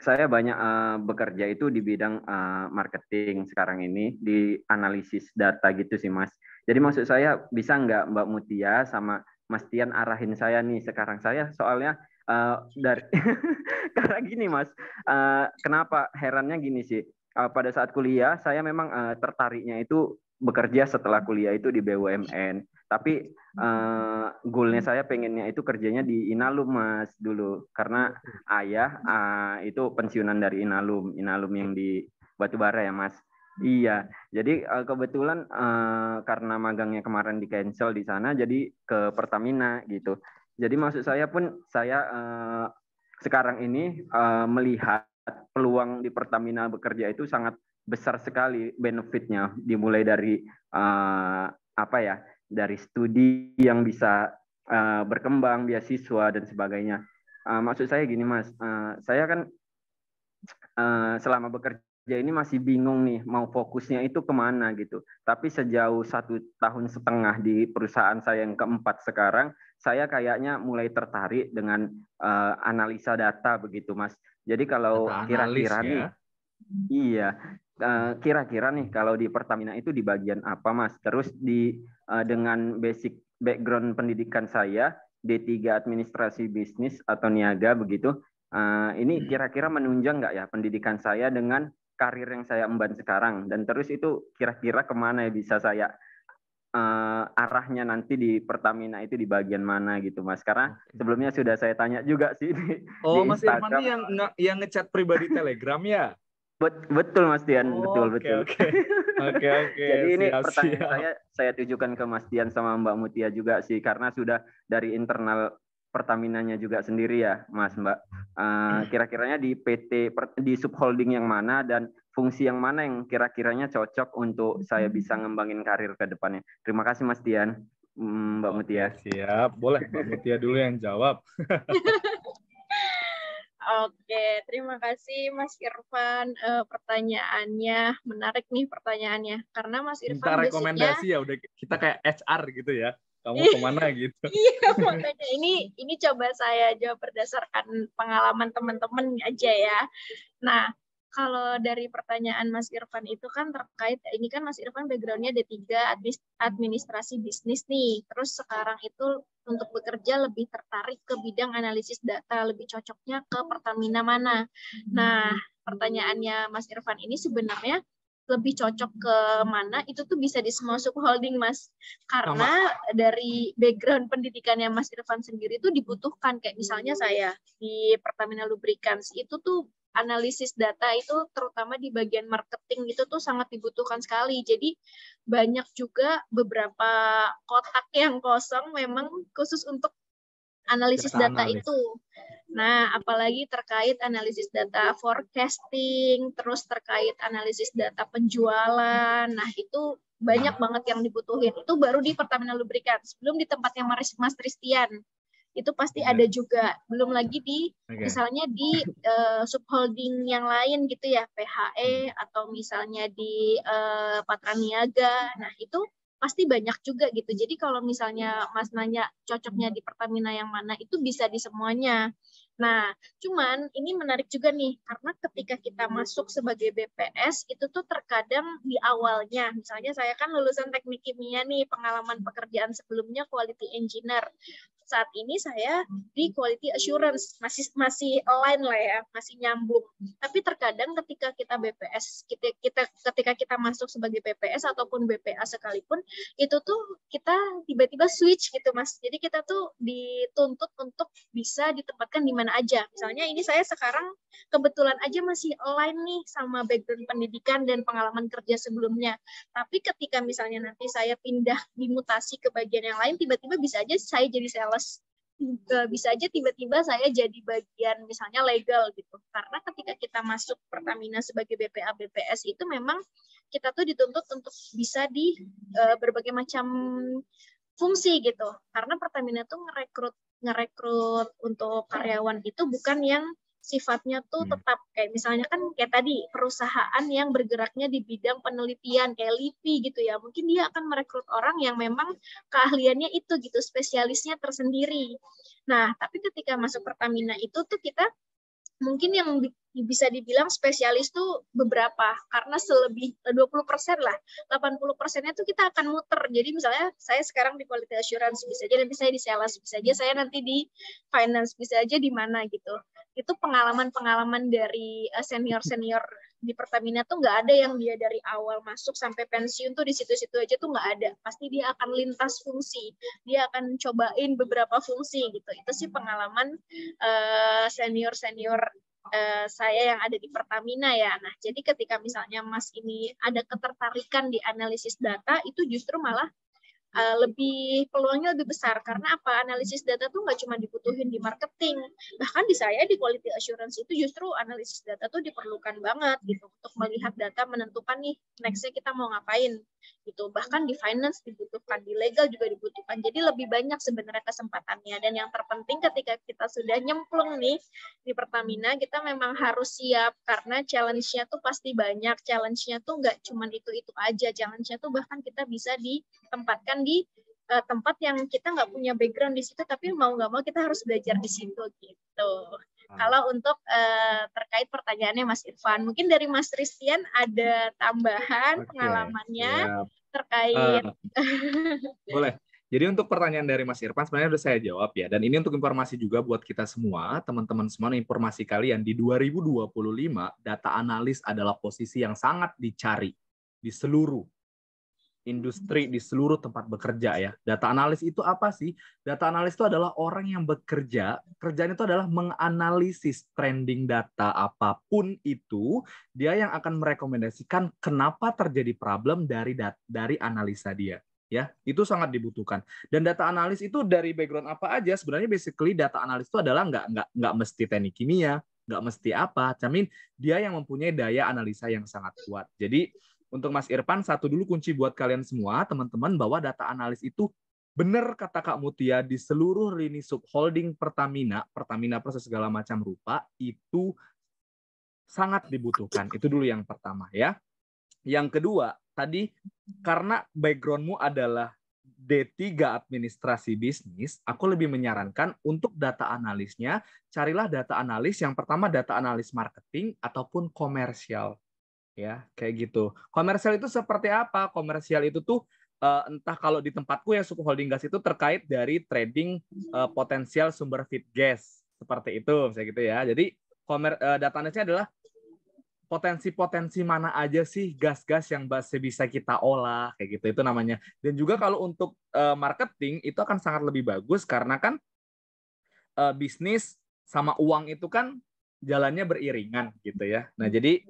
saya banyak bekerja itu di bidang marketing sekarang ini, di analisis data gitu sih Mas. Jadi maksud saya bisa nggak Mbak Mutia sama Mas Tian arahin saya nih sekarang, saya soalnya dari karena gini Mas, kenapa herannya gini sih, pada saat kuliah saya memang tertariknya itu bekerja setelah kuliah itu di BUMN, tapi goalnya saya pengennya itu kerjanya di Inalum Mas dulu, karena ayah itu pensiunan dari Inalum yang di Batubara ya Mas. Iya, jadi kebetulan karena magangnya kemarin di cancel di sana, jadi ke Pertamina gitu. Jadi maksud saya pun saya sekarang ini melihat peluang di Pertamina bekerja itu sangat besar sekali benefitnya, dimulai dari dari studi yang bisa berkembang, beasiswa dan sebagainya. Maksud saya gini Mas, saya kan selama bekerja ini masih bingung nih mau fokusnya itu kemana gitu. Tapi sejauh 1,5 tahun di perusahaan saya yang keempat sekarang, saya kayaknya mulai tertarik dengan analisa data begitu Mas. Jadi kalau kira-kira nih, iya, kira-kira nih kalau di Pertamina itu di bagian apa Mas? Terus dengan basic background pendidikan saya D3 Administrasi Bisnis atau Niaga begitu, ini kira-kira menunjang nggak ya pendidikan saya dengan karir yang saya emban sekarang, dan terus itu kira-kira kemana ya bisa saya arahnya nanti di Pertamina itu di bagian mana gitu Mas, karena sebelumnya sudah saya tanya juga sih di Mas Irfan ini yang ngechat pribadi Telegram ya? Betul Mas Dian, betul. Oke. Jadi ini pertanyaan saya tujukan ke Mas Dian sama Mbak Mutia juga sih, karena sudah dari internal Pertaminanya juga sendiri ya, Mas Mbak. Kira-kiranya di PT di subholding yang mana dan fungsi yang mana yang kira-kiranya cocok untuk saya bisa ngembangin karir ke depannya. Terima kasih Mas Dian, Mbak Mutia. Siap, boleh Mbak Mutia dulu yang jawab. Oke, terima kasih Mas Irfan. Pertanyaannya menarik nih pertanyaannya, karena Mas Minta Irfan basicnya rekomendasi ya, udah kita kayak HR gitu ya. Kamu kemana gitu? iya, makanya ini coba saya jawab berdasarkan pengalaman teman-teman aja ya. Nah, kalau dari pertanyaan Mas Irfan itu kan terkait, ini kan Mas Irfan background-nya D3 administrasi bisnis nih. Terus sekarang itu untuk bekerja lebih tertarik ke bidang analisis data, lebih cocoknya ke Pertamina mana. Nah, pertanyaannya Mas Irfan ini sebenarnya lebih cocok ke mana, itu tuh bisa di semua subholding, Mas. Karena dari background pendidikannya Mas Irfan sendiri itu dibutuhkan. Kayak misalnya saya di Pertamina Lubricants, itu tuh analisis data itu terutama di bagian marketing itu tuh sangat dibutuhkan sekali. Jadi banyak juga beberapa kotak yang kosong memang khusus untuk analisis data itu. Nah, apalagi terkait analisis data forecasting, terus terkait analisis data penjualan. Nah, itu banyak banget yang dibutuhin. Itu baru di Pertamina Lubricants, belum di tempatnya Mas Tristian. Itu pasti ada juga. Belum lagi di misalnya di subholding yang lain gitu ya, PHE atau misalnya di Patraniaga. Nah, itu pasti banyak juga gitu. Jadi kalau misalnya Mas nanya cocoknya di Pertamina yang mana, itu bisa di semuanya. Nah, cuman ini menarik juga nih, karena ketika kita masuk sebagai BPS, itu tuh terkadang di awalnya, misalnya saya kan lulusan teknik kimia nih, pengalaman pekerjaan sebelumnya quality engineer. Saat ini saya di quality assurance, masih align lah ya, masih nyambung. Tapi terkadang ketika kita BPS, ketika kita masuk sebagai BPS ataupun BPA sekalipun, itu tuh kita tiba-tiba switch gitu, Mas. Jadi kita tuh dituntut untuk bisa ditempatkan di mana aja. Misalnya ini saya sekarang kebetulan aja masih align nih sama background pendidikan dan pengalaman kerja sebelumnya. Tapi ketika misalnya nanti saya pindah dimutasi ke bagian yang lain, tiba-tiba bisa aja saya jadi sales. Bisa aja tiba-tiba saya jadi bagian misalnya legal gitu. Karena ketika kita masuk Pertamina sebagai BPA BPS itu memang kita tuh dituntut untuk bisa di berbagai macam fungsi gitu. Karena Pertamina tuh ngerekrut untuk karyawan itu bukan yang sifatnya tuh tetap kayak misalnya kan kayak tadi perusahaan yang bergeraknya di bidang penelitian kayak LIPI gitu ya, mungkin dia akan merekrut orang yang memang keahliannya itu gitu, spesialisnya tersendiri. Nah, tapi ketika masuk Pertamina itu tuh kita mungkin yang bisa dibilang spesialis tuh beberapa, karena selebih 20% lah, 80%-nya tuh kita akan muter. Jadi misalnya saya sekarang di quality assurance, bisa aja nanti saya di sales, bisa aja saya nanti di finance, bisa aja di mana gitu. Itu pengalaman-pengalaman dari senior-senior di Pertamina tuh nggak ada yang dia dari awal masuk sampai pensiun tuh di situ-situ aja tuh nggak ada. Pasti dia akan lintas fungsi, dia akan cobain beberapa fungsi gitu. Itu sih pengalaman senior-senior saya yang ada di Pertamina ya. Nah, jadi ketika misalnya Mas ini ada ketertarikan di analisis data, itu justru malah lebih peluangnya lebih besar. Karena apa? Analisis data tuh nggak cuma dibutuhin di marketing, bahkan di saya di quality assurance itu justru analisis data tuh diperlukan banget gitu untuk melihat data, menentukan nih nextnya kita mau ngapain gitu. Bahkan di finance dibutuhkan, di legal juga dibutuhkan. Jadi lebih banyak sebenarnya kesempatannya. Dan yang terpenting ketika kita sudah nyemplung nih di Pertamina, kita memang harus siap karena challenge-nya tuh pasti banyak. Challenge-nya tuh nggak cuma itu aja. Challenge-nya tuh bahkan kita bisa ditempatkan di tempat yang kita nggak punya background di situ, tapi mau nggak mau kita harus belajar di situ gitu. Kalau untuk terkait pertanyaannya Mas Irfan, mungkin dari Mas Tristian ada tambahan pengalamannya terkait. Boleh. Jadi untuk pertanyaan dari Mas Irfan sebenarnya sudah saya jawab ya. Dan ini untuk informasi juga buat kita semua, teman-teman semua, informasi kalian di 2025 data analis adalah posisi yang sangat dicari di seluruh industri, di seluruh tempat bekerja ya. Data analis itu apa sih? Data analis itu adalah orang yang bekerja, kerjaan itu adalah menganalisis trending data apapun itu, dia yang akan merekomendasikan kenapa terjadi problem dari analisa dia. ya, itu sangat dibutuhkan. Dan data analis itu dari background apa aja, sebenarnya basically data analis itu adalah nggak mesti teknik kimia, nggak mesti apa, camin dia yang mempunyai daya analisa yang sangat kuat. Jadi untuk Mas Irfan, satu dulu kunci buat kalian semua, teman-teman, bahwa data analis itu benar kata Kak Mutia, di seluruh lini subholding Pertamina proses segala macam rupa, itu sangat dibutuhkan. Itu dulu yang pertama ya. Yang kedua, tadi karena background-mu adalah D3 administrasi bisnis, aku lebih menyarankan untuk data analisnya, carilah data analis yang pertama data analis marketing ataupun komersial. Ya, kayak gitu. Komersial itu seperti apa? Komersial itu tuh entah kalau di tempatku ya subholding gas itu terkait dari trading potensial sumber feed gas. Seperti itu, misalnya gitu ya. Jadi data analisnya adalah potensi-potensi mana aja sih gas-gas yang bisa kita olah, kayak gitu. Itu namanya. Dan juga kalau untuk marketing itu akan sangat lebih bagus karena kan bisnis sama uang itu kan jalannya beriringan gitu ya. Nah, jadi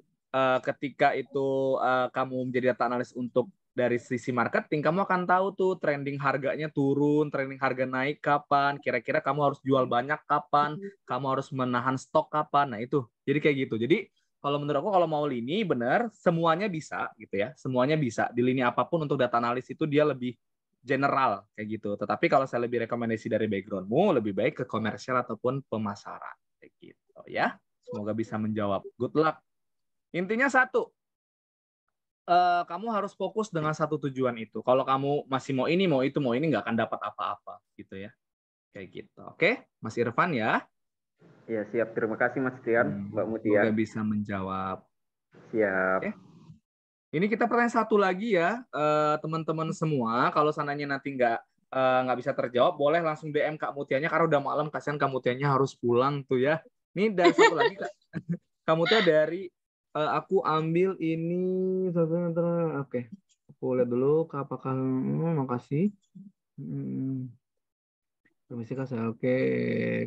ketika itu kamu menjadi data analis untuk dari sisi marketing, kamu akan tahu tuh trending harganya turun, trending harga naik kapan, kira-kira kamu harus jual banyak kapan, kamu harus menahan stok kapan. Nah, itu. Jadi kayak gitu. Jadi kalau menurut aku kalau mau lini benar semuanya bisa gitu ya. Semuanya bisa di lini apapun untuk data analis itu dia lebih general kayak gitu. Tetapi kalau saya lebih rekomendasi dari background-mu lebih baik ke komersial ataupun pemasaran kayak gitu ya. Semoga bisa menjawab. Good luck. Intinya satu, kamu harus fokus dengan satu tujuan itu. Kalau kamu masih mau ini, nggak akan dapat apa-apa gitu ya. Kayak gitu. Oke, Mas Irfan ya. Ya, siap. Terima kasih Mas Tian, Mbak Mutia. Semoga bisa menjawab. Siap. Oke. Ini kita pertanyaan satu lagi ya, teman-teman semua. Kalau sananya nanti nggak bisa terjawab, boleh langsung DM Kak Mutianya karena udah malam, kasihan Kak Mutianya harus pulang tuh ya. Ini dari satu lagi Kak Mutia dari aku ambil ini. Oke, aku lihat dulu apakah makasih. Permisi Kak saya. Oke,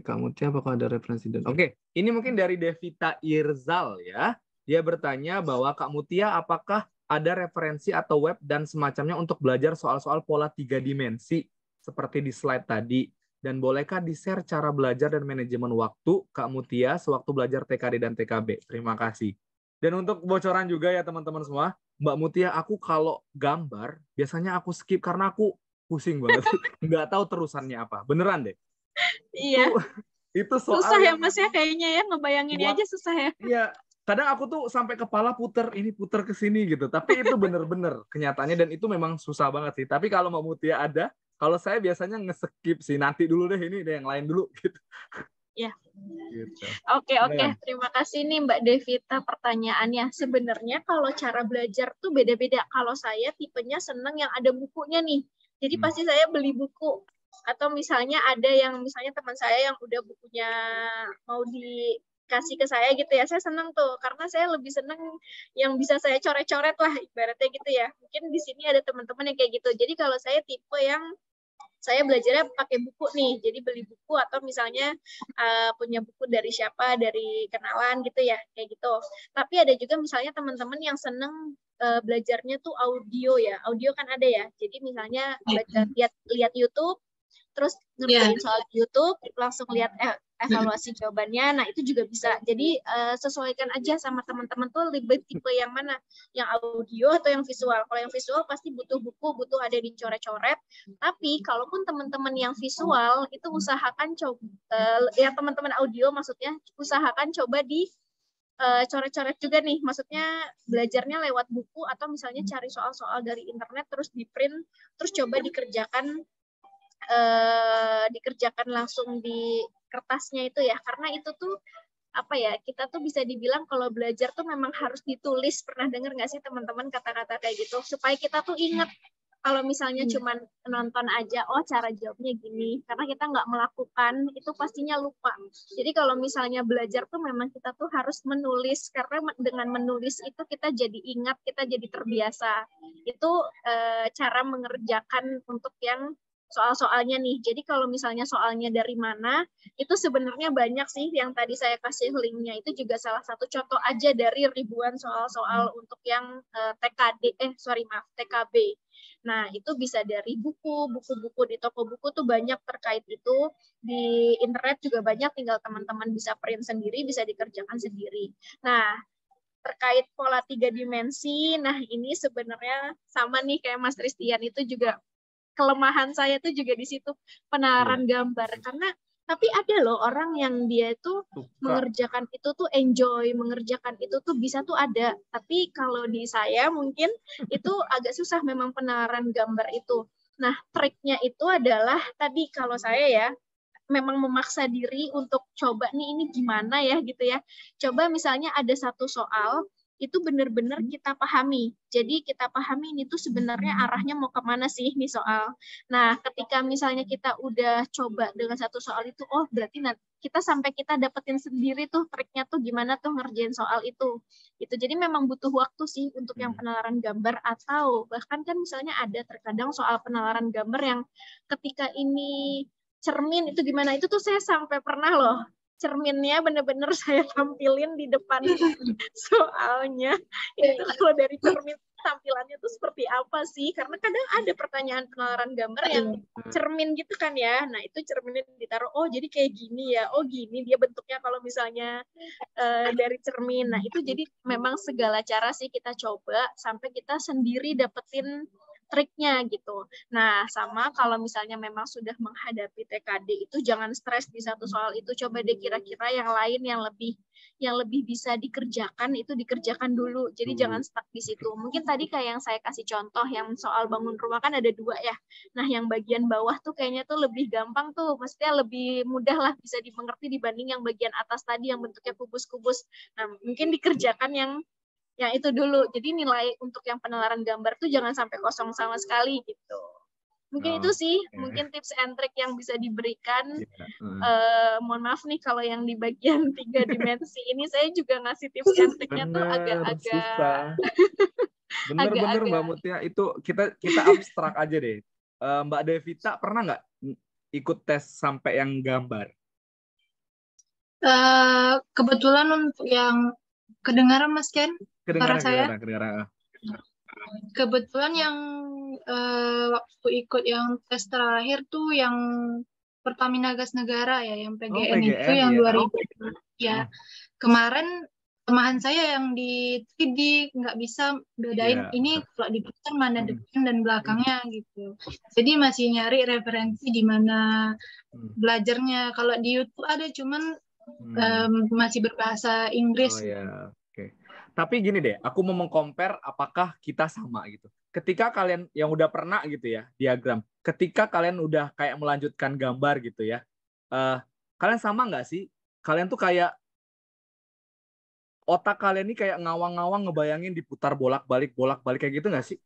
Kak Mutia apakah ada referensi dan oke, ini mungkin dari Devita Irzal ya. Dia bertanya bahwa Kak Mutia apakah ada referensi atau web dan semacamnya untuk belajar soal-soal pola 3 dimensi seperti di slide tadi. Dan bolehkah di-share cara belajar dan manajemen waktu Kak Mutia sewaktu belajar TKD dan TKB? Terima kasih. Dan untuk bocoran juga ya teman-teman semua, Mbak Mutia, aku kalau gambar, biasanya aku skip karena aku pusing banget. Nggak tahu terusannya apa. Beneran deh. Iya. Itu soal susah ya Mas ya kayaknya ya, ngebayanginnya aja susah ya. Iya. Kadang aku tuh sampai kepala puter ke sini gitu. Tapi itu bener-bener kenyataannya dan itu memang susah banget sih. Tapi kalau Mbak Mutia ada, kalau saya biasanya nge-skip sih. Nanti dulu deh ini deh yang lain dulu gitu. Ya. Gitu. Oke. Terima kasih nih Mbak Devita pertanyaannya. Sebenarnya kalau cara belajar tuh beda-beda. Kalau saya tipenya seneng yang ada bukunya nih. Jadi pasti saya beli buku. Atau misalnya ada yang misalnya teman saya yang udah bukunya mau dikasih ke saya gitu ya. Saya seneng tuh karena saya lebih seneng yang bisa saya coret-coret lah ibaratnya gitu ya. Mungkin di sini ada teman-teman yang kayak gitu. Jadi kalau saya tipe yang saya belajarnya pakai buku nih, jadi beli buku atau misalnya punya buku dari siapa, dari kenalan gitu ya, kayak gitu. Tapi ada juga misalnya teman-teman yang seneng belajarnya tuh audio ya, audio kan ada ya. Jadi misalnya lihat YouTube, terus ngerjain soal YouTube, langsung lihat evaluasi jawabannya. Nah itu juga bisa. Jadi sesuaikan aja sama teman-teman tuh lebih tipe yang mana, yang audio atau yang visual. Kalau yang visual pasti butuh buku, butuh ada dicoret-coret. Tapi kalaupun teman-teman yang visual itu usahakan coba ya teman-teman audio maksudnya usahakan coba di coret-coret juga nih. Maksudnya belajarnya lewat buku atau misalnya cari soal-soal dari internet terus di print terus coba dikerjakan langsung di kertasnya itu ya, karena itu tuh apa ya, kita tuh bisa dibilang kalau belajar tuh memang harus ditulis. Pernah dengar nggak sih teman-teman kata-kata kayak gitu, supaya kita tuh ingat. Kalau misalnya cuman nonton aja, oh cara jawabnya gini, karena kita nggak melakukan, itu pastinya lupa. Jadi kalau misalnya belajar tuh memang kita tuh harus menulis, karena dengan menulis itu kita jadi ingat, kita jadi terbiasa. Itu cara mengerjakan untuk yang soal-soalnya nih. Jadi kalau misalnya soalnya dari mana, itu sebenarnya banyak sih yang tadi saya kasih linknya. Itu juga salah satu contoh aja dari ribuan soal-soal untuk yang TKB. Nah, itu bisa dari buku-buku di toko buku tuh banyak terkait itu. Di internet juga banyak, tinggal teman-teman bisa print sendiri, bisa dikerjakan sendiri. Nah, terkait pola 3 dimensi, nah ini sebenarnya sama nih kayak Mas Tristian, itu juga kelemahan saya tuh juga di situ, penalaran gambar. Karena tapi ada loh orang yang dia itu mengerjakan itu tuh enjoy, mengerjakan itu tuh bisa tuh ada. Tapi kalau di saya mungkin itu agak susah memang penalaran gambar itu. Nah, triknya itu adalah tadi kalau saya ya, memang memaksa diri untuk coba nih ini gimana ya gitu ya. Coba misalnya ada satu soal, itu benar-benar kita pahami. Jadi kita pahami ini tuh sebenarnya arahnya mau kemana sih nih soal. Nah, ketika misalnya kita udah coba dengan satu soal itu, oh berarti kita sampai kita dapetin sendiri tuh triknya tuh gimana tuh ngerjain soal itu. Itu jadi memang butuh waktu sih untuk yang penalaran gambar, atau bahkan kan misalnya ada terkadang soal penalaran gambar yang ketika ini cermin itu gimana, itu tuh saya sampai pernah loh cerminnya bener-bener saya tampilin di depan soalnya. Itu kalau dari cermin tampilannya tuh seperti apa sih? Karena kadang ada pertanyaan penalaran gambar yang cermin gitu kan ya. Nah, itu cerminnya ditaruh, oh jadi kayak gini ya. Oh gini dia bentuknya kalau misalnya dari cermin. Nah, itu jadi memang segala cara sih kita coba sampai kita sendiri dapetin triknya gitu. Nah, sama kalau misalnya memang sudah menghadapi TKD itu jangan stres di satu soal itu. Coba deh kira-kira yang lain yang lebih bisa dikerjakan itu dikerjakan dulu. Jadi jangan stuck di situ. Mungkin tadi kayak yang saya kasih contoh yang soal bangun rumah kan ada 2 ya. Nah, yang bagian bawah tuh kayaknya tuh lebih gampang tuh. Maksudnya lebih mudah lah bisa dimengerti dibanding yang bagian atas tadi yang bentuknya kubus-kubus. Nah, mungkin dikerjakan yang itu dulu. Jadi nilai untuk yang penalaran gambar tuh jangan sampai kosong sama sekali gitu. Mungkin itu sih, mungkin tips and trick yang bisa diberikan. Mohon maaf nih kalau yang di bagian 3 dimensi ini saya juga ngasih tips and tricknya tuh agak-agak bener Mbak Mutia, itu kita abstrak aja deh. Mbak Devita pernah nggak ikut tes sampai yang gambar? Kebetulan untuk yang kedengaran Mas Ken? Kedengaran. Kebetulan yang waktu ikut yang tes terakhir tuh yang Pertamina Gas Negara ya, yang PGN, itu yang 2000 ya. Kemarin teman saya yang di 3D nggak bisa bedain ini kalau di depan mana depan dan belakangnya gitu. Jadi masih nyari referensi di mana belajarnya. Kalau di YouTube ada, cuman masih berbahasa Inggris. Tapi gini deh, aku mau meng-compare apakah kita sama gitu. Ketika kalian yang udah pernah gitu ya, diagram. Ketika kalian udah kayak melanjutkan gambar gitu ya, kalian sama nggak sih? Kalian tuh kayak otak kalian ini kayak ngawang-ngawang ngebayangin diputar bolak-balik kayak gitu nggak sih?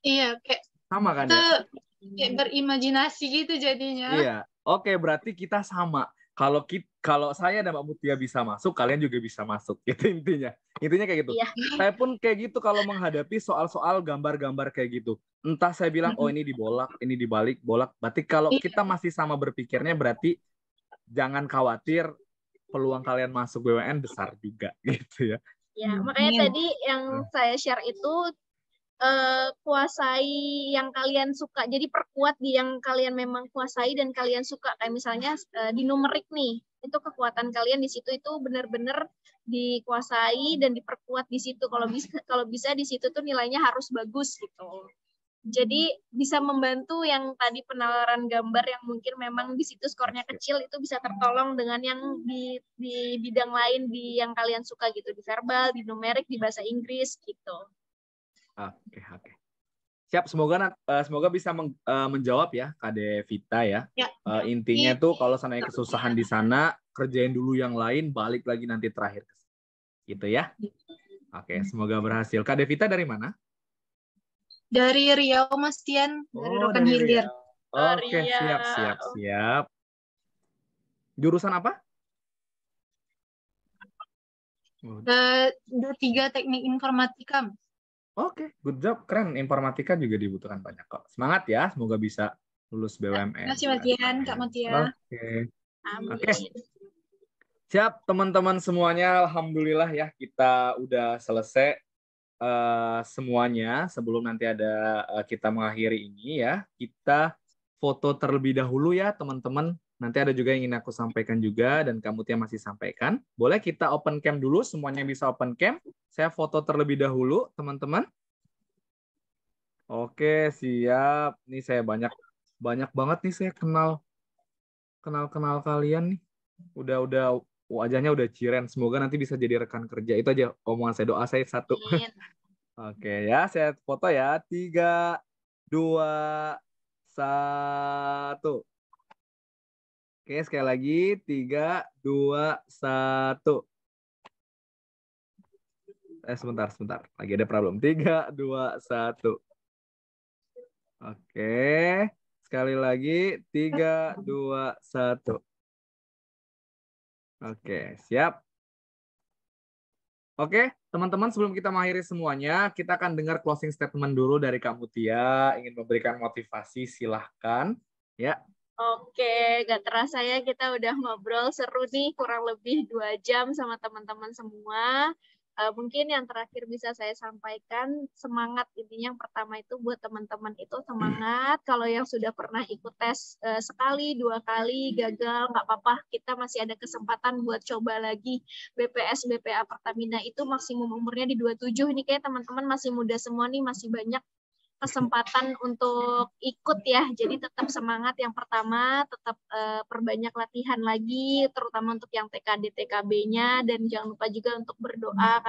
Iya, kayak sama kan ya? Kayak berimajinasi gitu jadinya. Iya, oke, berarti kita sama. Kalau saya dan Mbak Mutia bisa masuk, kalian juga bisa masuk. Itu intinya. Intinya kayak gitu. Iya. Saya pun kayak gitu kalau menghadapi soal-soal gambar-gambar kayak gitu. Entah saya bilang, oh ini dibolak, ini dibalik, bolak. Berarti kalau kita masih sama berpikirnya, berarti jangan khawatir, peluang kalian masuk BUMN besar juga gitu ya. Ya, makanya tadi yang saya share itu kuasai yang kalian suka. Jadi perkuat di yang kalian memang kuasai dan kalian suka. Kayak misalnya di numerik nih, itu kekuatan kalian di situ itu benar-benar dikuasai dan diperkuat di situ. Kalau bisa di situ tuh nilainya harus bagus gitu. Jadi bisa membantu yang tadi penalaran gambar yang mungkin memang di situ skornya kecil, itu bisa tertolong dengan yang di bidang lain di yang kalian suka gitu, di verbal, di numerik, di bahasa Inggris gitu. Oke. Siap, semoga bisa menjawab ya Kak Devita ya. Intinya tuh kalau seandainya kesusahan di sana, kerjain dulu yang lain, balik lagi nanti terakhir. Gitu ya. Oke, semoga berhasil. Kak Devita dari mana? Dari Riau, Mas Tian, dari Rokan Hilir. Oke, siap. Jurusan apa? D3 Teknik Informatika. Oke, good job, keren. Informatika juga dibutuhkan banyak kok. Semangat ya, semoga bisa lulus BUMN. Terima kasih Mas Tian, Kak Mutia. Oke. Siap, teman-teman semuanya. Alhamdulillah ya, kita udah selesai semuanya, sebelum nanti ada kita mengakhiri ini ya, kita foto terlebih dahulu ya teman-teman. Nanti ada juga yang ingin aku sampaikan juga dan kamu Tia masih sampaikan. Boleh kita open cam dulu, semuanya bisa open cam. Saya foto terlebih dahulu teman-teman. Oke, siap. Nih saya banyak banget nih saya kenal kalian nih. Udah wajahnya udah ciren. Semoga nanti bisa jadi rekan kerja. Itu aja omongan saya, doa saya satu. Oke ya, saya foto ya. 3, 2, 1. Oke, sekali lagi. 3, 2, 1. Sebentar. Lagi ada problem. 3, 2, 1. Oke. Sekali lagi. 3, 2, 1. Oke, siap. Oke, teman-teman, sebelum kita mengakhiri semuanya, kita akan dengar closing statement dulu dari Kak Mutia. Ingin memberikan motivasi, silahkan. Ya. Oke, gak terasa ya kita udah ngobrol seru nih, kurang lebih 2 jam sama teman-teman semua. Mungkin yang terakhir bisa saya sampaikan, semangat intinya yang pertama itu buat teman-teman itu semangat. Kalau yang sudah pernah ikut tes sekali, 2 kali gagal, nggak apa-apa. Kita masih ada kesempatan buat coba lagi. BPS, BPA Pertamina itu maksimum umurnya di 27. Ini kayak teman-teman masih muda semua nih, masih banyak kesempatan untuk ikut ya. Jadi tetap semangat yang pertama, tetap perbanyak latihan lagi, terutama untuk yang TKD TKB-nya, dan jangan lupa juga untuk berdoa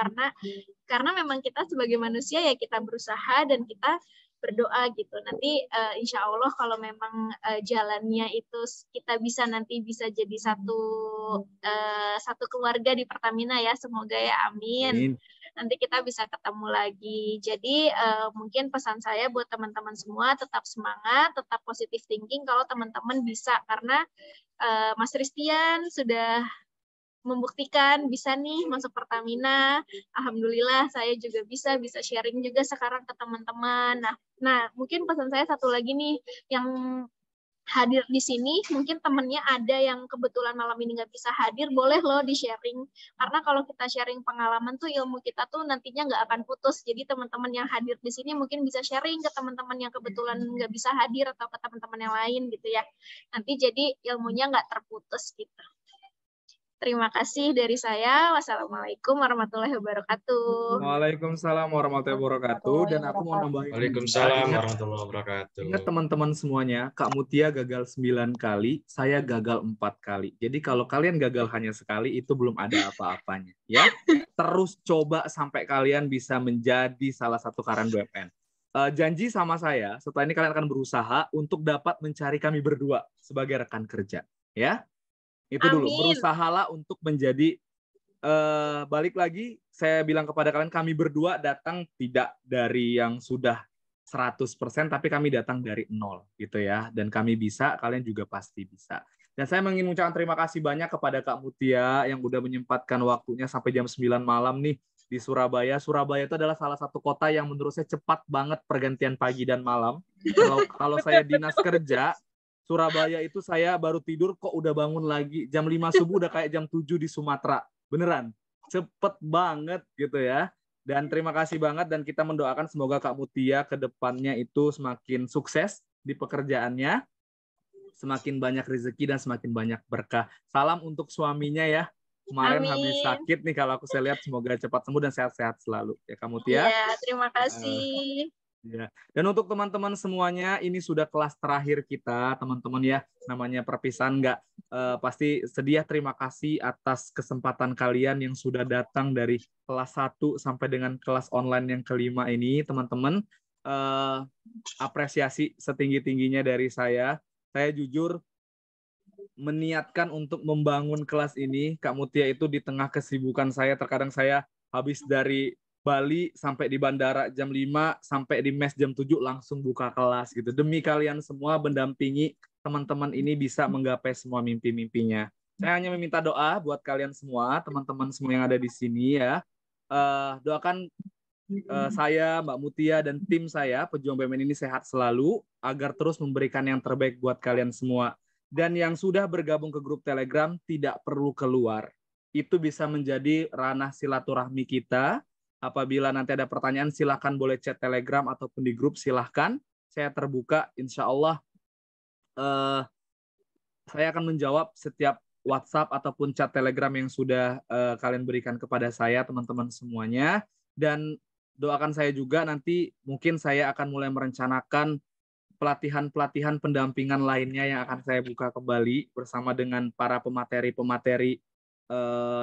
karena memang kita sebagai manusia ya kita berusaha dan kita berdoa gitu. Nanti insya Allah kalau memang jalannya itu kita nanti bisa jadi satu keluarga di Pertamina ya, semoga ya, amin. Nanti kita bisa ketemu lagi. Jadi mungkin pesan saya buat teman-teman semua, tetap semangat, tetap positive thinking kalau teman-teman bisa, karena Mas Ristian sudah membuktikan bisa nih masuk Pertamina. Alhamdulillah saya juga bisa sharing juga sekarang ke teman-teman. Nah, mungkin pesan saya satu lagi nih, yang hadir di sini, mungkin temennya ada yang kebetulan malam ini nggak bisa hadir, boleh loh di-sharing. Karena kalau kita sharing pengalaman tuh ilmu kita tuh nantinya nggak akan putus. Jadi teman-teman yang hadir di sini mungkin bisa sharing ke teman-teman yang kebetulan nggak bisa hadir atau ke teman-teman yang lain gitu ya. Nanti jadi ilmunya nggak terputus gitu. Terima kasih dari saya. Wassalamualaikum warahmatullahi wabarakatuh. Waalaikumsalam warahmatullahi wabarakatuh. Dan aku mau nambahin. Waalaikumsalam warahmatullahi wabarakatuh. Ingat teman-teman semuanya, Kak Mutia gagal 9 kali, saya gagal 4 kali. Jadi kalau kalian gagal hanya sekali, itu belum ada apa-apanya. Ya, terus coba sampai kalian bisa menjadi salah satu karyawan BUMN. Janji sama saya, setelah ini kalian akan berusaha untuk dapat mencari kami berdua sebagai rekan kerja. Ya. Itu dulu, berusahalah untuk menjadi, balik lagi, saya bilang kepada kalian, kami berdua datang tidak dari yang sudah 100%, tapi kami datang dari 0, gitu ya. Dan kami bisa, kalian juga pasti bisa. Dan saya ingin mengucapkan terima kasih banyak kepada Kak Mutia yang udah menyempatkan waktunya sampai jam 9 malam nih di Surabaya. Surabaya itu adalah salah satu kota yang menurut saya cepat banget pergantian pagi dan malam. Kalau saya dinas kerja, Surabaya itu saya baru tidur kok udah bangun lagi. Jam 5 subuh udah kayak jam 7 di Sumatera. Beneran. Cepet banget gitu ya. Dan terima kasih banget dan kita mendoakan semoga Kak Mutia ke depannya itu semakin sukses di pekerjaannya. Semakin banyak rezeki dan semakin banyak berkah. Salam untuk suaminya ya. Kemarin habis sakit nih kalau saya lihat, semoga cepat sembuh dan sehat-sehat selalu. Ya Kak Mutia. Iya, terima kasih. Ya. Dan untuk teman-teman semuanya, ini sudah kelas terakhir kita, teman-teman ya. Namanya perpisahan nggak pasti sedia. Terima kasih atas kesempatan kalian yang sudah datang dari kelas 1 sampai dengan kelas online yang kelima ini, teman-teman. Apresiasi setinggi-tingginya dari saya. Saya jujur meniatkan untuk membangun kelas ini. Kak Mutia itu di tengah kesibukan saya, terkadang saya habis dari Bali sampai di bandara jam 5, sampai di mes jam 7 langsung buka kelas gitu. Demi kalian semua mendampingi teman-teman ini bisa menggapai semua mimpi-mimpinya. Saya hanya meminta doa buat kalian semua, teman-teman semua yang ada di sini ya. Doakan saya, Mbak Mutia dan tim saya, pejuang BUMN ini sehat selalu agar terus memberikan yang terbaik buat kalian semua. Dan yang sudah bergabung ke grup Telegram tidak perlu keluar. Itu bisa menjadi ranah silaturahmi kita. Apabila nanti ada pertanyaan, silahkan boleh chat Telegram ataupun di grup, silahkan. Saya terbuka, insya Allah saya akan menjawab setiap WhatsApp ataupun chat Telegram yang sudah kalian berikan kepada saya, teman-teman semuanya. Dan doakan saya juga nanti mungkin saya akan mulai merencanakan pelatihan-pelatihan pendampingan lainnya yang akan saya buka kembali bersama dengan para pemateri-pemateri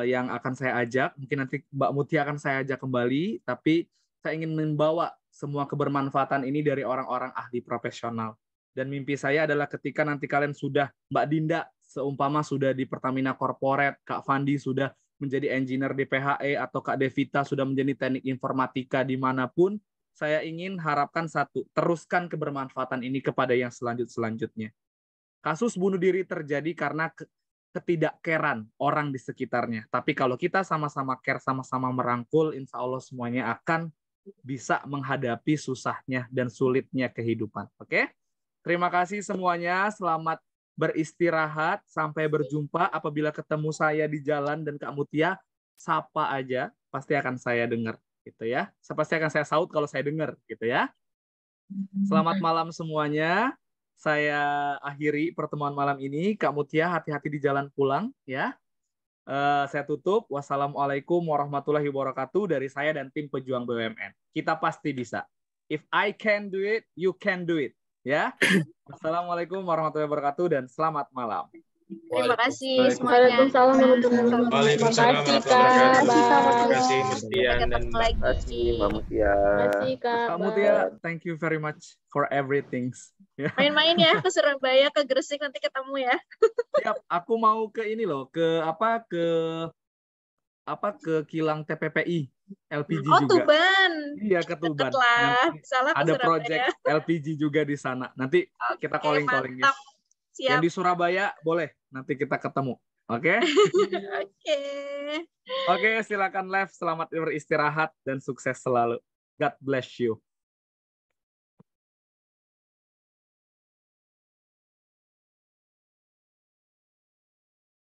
yang akan saya ajak. Mungkin nanti Mbak Mutia akan saya ajak kembali, tapi saya ingin membawa semua kebermanfaatan ini dari orang-orang ahli profesional. Dan mimpi saya adalah ketika nanti kalian sudah, Mbak Dinda seumpama sudah di Pertamina Corporate, Kak Fandi sudah menjadi engineer di PHE, atau Kak Devita sudah menjadi teknik informatika dimanapun, saya ingin harapkan satu, teruskan kebermanfaatan ini kepada yang selanjutnya. Kasus bunuh diri terjadi karena ketidakcarean orang di sekitarnya. Tapi kalau kita sama-sama care, sama-sama merangkul, insya Allah semuanya akan bisa menghadapi susahnya dan sulitnya kehidupan. Oke? Terima kasih semuanya. Selamat beristirahat. Sampai berjumpa. Apabila ketemu saya di jalan dan Kak Mutia, sapa aja. Pasti akan saya dengar. Gitu ya. Pasti akan saya saut kalau saya dengar. Gitu ya. Selamat malam semuanya. Saya akhiri pertemuan malam ini. Kak Mutia, hati-hati di jalan pulang. Ya. Saya tutup. Wassalamualaikum warahmatullahi wabarakatuh dari saya dan tim pejuang BUMN. Kita pasti bisa. If I can do it, you can do it. Ya. Assalamualaikum warahmatullahi wabarakatuh dan selamat malam. Terima kasih semuanya. Waalaikumsalam warahmatullahi wabarakatuh. Waalaikumsalam Terima warahmatullahi kasih, wabarakatuh. Terima kasih Mas Dian dan Terima kasih Mbak Mutia. Terima kasih Kak. Kak Mutia, thank you very much for everything. Ya. Main-main ya ke Surabaya, ke Gresik nanti ketemu ya. Siap, aku mau ke ini loh, ke kilang TPPI LPG juga. Tuban. Iya, ke Tuban. Deket lah. Salah ke Ada Surabaya. project LPG juga di sana. Nanti kita calling-calling ya. Mantap. Siap. Yang di Surabaya boleh, nanti kita ketemu. Oke? Oke. Oke, silakan live. Selamat beristirahat dan sukses selalu. God bless you.